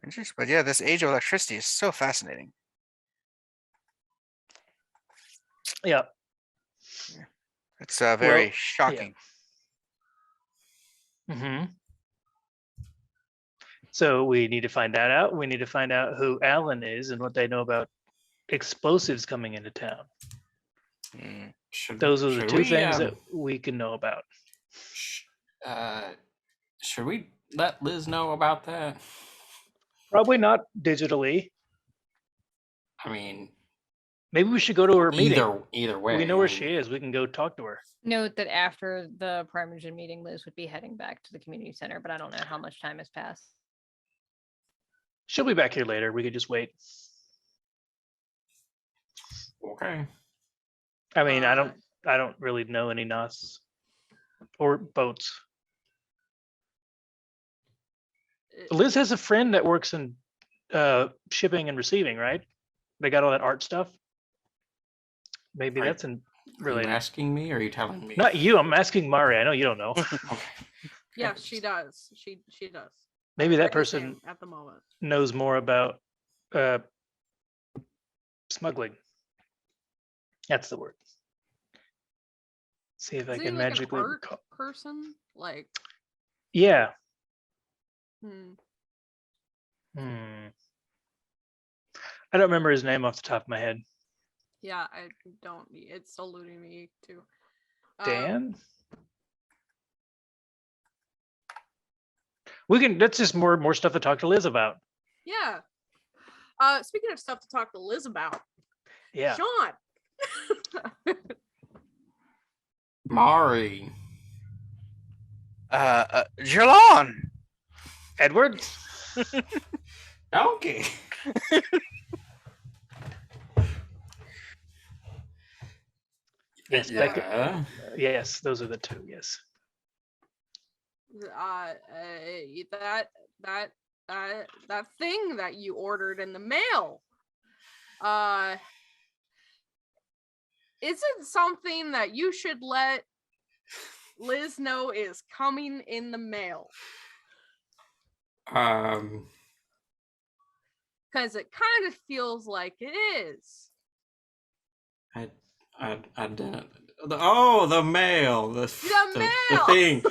Interesting. But yeah, this age of electricity is so fascinating. Yeah. It's very Well, shocking. Mm-hmm. So we need to find that out. We need to find out who Alan is and what they know about explosives coming into town. Mm. Those are the should two we, things that we can know about. Should we let Liz know about that? Probably not digitally. I mean, Maybe we should go to her meeting. either way. We know where I she mean, is. We can go talk to her. Note that after the Primogen meeting, Liz would be heading back to the community center, but I don't know how much time has passed. She'll be back here later. We could just wait. Okay. I mean, Uh, I don't really know any NOS or boats. Liz has a friend that works in shipping and receiving, right? They got all that art stuff. Maybe Right. that's in Are you related. asking me or are you telling me? Not you. I'm asking Mari. I know you don't know. Okay. Yeah, she does. She does. Maybe that Brittany's person in at the moment. knows more about uh, smuggling. That's the word. See if I Is he can like magically an art recall. person? Like, Yeah. hmm. Hmm. I don't remember his name off the top of my head. Yeah, I don't. It's eluding me too. Dan? We can, that's just more stuff to talk to Liz about. Yeah. Speaking of stuff to talk to Liz about, Yeah. Sean. Mari. Jilon. Edward? Okay. Yes, Becca. Yeah. Yes, those are the two. Yes. That thing that you ordered in the mail. Isn't something that you should let Liz know is coming in the mail? Because it kind of feels like it is. I didn't. The mail. The mail! thing.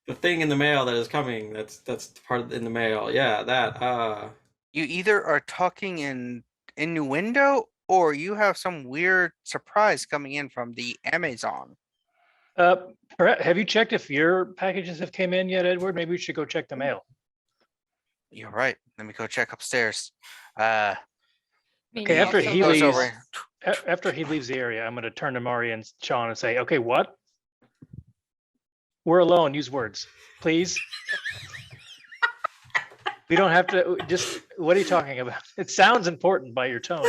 The thing in the mail that is coming. That's part of in the mail. Yeah, that. You either are talking in innuendo or you have some weird surprise coming in from the Amazon. Have you checked if your packages have came in yet, Edward? Maybe we should go check the mail. You're right. Let me go check upstairs. Okay, after he goes leaves, over. after he leaves the area, I'm going to turn to Mari and Sean and say, "Okay, what? We're alone. Use words, please." We don't have to. Just what are you talking about? It sounds important by your tone.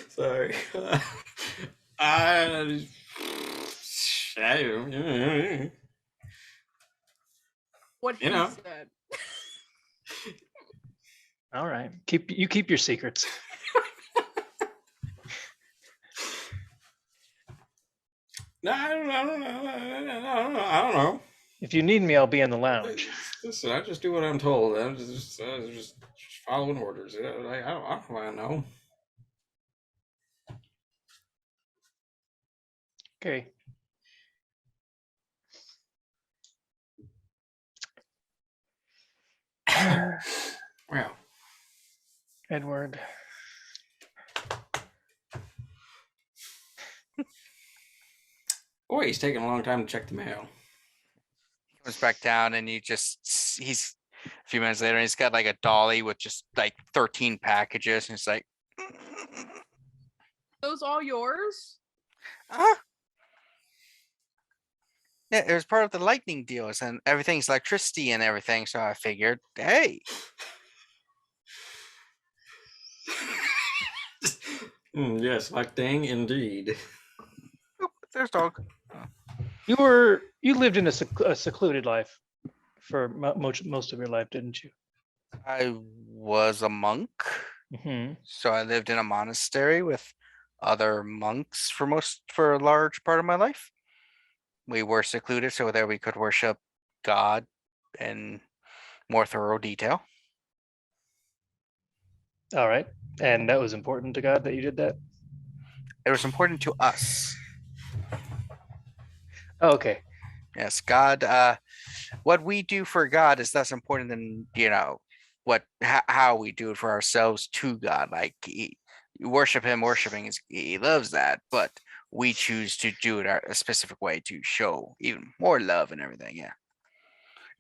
Sorry. What You he know. said. All right. Keep your secrets. No, I don't know. If you need me, I'll be in the lounge. Listen, I just do what I'm told. I'm just following orders. I don't know. Okay. Well, Edward. boy, he's taking a long time to check the mail. He comes back down and he's a few minutes later and he's got like a dolly with just like 13 packages and it's like Those all yours? ah. Yeah, it was part of the lightning deals and everything's electricity and everything, so I figured, hey. Yes, like dang indeed. Oop, there's dog. You lived in a secluded life for most of your life, didn't you? I was a monk, Hmm. so I lived in a monastery with other monks for a large part of my life. We were secluded, so there we could worship God in more thorough detail. All right. And that was important to God that you did that? It was important to us. Oh, okay. Yes, God. What we do for God is less important than how we do it for ourselves to God. Like you worship Him, worshiping He loves that, but we choose to do it a specific way to show even more love and everything. Yeah.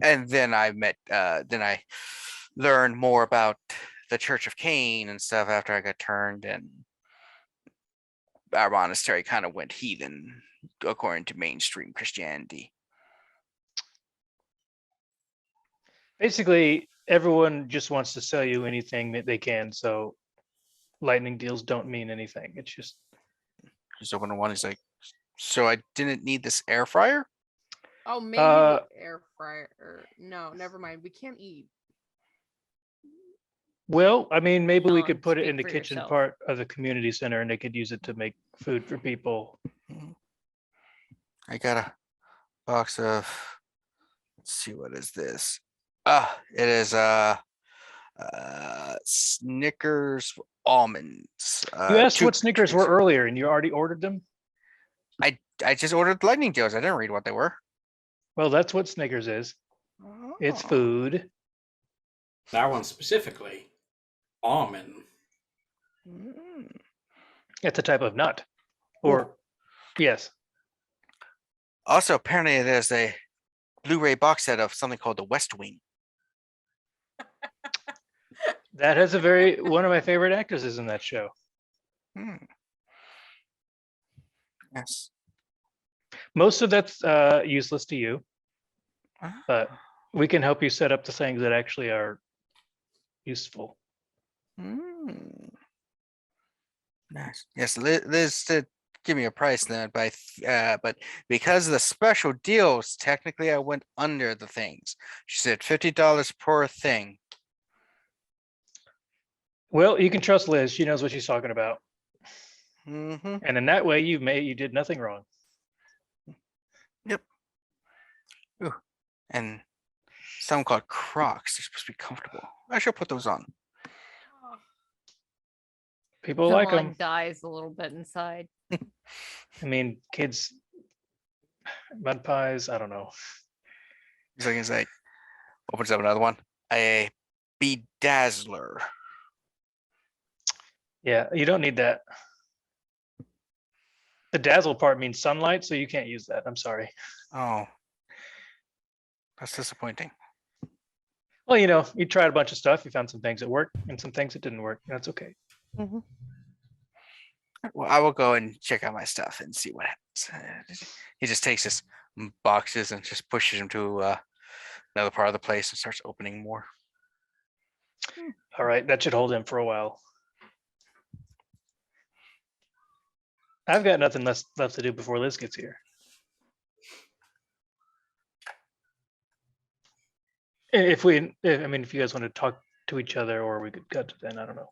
And then I learned more about the Church of Cain and stuff after I got turned, and our monastery kind of went heathen according to mainstream Christianity. Basically, everyone just wants to sell you anything that they can. So lightning deals don't mean anything. It's just He's open to one. He's like, so I didn't need this air fryer? Oh, maybe the air fryer. No, never mind. We can't eat. well, I mean, maybe we Jilon, could put it speak in the for kitchen yourself. part of the community center and they could use it to make food for people. I got a box of, let's see, what is this? It is Snickers almonds. You asked two what Snickers were treats. earlier and you already ordered them? I just ordered lightning deals. I didn't read what they were. Well, that's what Snickers is. It's Oh. food. That one specifically, almond. Mm. It's a type of nut. Or, yes. Also, apparently there's a Blu-ray box set of something called The West Wing. That has one of my favorite actresses in that show. Hmm. Yes. Most of that's useless to you, Ah. but we can help you set up the things that actually are useful. Mm. Nice. Yes, Liz did give me a price limit, but because of the special deals, technically I went under the things. She said $50 per thing. Well, you can trust Liz. She knows what she's talking about. Mm-hmm. And in that way, you did nothing wrong. Yep. Ooh. And some called Crocs. They're supposed to be comfortable. I should put those on. People like Jilon them. dies a little bit inside. I mean, kids, mud pies, I don't know. He's like, opens up another one. A bedazzler. Yeah, you don't need that. The dazzle part means sunlight, so you can't use that. I'm sorry. Oh. That's disappointing. Well, you tried a bunch of stuff. You found some things that worked and some things that didn't work. That's okay. Mm-hmm. Well, I will go and check out my stuff and see what happens. He just takes his boxes and just pushes them to another part of the place and starts opening more. All right, that should hold him for a while. I've got nothing left to do before Liz gets here. If you guys want to talk to each other, or we could cut to then, I don't know.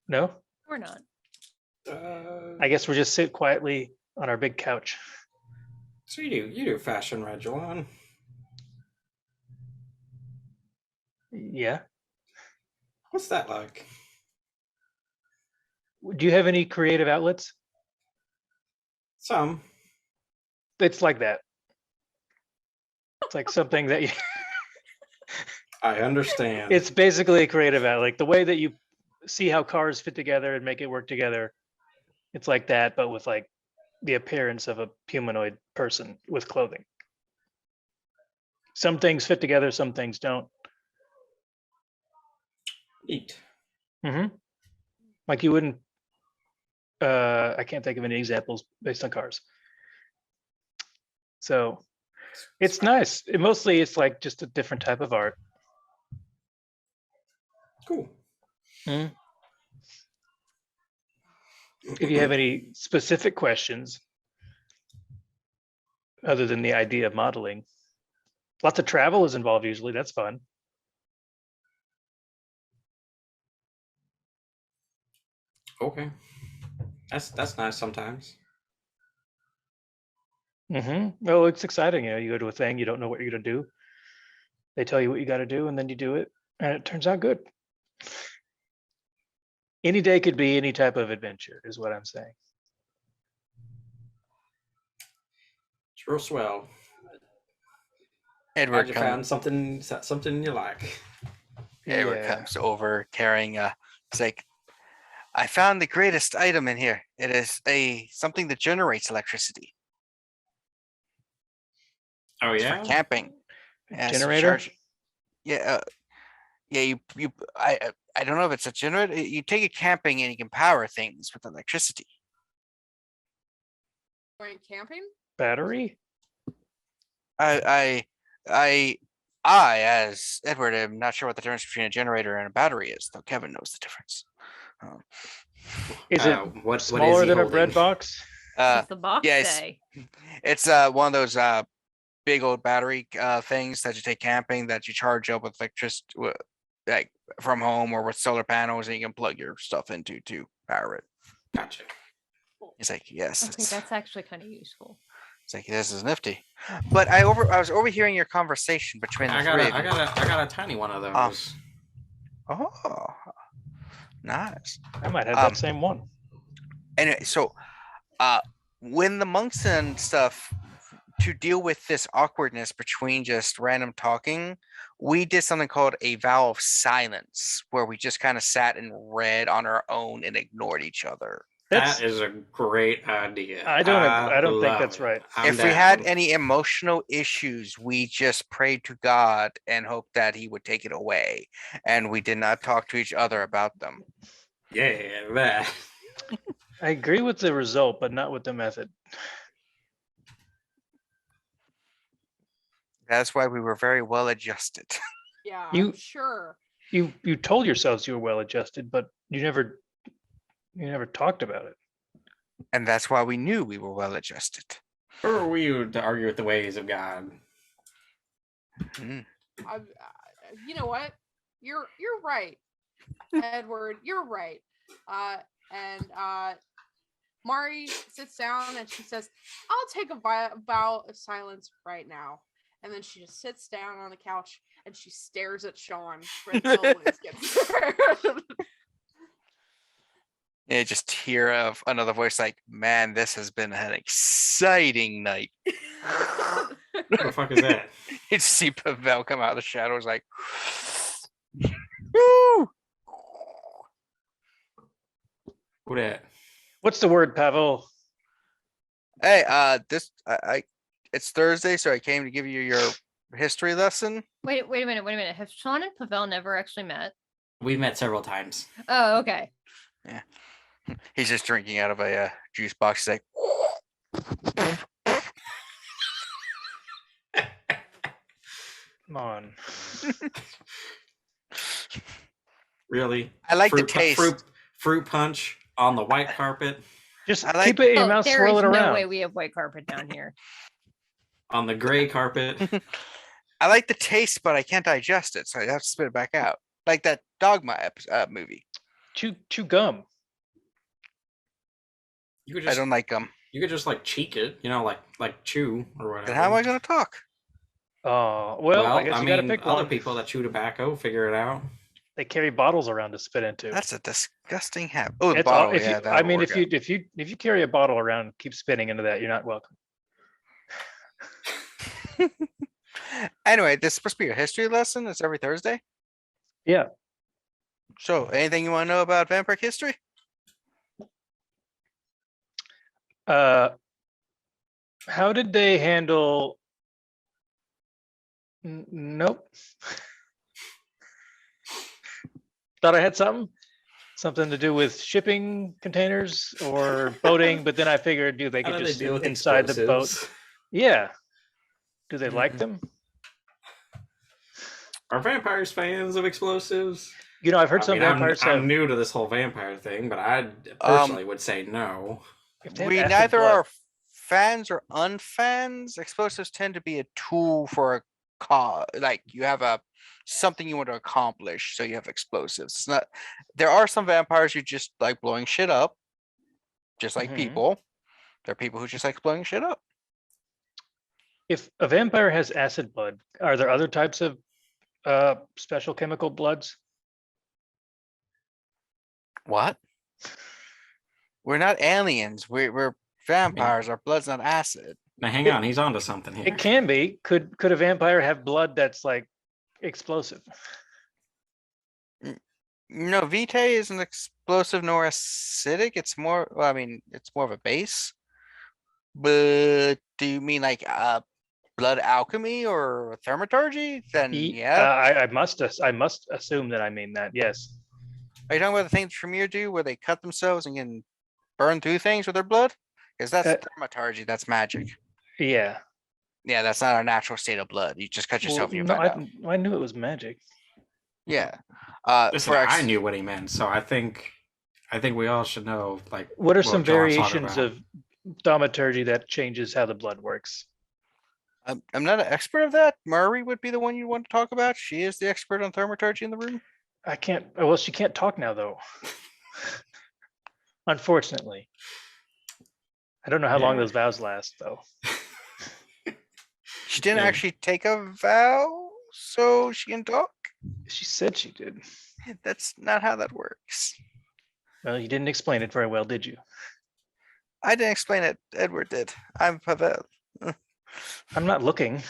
No, Or not. I guess we'll just sit quietly on our big couch. So you do fashion, right, Jilon? Yeah. What's that like? Do you have any creative outlets? Some. It's like that. It's like something that you. I understand. It's basically a creative outlet. Like the way that you see how cars fit together and make it work together. It's like that, but with like the appearance of a humanoid person with clothing. Some things fit together, some things don't. Neat. Mm-hmm. Like you wouldn't. I can't think of any examples based on cars. So it's nice. Mostly it's like just a different type of art. Cool. Mhm. If you have any specific questions, other than the idea of modeling, lots of travel is involved usually. That's fun. Okay. That's nice sometimes. Well, it's exciting. You go to a thing, you don't know what you're gonna do. They tell you what you got to do, and then you do it, and it turns out good. Any day could be any type of adventure, is what I'm saying. It's real swell. Edward Glad you comes. found something you like. Edward comes over carrying it's like, I found the greatest item in here. It is something that generates electricity. Oh It's yeah. for camping. Yeah, so Generator? yeah, yeah. I don't know if it's a generator. You take it camping and you can power things with electricity. Going camping? Battery? I, as Edward, am not sure what the difference between a generator and a battery is, though Kevin knows the difference. Is it what smaller is he than a holding? bread box? What's the box yeah, say? it's one of those big old battery things that you take camping that you charge up with electricity, like from home or with solar panels, and you can plug your stuff into to power it. Gotcha. It's like, yes, Okay, that's actually kind of useful. it's like, this is nifty. But I was overhearing your conversation between the I three of you. got a tiny one of those. Oh, nice. I might have that same one. Anyway, so when the monks and stuff, to deal with this awkwardness between just random talking, we did something called a vow of silence, where we just kind of sat and read on our own and ignored each other. That is a great idea. I don't think love that's it. right. I'm If we had down. any emotional issues, we just prayed to God and hoped that he would take it away. And we did not talk to each other about them. Yeah, that. I agree with the result, but not with the method. That's why we were very well adjusted. Yeah, You- I'm sure. You told yourselves you were well adjusted, but you never talked about it. And that's why we knew we were well adjusted. Who are we to argue with the ways of God? Mm. You know what? You're right, Edward. You're right. And Mari sits down and she says, "I'll take a vow of silence right now." And then she just sits down on the couch and she stares at Sean until Liz gets there. Yeah, just hear of another voice like, "Man, this has been an exciting night." What the fuck is that? You see Pavel come out of the shadows like, "Woo!" Who that? What's the word, Pavel? Hey, it's Thursday, so I came to give you your history lesson. Wait a minute. Have Sean and Pavel never actually met? We've met several times. Oh, okay. He's just drinking out of a juice box. He's like, Come on. Really? I like the fruit, pu- taste. fruit punch on the white carpet, Just I like- keep it in your Oh, mouth, there swirl is it no around. way we have white carpet down here. on the gray carpet. I like the taste, but I can't digest it, so I have to spit it back out. Like that Dogma movie. Chew gum. You could I just don't like them. you could just like cheek it, like chew or whatever. Then how am I going to talk? Oh, well, I guess you gotta pick other one. people that chew tobacco figure it out. They carry bottles around to spit into. That's a disgusting habit. Oh, the It's all, bottle. if Yeah, you, that'll I mean, work if you carry a bottle around, keep spitting into that. You're not welcome. out. Anyway, this is supposed to be a history lesson. It's every Thursday. Yeah. So, anything you want to know about vampire history? How did they handle? Nope. Thought I had something to do with shipping containers or boating, but then I figured, they How could do just they deal sit with inside the boat. explosives? Yeah. Do they like Mhm. them? Are vampires fans of explosives? I've heard I some mean, vampires I'm have. new to this whole vampire thing, but I personally would say no. If they have We acid neither blood- are fans or unfans. Explosives tend to be a tool for a cause. Like you have something you want to accomplish, so you have explosives. It's not. There are some vampires who just like blowing shit up, just like Mhm. people. There are people who just like blowing shit up. If a vampire has acid blood, are there other types of special chemical bloods? What? We're not aliens. We're vampires. Our blood's not acid. Now, hang on, he's onto something here. It can be. Could a vampire have blood that's like explosive? No, Vitae isn't explosive nor acidic. It's more. Well, I mean, it's more of a base. But do you mean like blood alchemy or thermaturgy? Then yeah. I must assume that I mean that. Yes. Are you talking about the thing Tremere do, where they cut themselves and can burn through things with their blood? Because that's thaumaturgy. That's magic. Yeah. Yeah, that's not our natural state of blood. You just cut yourself and you no, find out. I knew it was magic. Yeah. Listen, I knew what he meant, so I think we all should know. Like, What are some John's talking variations about. of thaumaturgy that changes how the blood works? I'm not an expert of that. Murray would be the one you want to talk about. She is the expert on thaumaturgy in the room. I can't. Well, she can't talk now, though. Unfortunately, I don't know how long Yeah. those vows last, though. She didn't Yeah. actually take a vow, so she can talk. She said she did. That's not how that works. Well, you didn't explain it very well, did you? I didn't explain it. Edward did. I'm Pavel. I'm not looking.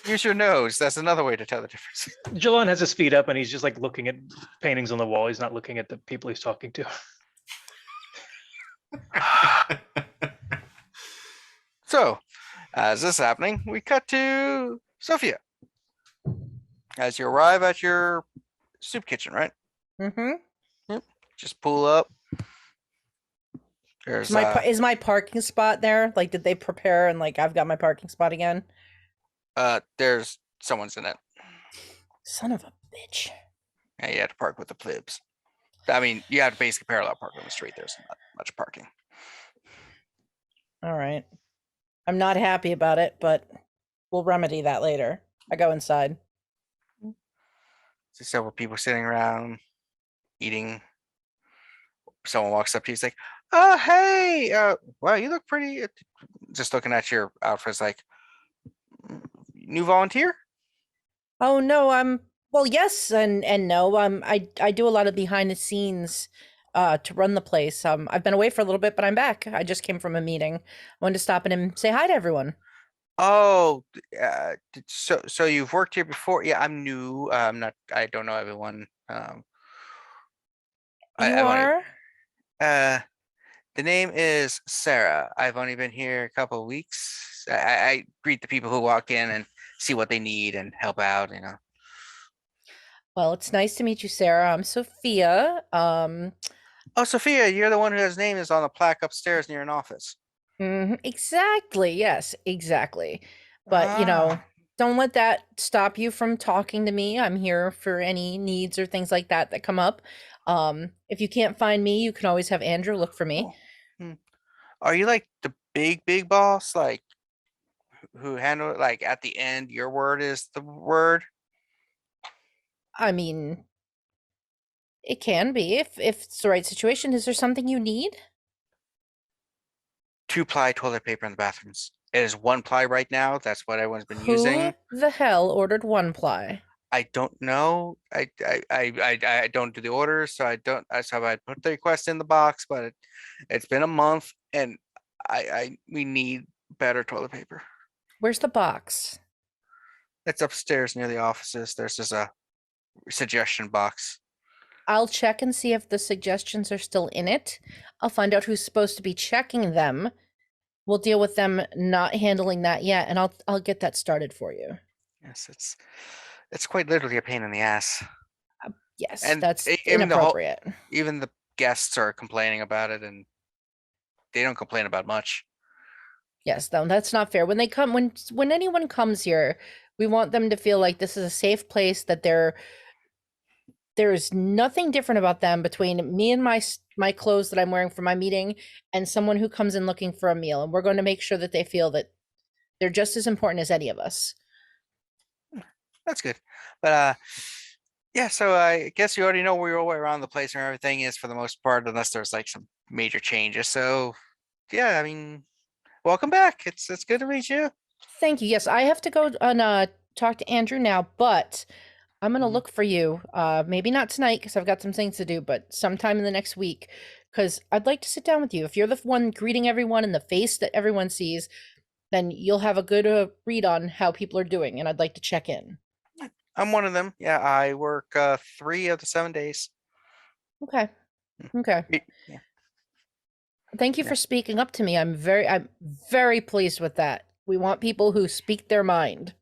Use your nose. That's another way to tell the difference. Jilon has his feet up and he's just like looking at paintings on the wall. He's not looking at the people he's talking to. So, as this is happening, we cut to Sophia. As you arrive at your soup kitchen, right? Mm-hmm. Just pull up. There's Is my parking spot there? Like, did they prepare and like I've got my parking spot again? there's someone's in it. Son of a bitch. Yeah, you have to park with the plebs. I mean, you have to basically parallel park on the street. There's not much parking. All right. I'm not happy about it, but we'll remedy that later. I go inside. See several people sitting around eating. Someone walks up to you, he's like, "Oh, hey, wow, you look pretty." Just looking at your outfits, like, new volunteer? Oh no, well, yes and no. I do a lot of behind the scenes to run the place. I've been away for a little bit, but I'm back. I just came from a meeting. I wanted to stop in and say hi to everyone. Oh, so you've worked here before? Yeah, I'm new. I don't know everyone. You I've only- are? The name is Sarah. I've only been here a couple of weeks. I greet the people who walk in and see what they need and help out, you know. Well, it's nice to meet you, Sarah. I'm Sophia. Oh, Sophia, you're the one whose name is on the plaque upstairs near an office. Exactly. Yes, exactly. But you know, don't let that stop you from talking to me. I'm here for any needs or things like that that come up. If you can't find me, you can always have Andrew look for me. Hmm. Are you like the big boss? Like who handle like at the end your word is the word? I mean, it can be if it's the right situation. Is there something you need? 2-ply toilet paper in the bathrooms. It is 1-ply right now. That's what everyone's been Who using. the hell ordered 1-ply? I don't know. I don't do the orders, so I don't. So I put the request in the box, but it's been a month, and we need better toilet paper. Where's the box? It's upstairs near the offices. There's just a suggestion box. I'll check and see if the suggestions are still in it. I'll find out who's supposed to be checking them. We'll deal with them not handling that yet, and I'll get that started for you. Yes, it's quite literally a pain in the ass. Yes, And that's even inappropriate. Even the guests are complaining about it, and they don't complain about much. Yes, though that's not fair. When they come, when anyone comes here, we want them to feel like this is a safe place. That there's nothing different about them between me and my clothes that I'm wearing for my meeting and someone who comes in looking for a meal. And we're going to make sure that they feel that they're just as important as any of us. That's good. But yeah, so I guess you already know where your way around the place and everything is for the most part, unless there's like some major changes. So yeah, I mean, welcome back. It's good to meet you. Thank you. Yes, I have to go and talk to Andrew now, but I'm gonna Mhm. look for you. Maybe not tonight because I've got some things to do, but sometime in the next week, because I'd like to sit down with you. If you're the one greeting everyone in the face that everyone sees, then you'll have a good read on how people are doing, and I'd like to check in. I'm one of them. Yeah, I work 3 of the 7 days. Okay. Okay. Yeah. Thank you Yeah. for speaking up to me. I'm very pleased with that. We want people who speak their mind.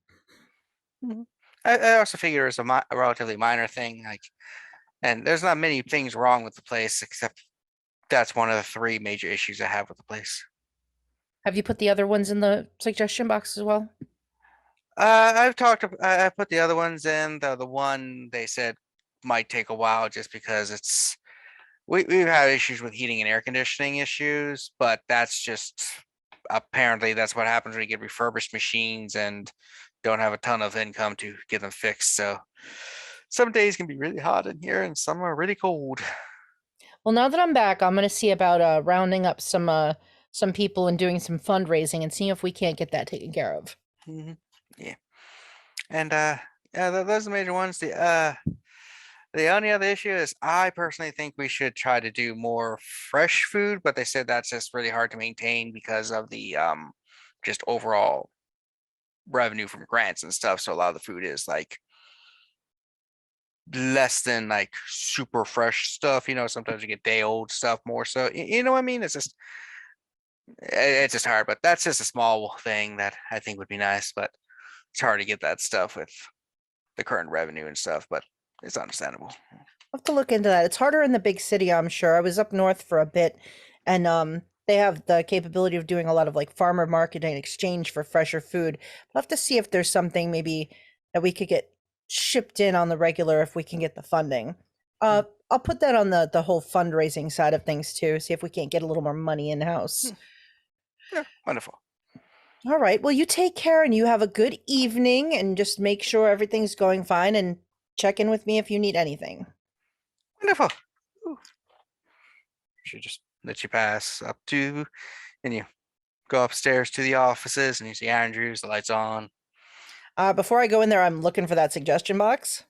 I also figure it's a relatively minor thing, like, and there's not many things wrong with the place except that's one of the 3 major issues I have with the place. Have you put the other ones in the suggestion box as well? I've talked. I put the other ones in. The one they said might take a while just because we've had issues with heating and air conditioning issues, but that's just apparently that's what happens when you get refurbished machines and don't have a ton of income to get them fixed. So some days can be really hot in here and some are really cold. Well, now that I'm back, I'm gonna see about rounding up some people and doing some fundraising and seeing if we can't get that taken care of. Mhm. Yeah, and yeah, those are the major ones. The only other issue is I personally think we should try to do more fresh food, but they said that's just really hard to maintain because of the just overall revenue from grants and stuff. So a lot of the food is like less than like super fresh stuff. You know, sometimes you get day old stuff more. So you know what I mean? It's just hard, but that's just a small thing that I think would be nice. But it's hard to get that stuff with the current revenue and stuff. But it's understandable. I'll have to look into that. It's harder in the big city, I'm sure. I was up north for a bit, and they have the capability of doing a lot of like farmer marketing in exchange for fresher food. I'll have to see if there's something maybe that we could get shipped in on the regular if we can get the funding. I'll put that on the whole fundraising side of things too. See if we can't get a little more money in house. Yeah, wonderful. All right. Well, you take care and you have a good evening, and just make sure everything's going fine, and check in with me if you need anything. Wonderful. Ooh. Should just let you pass up to, and you go upstairs to the offices, and you see Andrews, the lights on. Before I go in there, I'm looking for that suggestion box.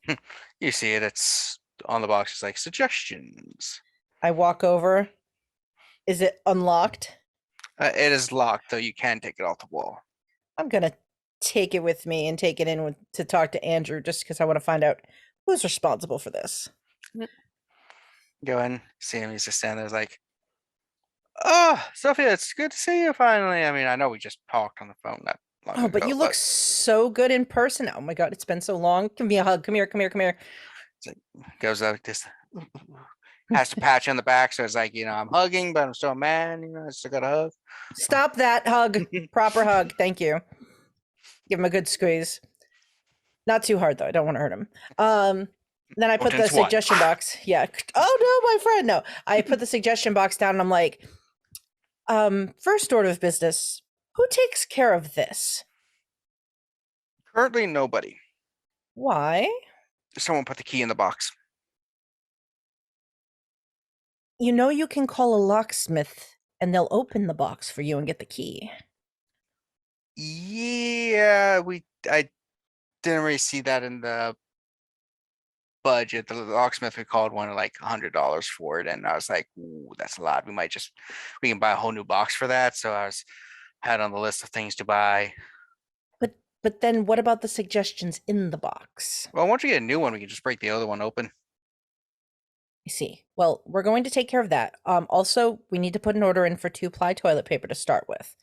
You see it. It's on the box. It's like suggestions. I walk over. Is it unlocked? It is locked, though. You can take it off the wall. I'm gonna take it with me and take it in to talk to Andrew, just because I want to find out who's responsible for this. Go in, see him. He's just standing there, like, "Oh, Sophia, it's good to see you finally." I mean, I know we just talked on the phone not long Oh, ago, but you look so good in person. Oh my God, it's been so long. Give me a hug. Come here, come here, come here. goes up just has to patch on the back, so it's like, I'm hugging, but I'm still a man. I still got a hug. Stop that hug. Proper hug. Thank you. Give him a good squeeze. Not too hard though. I don't want to hurt him. Then I put the Potence one. suggestion box. Yeah. Oh no, my friend. No. I put the suggestion box down and I'm like, first order of business, who takes care of this? Currently, nobody. Why? Someone put the key in the box. You know you can call a locksmith and they'll open the box for you and get the key. Yeah, I didn't really see that in the budget. The locksmith we called wanted like $100 for it, and I was like, ooh, that's a lot. We can buy a whole new box for that. So had on the list of things to buy. But then what about the suggestions in the box? Well, once we get a new one, we can just break the other one open. I see. Well, we're going to take care of that. Also, we need to put an order in for 2-ply toilet paper to start with.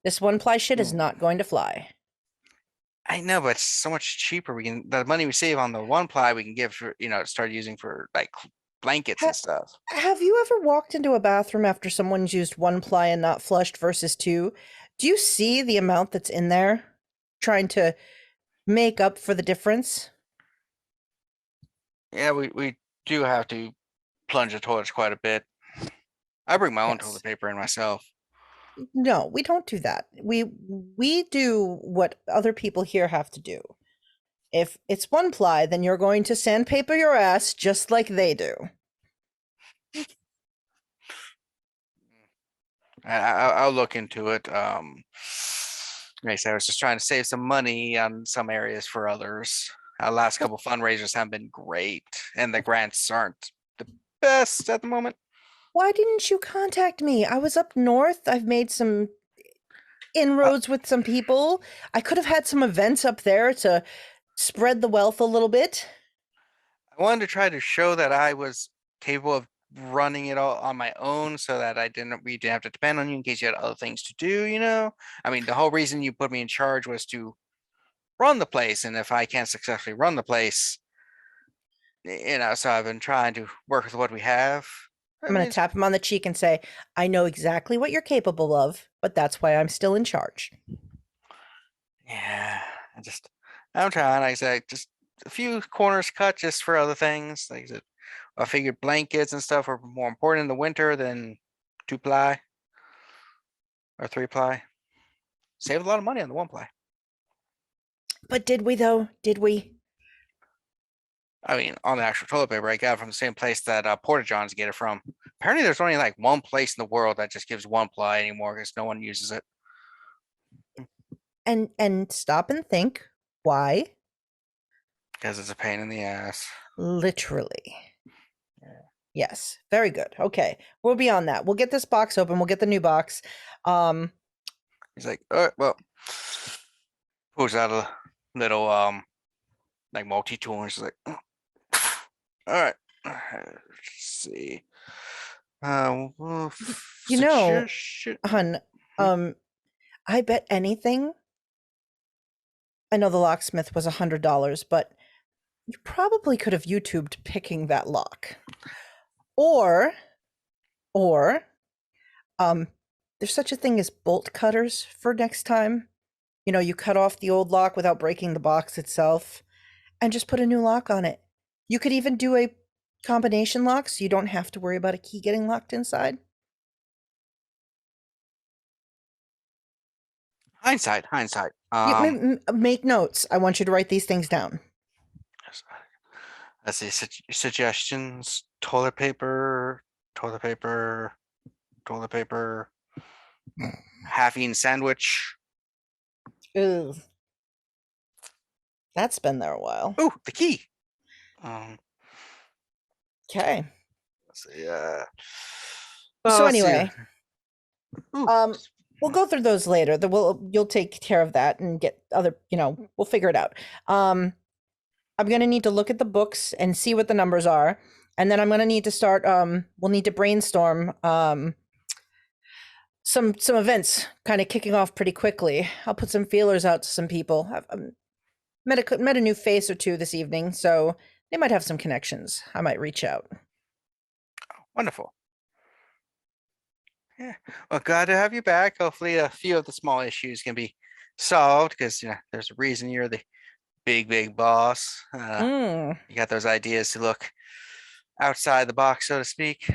This 1-ply shit is not going to fly. I know, but it's so much cheaper. The money we save on the 1-ply we can give for start using for like blankets and stuff. Have you ever walked into a bathroom after someone's used 1-ply and not flushed versus 2? Do you see the amount that's in there trying to make up for the difference? Yeah, we do have to plunge the toilets quite a bit. I bring my own Yes. toilet paper in myself. No, we don't do that. We do what other people here have to do. If it's 1-ply, then you're going to sandpaper your ass just like they do. I'll look into it. Like I said, I was just trying to save some money on some areas for others. Our last couple fundraisers haven't been great, and the grants aren't the best at the moment. Why didn't you contact me? I was up north. I've made some inroads with some people. I could have had some events up there to spread the wealth a little bit. I wanted to try to show that I was capable of running it all on my own, so that we didn't have to depend on you in case you had other things to do. I mean, the whole reason you put me in charge was to run the place, and if I can't successfully run the place, so I've been trying to work with what we have. I'm going to tap him on the cheek and say, I know exactly what you're capable of, but that's why I'm still in charge. Yeah, I'm trying. Like I said, just a few corners cut just for other things. Like I said, I figured blankets and stuff are more important in the winter than 2-ply or 3-ply. Save a lot of money on the 1-ply. But did we though? Did we? I mean, on the actual toilet paper, I got it from the same place that Porta Johns get it from. Apparently, there's only like one place in the world that just gives 1-ply anymore because no one uses it. And stop and think, why? Because it's a pain in the ass. Literally. Yes, very good. Okay, we'll be on that. We'll get this box open. We'll get the new box. He's like, all right, well, pulls out a little like multi-tool, and she's like, all right, let's see. Well, You know, suggestion- hun, I bet anything. I know the locksmith was $100, but you probably could have YouTubed picking that lock. Or, there's such a thing as bolt cutters for next time. You cut off the old lock without breaking the box itself and just put a new lock on it. You could even do a combination lock so you don't have to worry about a key getting locked inside. Hindsight. Make notes. I want you to write these things down. Let's see, suggestions: toilet paper, half-eaten sandwich. Ugh. That's been there a while. Oh, the key. Okay. Let's see, So let's see. anyway, Ooh, we'll go through those later. You'll take care of that and get other, we'll figure it out. I'm going to need to look at the books and see what the numbers are. And then I'm going to need to start, we'll need to brainstorm some events kind of kicking off pretty quickly. I'll put some feelers out to some people. I've met a new face or two this evening, so they might have some connections. I might reach out. wonderful. Yeah, well, glad to have you back. Hopefully, a few of the small issues can be solved because there's a reason you're the big boss. Mm. You got those ideas to look outside the box, so to speak.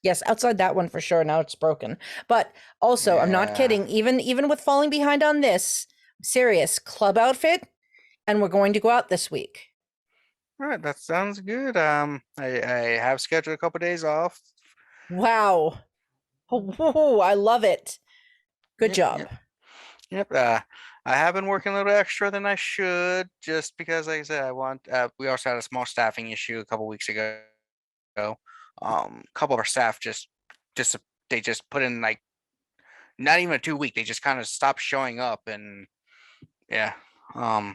Yes, outside that one for sure. Now it's broken. But also, I'm not Yeah. kidding. Even with falling behind on this, serious club outfit, and we're going to go out this week. All right, that sounds good. I have scheduled a couple days off. Wow. Oh, I love it. Good Yep, job. yep. Yep. I have been working a little extra than I should, just because, like I said, I want. We also had a small staffing issue a couple weeks ago. A couple of our staff just they just put in like not even a 2 week. They just kind of stopped showing up, and yeah. All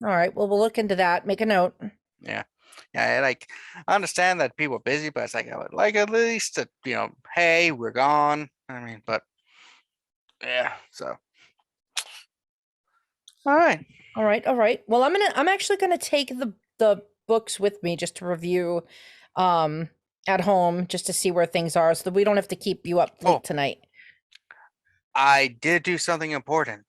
right. Well, we'll look into that. Make a note. Yeah. Yeah, like I understand that people are busy, but it's like I would like at least to, hey, we're gone. I mean, but yeah, so all right. All right. All right. Well, I'm actually gonna take the books with me just to review at home just to see where things are so that we don't have to keep you up late Oh. tonight. I did do something important.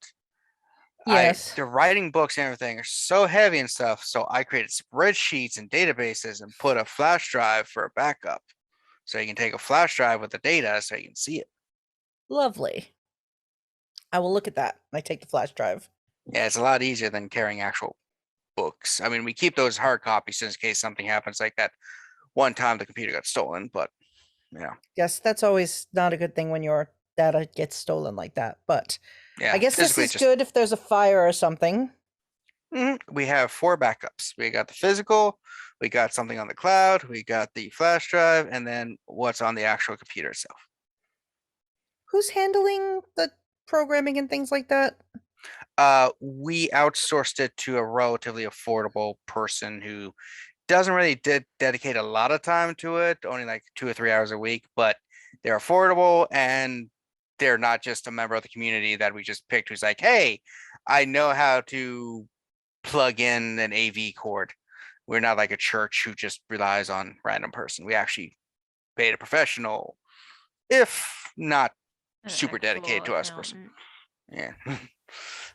Yes. The writing books and everything are so heavy and stuff, so I created spreadsheets and databases and put a flash drive for a backup. So you can take a flash drive with the data so you can see it. Lovely. I will look at that. I take the flash drive. Yeah, it's a lot easier than carrying actual books. I mean, we keep those hard copies just in case something happens like that one time the computer got stolen, but yeah. Yes, that's always not a good thing when your data gets stolen like that. But Yeah. I guess this physically is just- good if there's a fire or something. We have 4 backups. We got the physical, we got something on the cloud, we got the flash drive, and then what's on the actual computer itself. Who's handling the programming and things like that? We outsourced it to a relatively affordable person who doesn't really dedicate a lot of time to it, only like 2 or 3 hours a week, but they're affordable and they're not just a member of the community that we just picked who's like, hey, I know how to plug in an AV cord. We're not like a church who just relies on random person. We actually paid a professional, if not An super dedicated actual to us person. accountant. Yeah.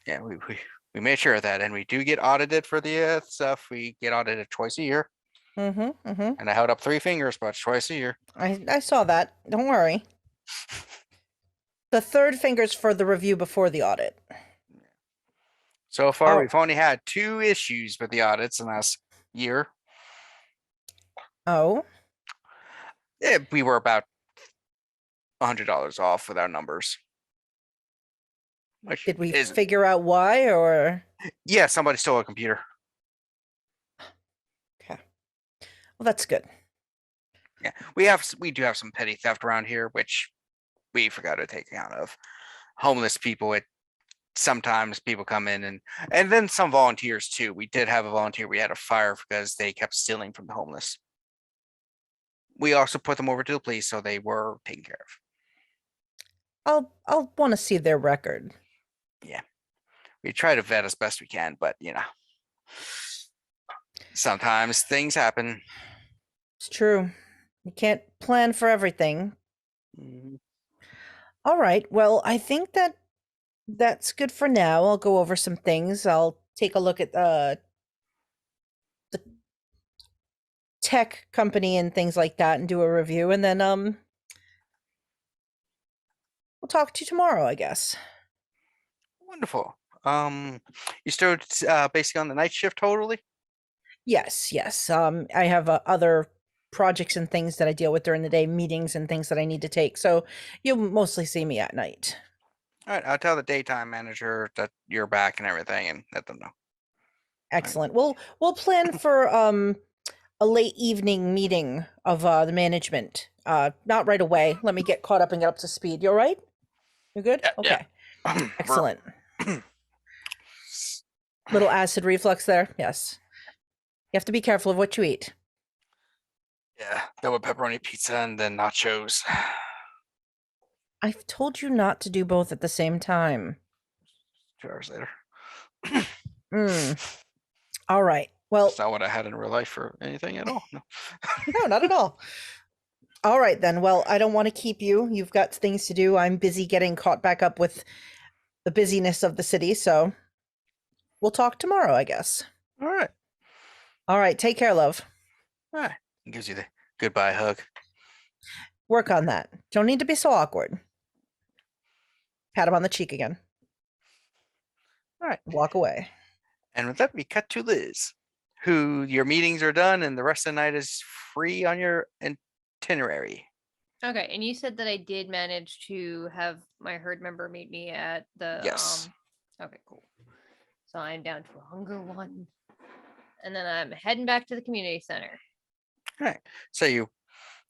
Yeah, we made sure of that, and we do get audited for the stuff. We get audited twice a year, Mm-hmm. Mm-hmm. and I held up 3 fingers, but it's twice a year. I saw that. Don't worry. The third finger's for the review before the audit. So far, Oh. we've only had 2 issues with the audits in the last year. Oh. Yeah, we were about $100 off with our numbers. Which Did we is figure out why or? yeah, somebody stole a computer. Okay. Well, that's good. Yeah, we do have some petty theft around here, which we forgot to take account of. Homeless people. Sometimes people come in and then some volunteers too. We did have a volunteer we had to fire because they kept stealing from the homeless. We also put them over to the police, so they were taken care of. I'll want to see their record. We try to vet as best we can, but sometimes things happen. It's true. You can't plan for everything. Mhm. All right. Well, I think that's good for now. I'll go over some things. I'll take a look at the tech company and things like that and do a review, and then we'll talk to you tomorrow, I guess. Wonderful. You still basically on the night shift totally? Yes, yes. I have other projects and things that I deal with during the day, meetings and things that I need to take. So you'll mostly see me at night. All right, I'll tell the daytime manager that you're back and everything and let them know. Excellent. We'll plan for a late evening meeting of the management. Not right away. Let me get caught up and get up to speed. You all right? You good? Yeah, Okay. yeah. Excellent. Little acid reflux there. Yes. You have to be careful of what you eat. Yeah, there were pepperoni pizza and then nachos. I've told you not to do both at the same time. 2 hours later. All right. Well, That's not what I had in real life or anything at all. No. no, not at all. All right, then. Well, I don't want to keep you. You've got things to do. I'm busy getting caught back up with the busyness of the city. So we'll talk tomorrow, I guess. All right. All right, take care, love. All right. He gives you the goodbye hug. Work on that. Don't need to be so awkward. Pat him on the cheek again. All right. Walk away. And with that, we cut to Liz, who your meetings are done and the rest of the night is free on your itinerary. Okay, and you said that I did manage to have my herd member meet me at the Yes. Okay, cool. So I'm down to a hunger one. And then I'm heading back to the community center. All right. So you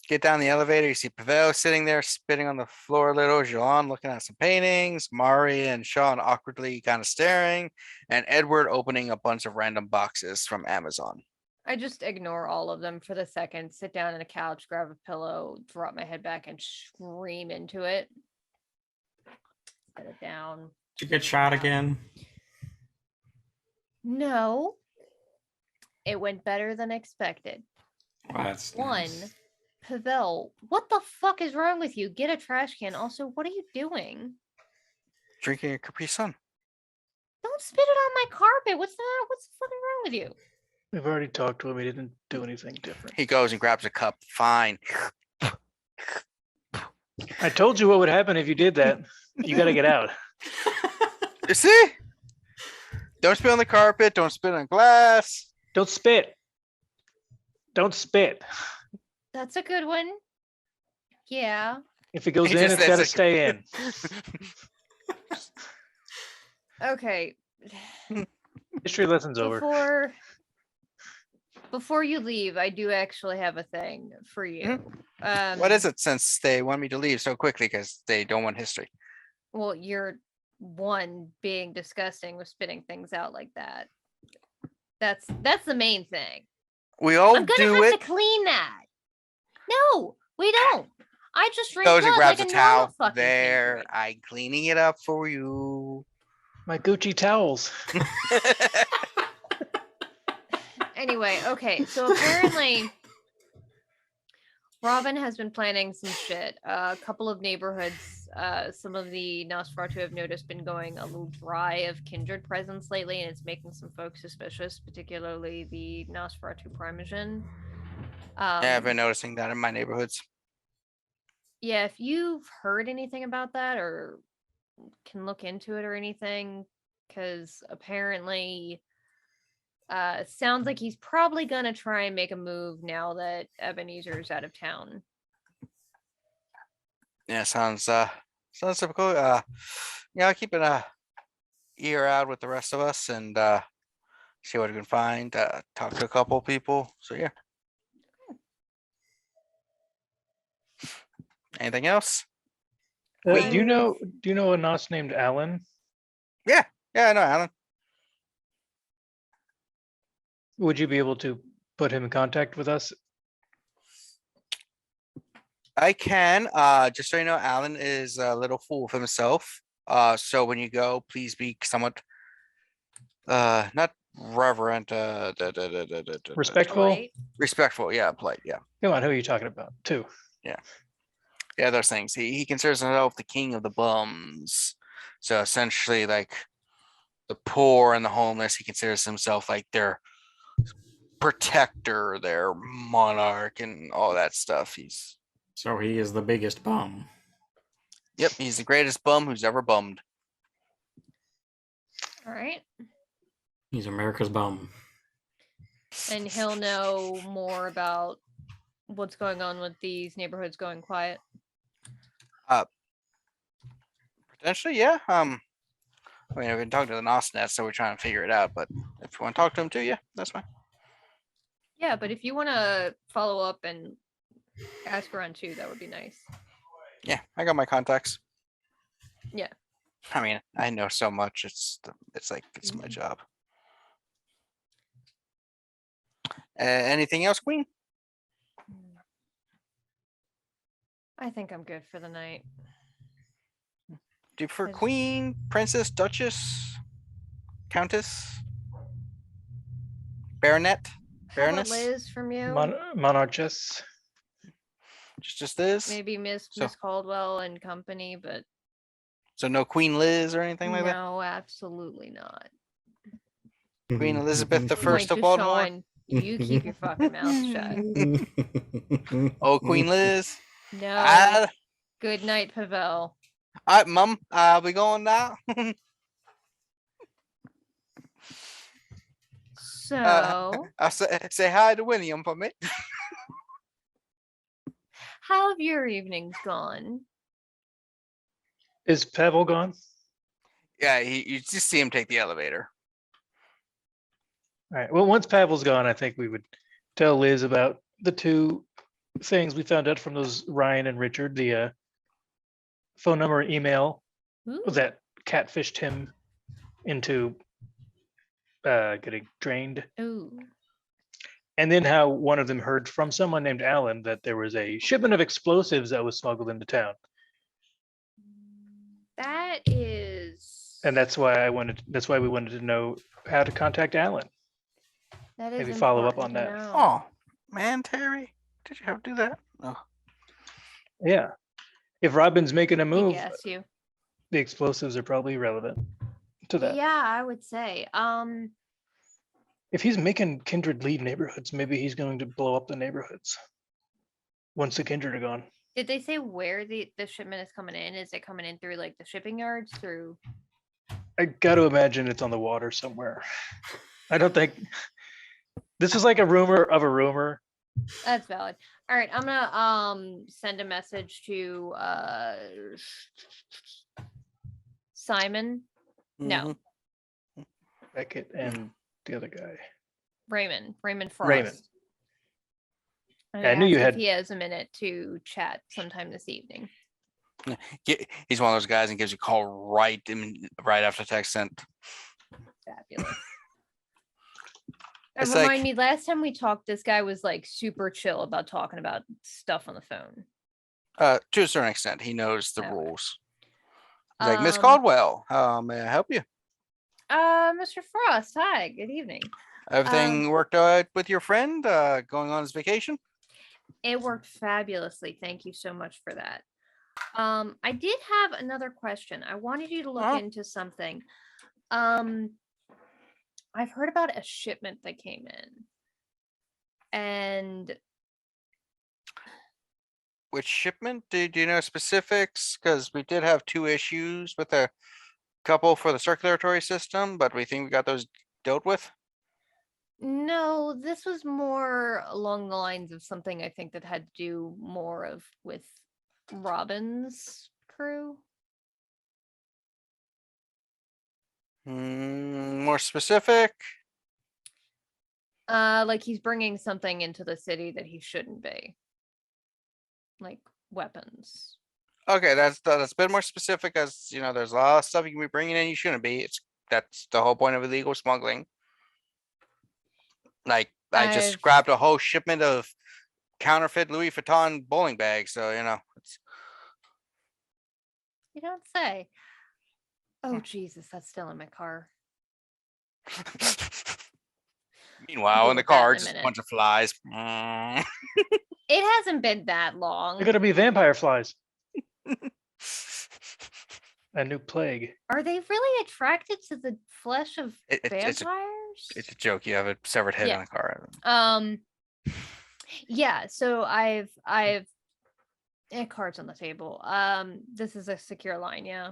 get down the elevator, you see Pavel sitting there spitting on the floor a little, Jilon looking at some paintings, Mari and Sean awkwardly kind of staring, and Edward opening a bunch of random boxes from Amazon. I just ignore all of them for the second, sit down on a couch, grab a pillow, drop my head back, and scream into it. Set it down. Did you get shot again? No. It went better than expected. Well, that's One, nice. Pavel, what the fuck is wrong with you? Get a trash can. Also, what are you doing? Drinking a Capri Sun. Don't spit it on my carpet. What's the fucking wrong with you? We've already talked to him. He didn't do anything different. He goes and grabs a cup. Fine. I told you what would happen if you did that. You got to get out. You see? Don't spit on the carpet. Don't spit on glass. Don't spit. Don't spit. That's a good one. Yeah. If it goes He in, just it's got to says it. stay in. Okay. History lesson's over. Before you leave, I do actually have a thing for you. What is it, since they want me to leave so quickly because they don't want history? Well, you're one being disgusting with spitting things out like that. That's the main thing. We all I'm gonna do have it. to clean that. No, we don't. I just drink Goes and blood grabs like a a normal towel. fucking There, kindred. I'm cleaning it up for you. My Gucci towels. Anyway, okay, so apparently Robin has been planning some shit. A couple of neighborhoods, some of the Nosferatu have noticed been going a little dry of kindred presence lately, and it's making some folks suspicious, particularly the Nosferatu Primogen. Yeah, I've been noticing that in my neighborhoods. Yeah, if you've heard anything about that or can look into it or anything, because apparently sounds like he's probably gonna try and make a move now that Ebenezer's out of town. Yeah, sounds typical. Yeah, I'll keep an ear out with the rest of us and see what we can find. Talk to a couple people. So yeah. Anything else? Do Queen? you know a Nos named Alan? Yeah, I know, Alan. Would you be able to put him in contact with us? I can. Just so you know, Alan is a little fool of himself. So when you go, please be somewhat not reverent, Respectful? Polite. respectful. Yeah, polite. Yeah. Come on, who are you talking about? Two. Yeah, those things. He considers himself the king of the bums. So essentially, like the poor and the homeless, he considers himself like their protector, their monarch, and all that stuff. So he is the biggest bum. Yep, he's the greatest bum who's ever bummed. All right. He's America's bum. And he'll know more about what's going on with these neighborhoods going quiet. Potentially, yeah. I mean, I've been talking to the Nosnet, so we're trying to figure it out. But if you want to talk to him too, yeah, that's fine. Yeah, but if you want to follow up and ask around too, that would be nice. Yeah, I got my contacts. Yeah. I mean, I know so much. It's like it's my job. Anything else, Queen? I think I'm good for the night. Do you prefer Is- Queen, Princess, Duchess, Countess, Baronet, How about Baroness? Liz from you? Monarchess. Just this? Maybe Miss So- Caldwell and company, but So no Queen Liz or anything like that? no, absolutely not. Queen Elizabeth the I'm First like, of Baltimore. Deshaun, you keep your fucking mouth shut. Oh, Queen Liz. No. Ah, Good night, Pavel. all right, Mum. We going now? So, I'll say hi to William for me. how have your evenings gone? Is Pavel gone? Yeah, you just see him take the elevator. All right. Well, once Pavel's gone, I think we would tell Liz about the two things we found out from those Ryan and Richard, the phone number and email Ooh. that catfished him into getting drained. Ooh. And then how one of them heard from someone named Alan that there was a shipment of explosives that was smuggled into town. That is. And that's why we wanted to know how to contact Alan. That is maybe follow up important on to that. know. Oh, man, Terry. Did you have to do that? Oh. Yeah. If Robin's making a I move, guess you. the explosives are probably relevant to that. Yeah, I would say. If he's making kindred leave neighborhoods, maybe he's going to blow up the neighborhoods once the kindred are gone. Did they say where the shipment is coming in? Is it coming in through like the shipping yards? Through. I got to imagine it's on the water somewhere. I don't think this is like a rumor of a rumor. That's valid. All right, I'm gonna send a message to Simon. No, Mhm. Beckett and the other guy. Raymond Frost. Raymond. I'm Yeah, I gonna knew you ask if had- he has a minute to chat sometime this evening. He's one of those guys and gives you a call right after text sent. Fabulous. It's Remind like- me, last time we talked, this guy was like super chill about talking about stuff on the phone. To a certain extent, he knows the Okay. rules. He's like, Miss Um, Caldwell, may I help you? Mr. Frost, hi, good evening. Everything worked out with your friend going on his vacation? It worked fabulously. Thank you so much for that. I did have another question. I wanted you to look Uh-huh. into something. I've heard about a shipment that came in. And Which shipment? Do you know specifics? Because we did have 2 issues with a couple for the circulatory system, but we think we got those dealt with. no, this was more along the lines of something I think that had to do more of with Robin's crew. More specific? Like he's bringing something into the city that he shouldn't be. Like weapons. Okay, that's a bit more specific, as you know, there's a lot of stuff you can be bringing in you shouldn't be. That's the whole point of illegal smuggling. Like I just I've- grabbed a whole shipment of counterfeit Louis Vuitton bowling bags, so you know it's You don't say. Oh Jesus, that's still in my car. Meanwhile, Deal in the with that in car, a just a minute. bunch of flies. It hasn't been that long. They're going to be vampire flies. A new plague. Are they really attracted to the flesh of It's vampires? a joke. You have a severed head Yeah. in a car. Yeah, so I've cards on the table. This is a secure line, yeah.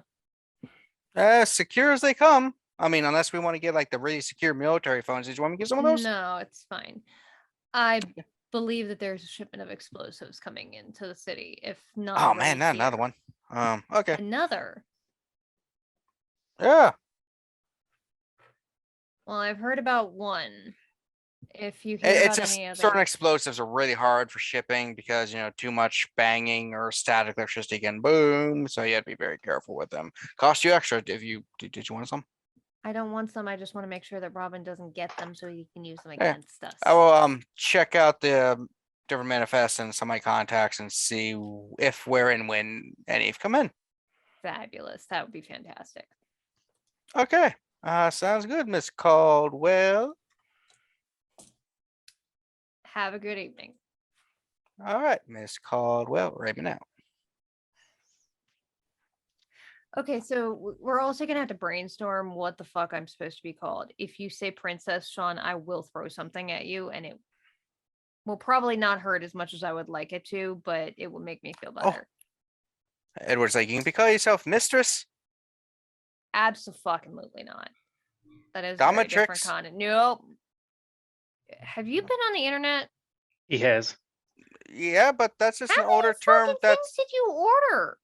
Secure as they come. I mean, unless we want to get like the really secure military phones. Did you want me to get some of those? No, it's fine. I believe that there's a shipment of explosives coming into the city. If not, Oh man, already not another here. one. Okay. Another. Yeah. Well, I've heard about one. If you hear It's about just any other, certain explosives are really hard for shipping because, you know, too much banging or static electricity can boom. So you have to be very careful with them. Cost you extra if you did you want some? I don't want some. I just want to make sure that Robin doesn't get them so he can use them Yeah. against us. I will check out the different manifests and some of my contacts and see if, where, and when any have come in. Fabulous. That would be fantastic. Okay. Sounds good, Miss Caldwell. Have a good evening. All right, Miss Caldwell, Raven out. Okay, so we're also gonna have to brainstorm what the fuck I'm supposed to be called. If you say Princess Sean, I will throw something at you, and it will probably not hurt as much as I would like it to, but it will make me feel Oh. better. Edward's like, you can call yourself Mistress. Absolutely not. That is a very different Dominatrix? kind of nope. Have you been on the internet? He has. Yeah, but that's just How an many older term. fucking That's things did you order?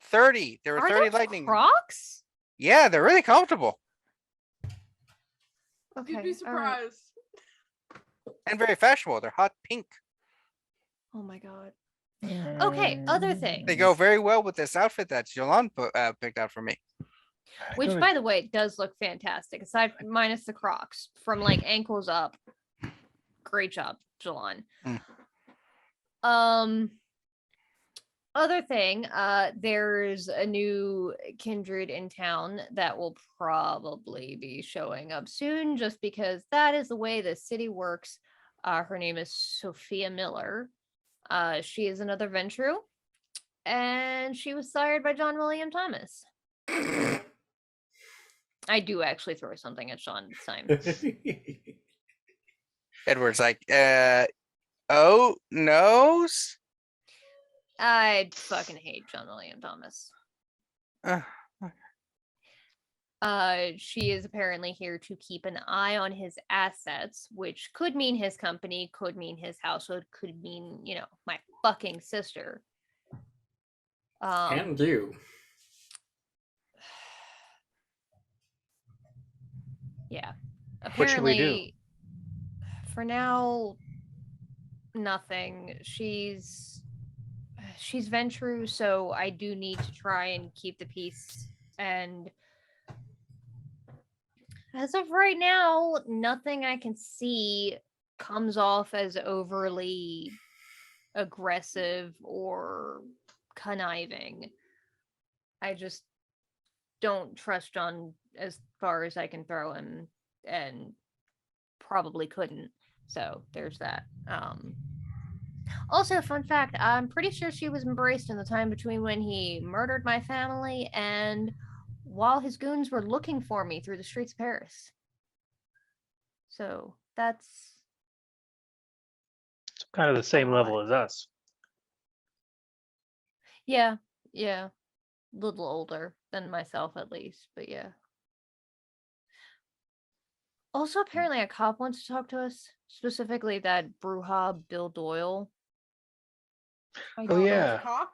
30. There were Are 30 those lightning. Crocs? Yeah, they're really comfortable Okay. You'd be all right. surprised. and very fashionable. They're hot pink. Oh my god. Okay, other things. They go very well with this outfit that Jilon picked out for me. Which, Gonna- by the way, does look fantastic. Aside minus the Crocs, from like ankles up. Great job, Jilon. Other thing, there's a new kindred in town that will probably be showing up soon, just because that is the way the city works. Her name is Sophia Miller. She is another Ventrue, and she was sired by John William Thomas. I do actually throw something at Sean this time. Edward's like, oh, nose? I fucking hate John William Thomas. She is apparently here to keep an eye on his assets, which could mean his company, could mean his household, could mean, you know, my fucking sister. And you. Yeah. What should we do? Apparently, for now, nothing. She's Ventrue, so I do need to try and keep the peace. And as of right now, nothing I can see comes off as overly aggressive or conniving. I just don't trust John as far as I can throw him, and probably couldn't. So there's that. Also, fun fact, I'm pretty sure she was embraced in the time between when he murdered my family and while his goons were looking for me through the streets of Paris. So that's It's kind of the same level as us. yeah. A little older than myself at least, but yeah. Also, apparently a cop wants to talk to us, specifically that Brujah Bill Doyle. Oh, yeah. Cop?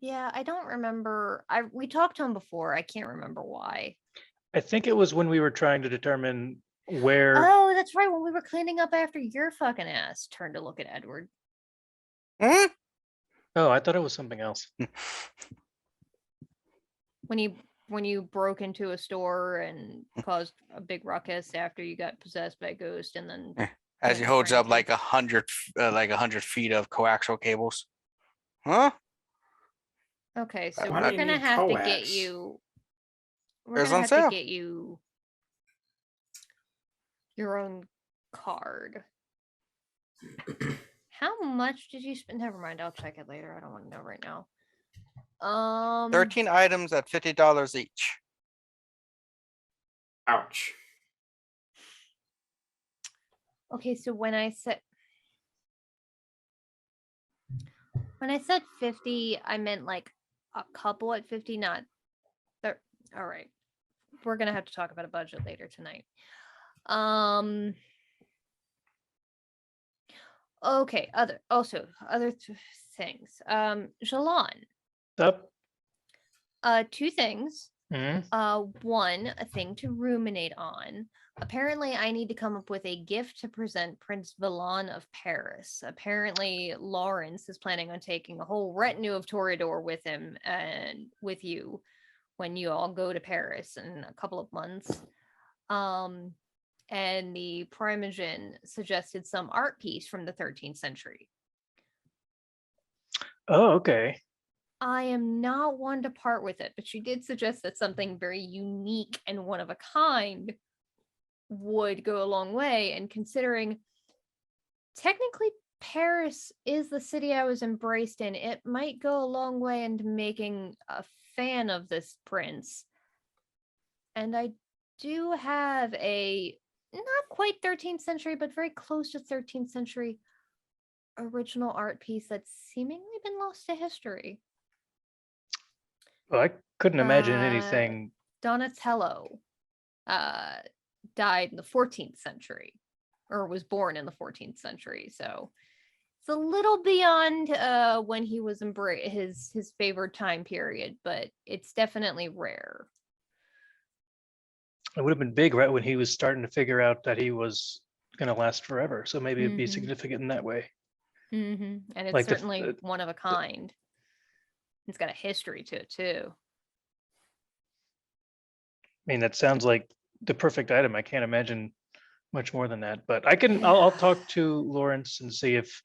Yeah, I don't remember. We talked to him before. I can't remember why. I think it was when we were trying to determine where. Oh, that's right. When we were cleaning up after your fucking ass. Turned to look at Edward. Hmm? Oh, I thought it was something else. When you broke into a store and caused a big ruckus after you got possessed by a ghost, and then As he went holds up frantic. like 100 feet of coaxial cables. Huh? Okay, so Why we're do you gonna need have to get coax? you. We're There's gonna on have sale. to get you your own card. How much did you spend? Never mind, I'll check it later. I don't want to know right now. 13 items at $50 each. Ouch. Okay, so when I said 50, I meant like a couple at 50, not all right. We're gonna have to talk about a budget later tonight. Okay, other things. Jilon, Up. two things. Hmm. One, a thing to ruminate on. Apparently, I need to come up with a gift to present Prince Villon of Paris. Apparently, Lawrence is planning on taking a whole retinue of Toreador with him and with you when you all go to Paris in a couple of months. And the Primogen suggested some art piece from the 13th century. Oh, okay. I am not one to part with it, but she did suggest that something very unique and one of a kind would go a long way. And considering technically Paris is the city I was embraced in, it might go a long way into making a fan of this prince. And I do have a not quite 13th century, but very close to 13th century original art piece that's seemingly been lost to history. Well, I couldn't imagine Uh, anything. Donatello died in the 14th century, or was born in the 14th century. So it's a little beyond when he was his favored time period, but it's definitely rare. It would have been big right when he was starting to figure out that he was going to last forever. So maybe it'd be Mhm. significant in that way. And it's Like certainly one of a kind. It's got a history to it too. I mean, that sounds like the perfect item. I can't imagine much more than that. But I'll talk to Lawrence and see if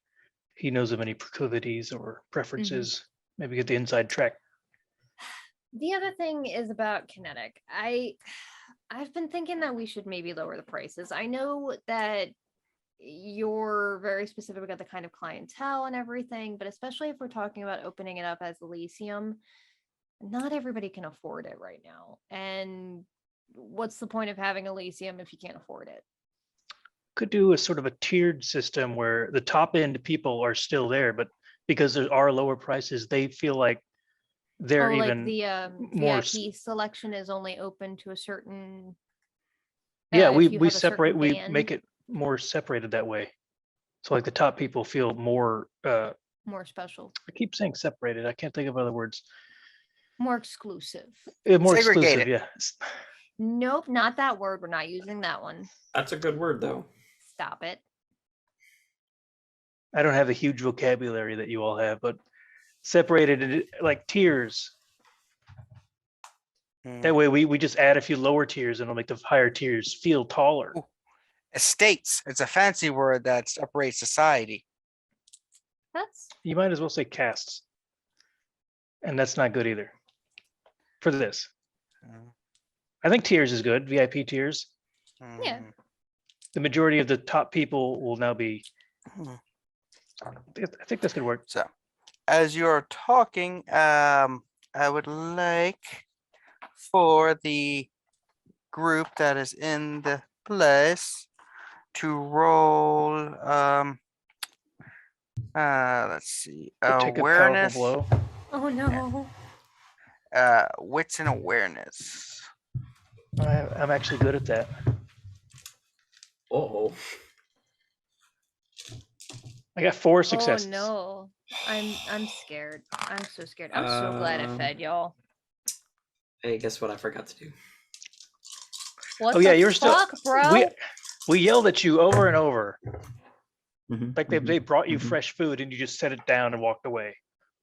he knows of any proclivities or preferences. Maybe get the inside track. The other thing is about kinetic. I've been thinking that we should maybe lower the prices. I know that you're very specific about the kind of clientele and everything, but especially if we're talking about opening it up as Elysium, not everybody can afford it right now. And what's the point of having Elysium if you can't afford it? Could do a sort of a tiered system where the top end people are still there, but because there are lower prices, they feel like they're like even the more. VIP selection is only open to a certain. Yeah, if we you have a separate. certain We band. make it more separated that way. So like the top people feel more. More special, I keep saying separated. I can't think of other words. more exclusive. More exclusive. Segregated. Yeah. Nope, not that word. We're not using that one. That's a good word, though. Stop it. I don't have a huge vocabulary that you all have, but separated into like tiers. That way we just add a few lower tiers and it'll make the higher tiers feel taller. Ooh. Estates. It's a fancy word that separates society. That's You might as well say castes. And that's not good either. For this. I think tiers is good, VIP tiers. Yeah. The majority of the top people will now be. Mhm. I think this could work. So, as you're talking, I would like for the group that is in the place to roll. Let's see, Could take a awareness, powerful blow. oh no. wits and awareness. I'm actually good at that. Oh, I got 4 successes. Oh no. I'm scared. I'm so scared. I'm so glad I fed y'all. hey, guess what? I forgot to do. What Oh yeah, the you're still. fuck, bro? We yelled at you over and over. Mhm, Like they brought you mhm, fresh food and you just set it down and walked away.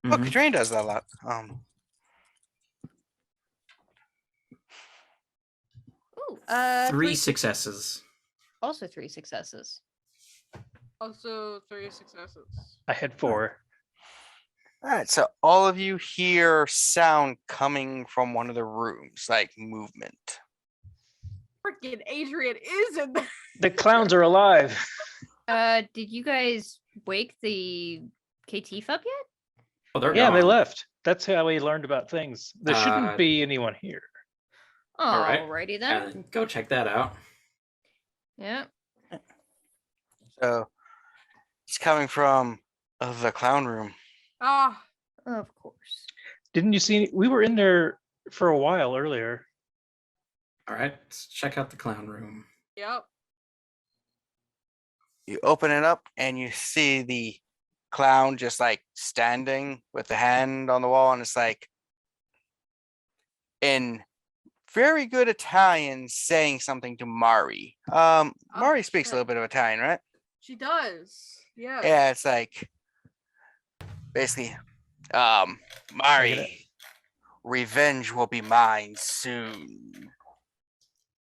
Oh, mhm. Katrina does that a lot. Ooh, 3 successes. Also 3 successes. Also 3 successes. I had 4. All right, so all of you hear sound coming from one of the rooms, like movement. Freaking Adrian is in there. The clowns are alive. Did you guys wake the KT up yet? Oh, they're Yeah, they gone. left. That's how we learned about things. There shouldn't be anyone here. All right. Alrighty then. Go check that out. Yeah. So it's coming from the clown room. Ah, Of course. Didn't you see? We were in there for a while earlier. All right, let's check out the clown room. yep. You open it up and you see the clown just like standing with the hand on the wall, and it's like in very good Italian saying something to Mari. Mari speaks a shit. little bit of Italian, right? She does. Yeah. Yeah, it's like basically, Mari, revenge will be mine soon.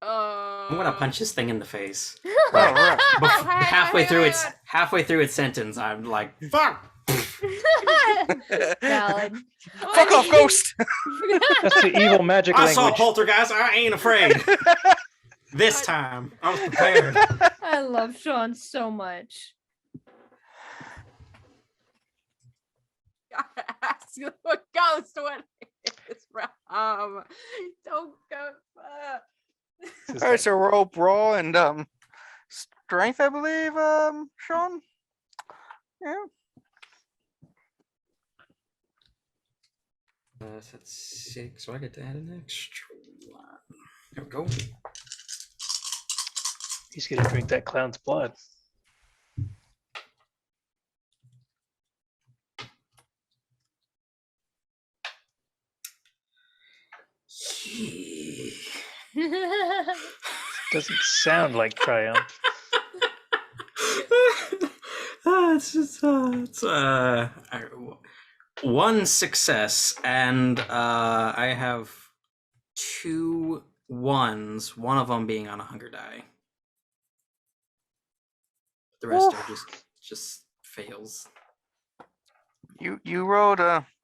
I'm gonna punch this thing in the face. Oh, right. Halfway through its sentence, I'm like, fuck. Valid. Fuck off, ghost! That's the evil magic I saw language. poltergeist. I ain't afraid. This time, I was prepared. I love Sean so much. Gotta ask what ghost what is, bro. Don't go. This is All right, like- so roll brawl and strength, I believe, Sean. Yeah. So that's 6, so I get to add an extra one. There we go. He's gonna drink that clown's blood. Doesn't sound like triumph. It's just one success, and I have 2 1s. One of them being on a hunger die. The rest are just fails. You rolled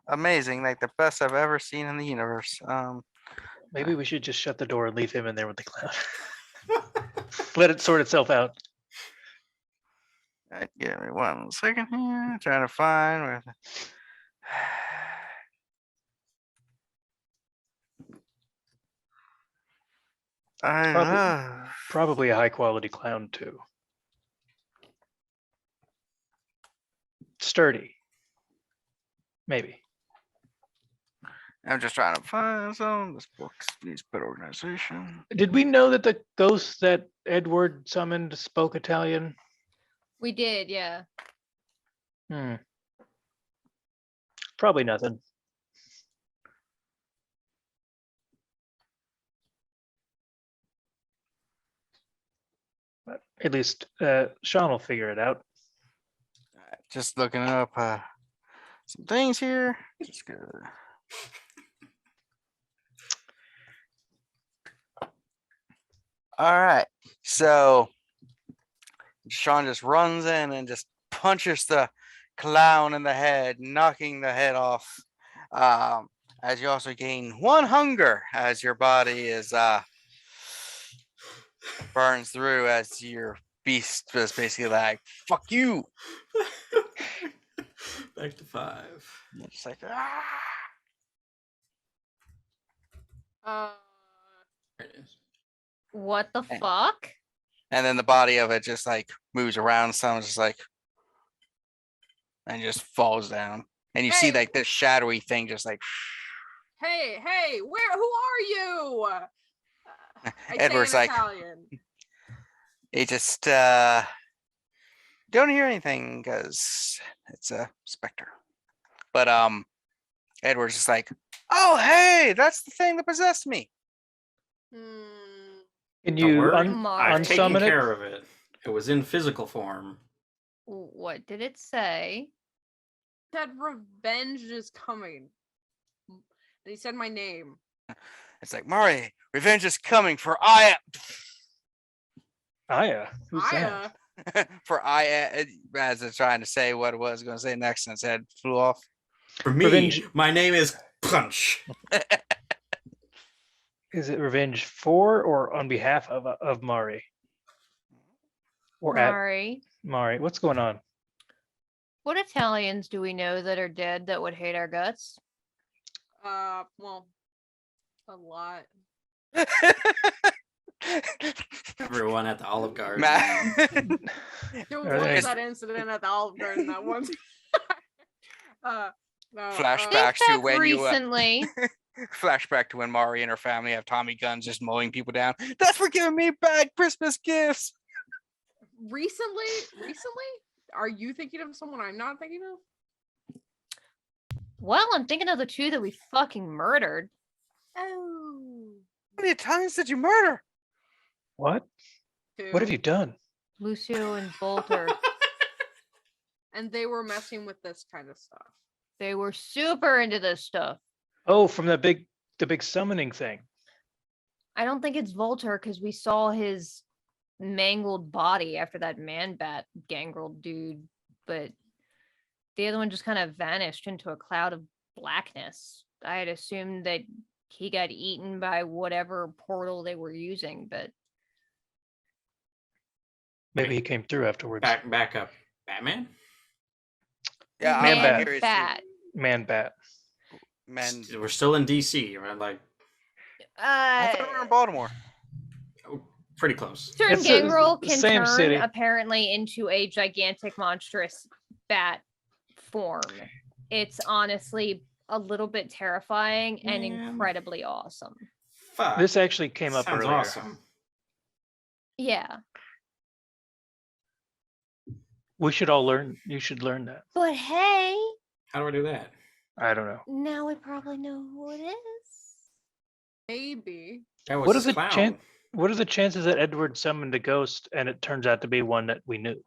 amazing, like the best I've ever seen in the universe. Maybe we should just shut the door and leave him in there with the clown. Let it sort itself out. Give me 1 second here. Trying to find where. I Probably- love. Probably a high quality clown too. Sturdy. Maybe. I'm just trying to find some. This book needs better organization. Did we know that the ghost that Edward summoned spoke Italian? We did, yeah. Probably nothing. But at least Sean will figure it out. Just looking up some things here. Just good. All right. So Sean just runs in and just punches the clown in the head, knocking the head off. As you also gain 1 hunger as your body is burns through as your beast was basically like, fuck you. Back to 5. It's like, ah. There it is. What the Okay. fuck? And then the body of it just like moves around some, just like, and just falls down. And you see Hey. like this shadowy thing just like, Hey, who are you? I Edward's say in like- Italian. it just don't hear anything because it's a specter. But Edward's just like, oh hey, that's the thing that possessed me. Hmm. Can Don't you worry, I've I've taken unsummon it? care of it. It was in physical form. What did it say? That revenge is coming. And he said my name. It's like, Mari, revenge is coming for I Aya? Who's Aya. that? for I as it's trying to say what it was going to say next, and its head flew off. For me, Revenge- my name is Punch. Is it revenge for or on behalf of Mari? Or at Mari. Mari? What's going on? What Italians do we know that are dead that would hate our guts? Well, a lot. Everyone at the Olive Garden. There Are was they- that incident at the Olive Garden that one. No, Flashback to Think back when you recently. flashback to when Mari and her family have Tommy guns just mowing people down. That's for giving me bad Christmas gifts. recently, are you thinking of someone I'm not thinking of? Well, I'm thinking of the 2 that we fucking murdered. Oh, How many Italians did you murder? What? What have you done? Lucio and Bolter. And they were messing with this kind of stuff. They were super into this stuff. Oh, from the big summoning thing. I don't think it's Volter because we saw his mangled body after that man bat gangrel dude, but the other one just kind of vanished into a cloud of blackness. I had assumed that he got eaten by whatever portal they were using, but Maybe he came through afterwards. Back up. Batman? Yeah, Man I'm bat. curious. bat. Man bat. Man, We're still in DC, right? Like I thought we were in Baltimore. pretty close. Certain It's gangrel the can same turn city. apparently into a gigantic monstrous bat form. It's honestly a little bit terrifying and Man. incredibly awesome. Fuck. This actually came up Sounds earlier. awesome. Yeah. We should all learn. You should learn that. But hey, How do I do that? I don't know. now we probably know who it is. Maybe. That was What is the clown. chan- What are the chances that Edward summoned a ghost and it turns out to be one that we knew?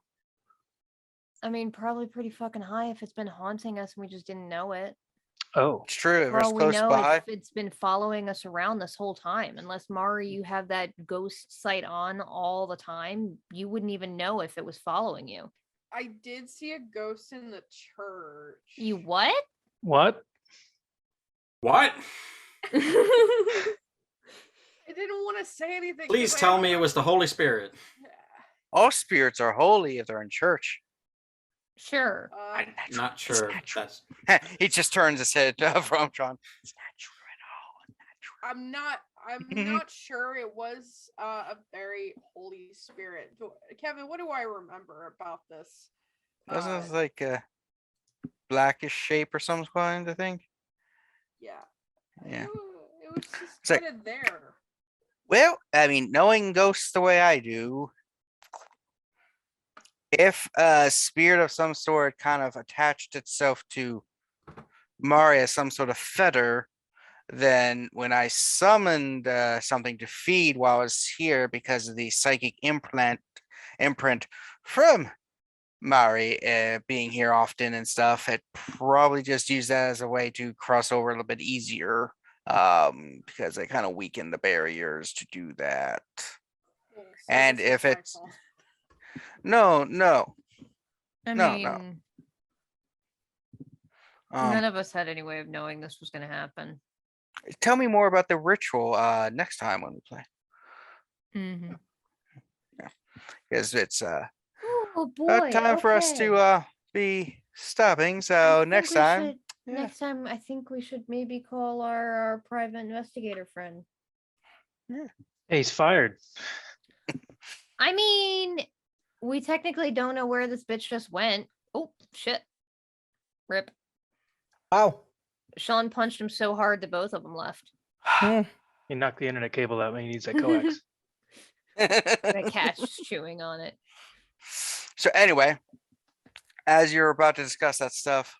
I mean, probably pretty fucking high if it's been haunting us and we just didn't know it. Oh, It's true. If For it's all we close know, by. it's been following us around this whole time. Unless Mari, you have that ghost sight on all the time, you wouldn't even know if it was following you. I did see a ghost in the church. You what? what? What? I didn't want to say anything. 'cause Please I tell don't me it know- was the Holy Spirit. All spirits are holy if they're in church. Sure. I'm Um, not sure. natural. That's He just turns his head from John. It's natural at all. Natural. I'm not sure it was a very Holy Spirit. Kevin, what do I remember about this? Wasn't it like a blackish shape or some kind, I think? Yeah. Yeah. It was just It's like- kind of there. Well, I mean, knowing ghosts the way I do, if a spirit of some sort kind of attached itself to Mari as some sort of fetter, then when I summoned something to feed while I was here because of the psychic imprint from Mari being here often and stuff, it probably just used that as a way to cross over a little bit easier because I kind of weakened the barriers to do that. Well, so And this is if my it's- fault. No. I No, mean, no. none of us had any way of knowing this was going to happen. Tell me more about the ritual next time when we play, Mm-hmm. because it's Oh boy! about time for us okay. to be stopping. I So think next we time, should- yeah. Next time, I think we should maybe call our private investigator friend. Hey, he's fired. I mean, we technically don't know where this bitch just went. Oh shit! Rip. Wow. Sean punched him so hard that both of them left. Hmm. He knocked the internet cable out when he needs that coax. The cat's just chewing on it. So anyway, as you're about to discuss that stuff,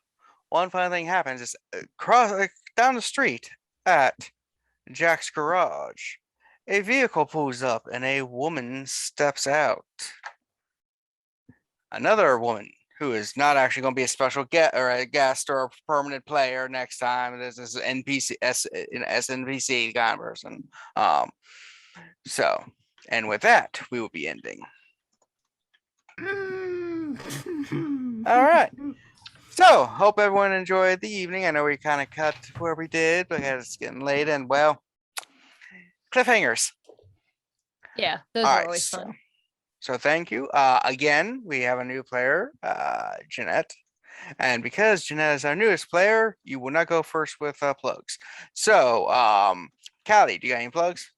one fun thing happens is down the street at Jack's garage, a vehicle pulls up and a woman steps out. Another woman who is not actually going to be a special guest or a guest or a permanent player next time. This is an SNPC kind of person. So, and with that, we will be ending. All right. So, hope everyone enjoyed the evening. I know we kind of cut where we did because it's getting late and well, cliffhangers. Yeah, those All are right, always fun. So thank you. Again, we have a new player, Jeanette. And because Jeanette is our newest player, you will not go first with plugs. So, Callie, do you got any plugs?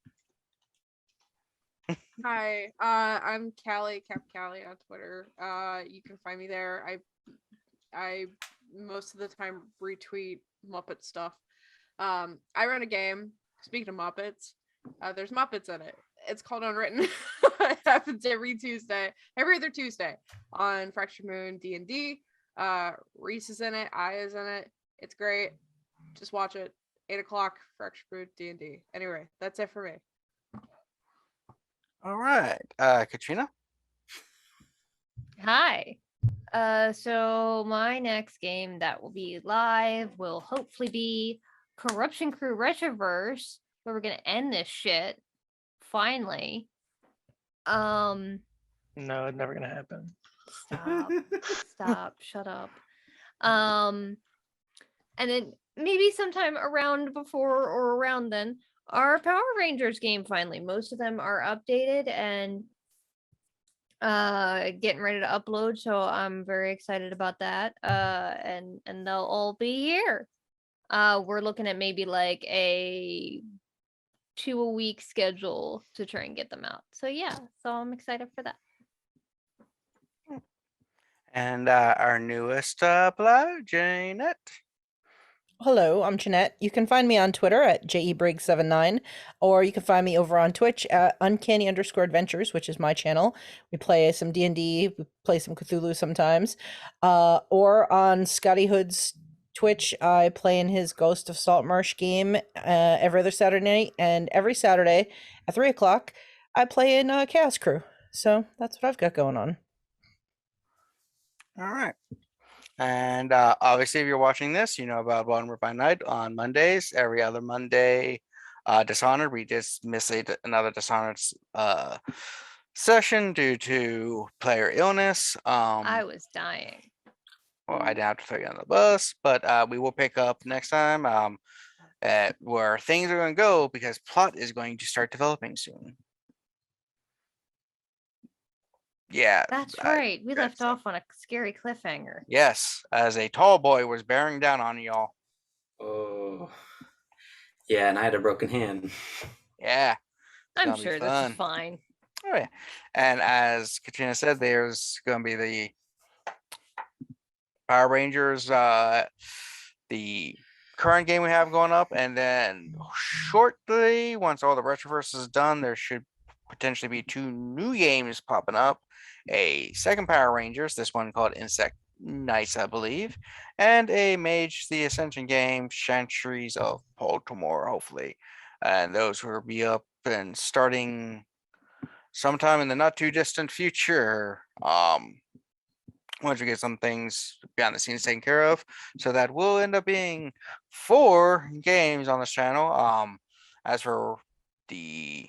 Hi, I'm Callie, Cap Callie on Twitter. You can find me there. I most of the time retweet Muppet stuff. I run a game. Speaking of Muppets, there's Muppets in it. It's called Unwritten. It happens every other Tuesday on Fractured Moon D&D. Reese is in it. I is in it. It's great. Just watch it. 8:00 Fractured Moon D&D. Anyway, that's it for me. All right. Katrina? Hi. So my next game that will be live will hopefully be Corruption Crew Retroverse, where we're gonna end this shit. Finally. No, it's never gonna happen. Stop, shut up. And then maybe sometime around before or around then, our Power Rangers game finally. Most of them are updated and getting ready to upload, so I'm very excited about that. And they'll all be here. we're looking at maybe like a 2-a-week schedule to try and get them out. So yeah, so I'm excited for that. And our newest blood, Jeanette. Hello, I'm Jeanette. You can find me on Twitter at JEBriggs79, or you can find me over on Twitch at Uncanny_Adventures, which is my channel. We play some D&D, we play some Cthulhu sometimes. Or on Scotty Hood's Twitch, I play in his Ghost of Saltmarsh game every other Saturday night, and every Saturday at 3 o'clock, I play in Chaos Crew. So that's what I've got going on. All right. And obviously, if you're watching this, you know about Baltimore by Night on Mondays. Every other Monday, Dishonored. We just missed another Dishonored session due to player illness. I was dying. Well, I didn't have to throw you on the bus, but we will pick up next time at where things are going to go because plot is going to start developing soon. Yeah, That's I- right. We left that's- off on a scary cliffhanger. yes, as a tall boy was bearing down on y'all. Oh, yeah, and I had a broken hand. Yeah. I'm gonna be sure this fun. is fine. Oh yeah. And as Katrina said, there's going to be the Power Rangers, the current game we have going up, and then shortly, once all the Retroverse is done, there should potentially be 2 new games popping up. A second Power Rangers, this one called Insect Knights, I believe, and a Mage the Ascension game, Chantries of Baltimore, hopefully. And those will be up and starting sometime in the not too distant future. Once we get some things behind the scenes taken care of, so that will end up being 4 games on this channel. As for the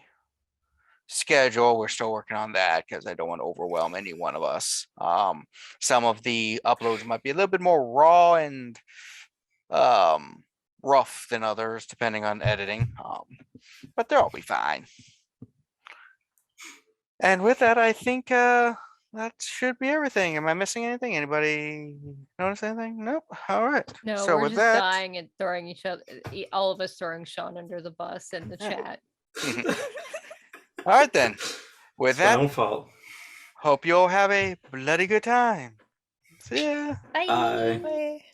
schedule, we're still working on that because I don't want to overwhelm any one of us. Some of the uploads might be a little bit more raw and rough than others, depending on editing. But they'll all be fine. And with that, I think that should be everything. Am I missing anything? Anybody notice anything? Nope. All right. No, So we're with just that, dying and throwing each other, all of us throwing Sean under the bus in the Yeah. chat. all right then. With It's my that, own fault. hope you all have a bloody good time. See ya. Bye. Bye. Bye.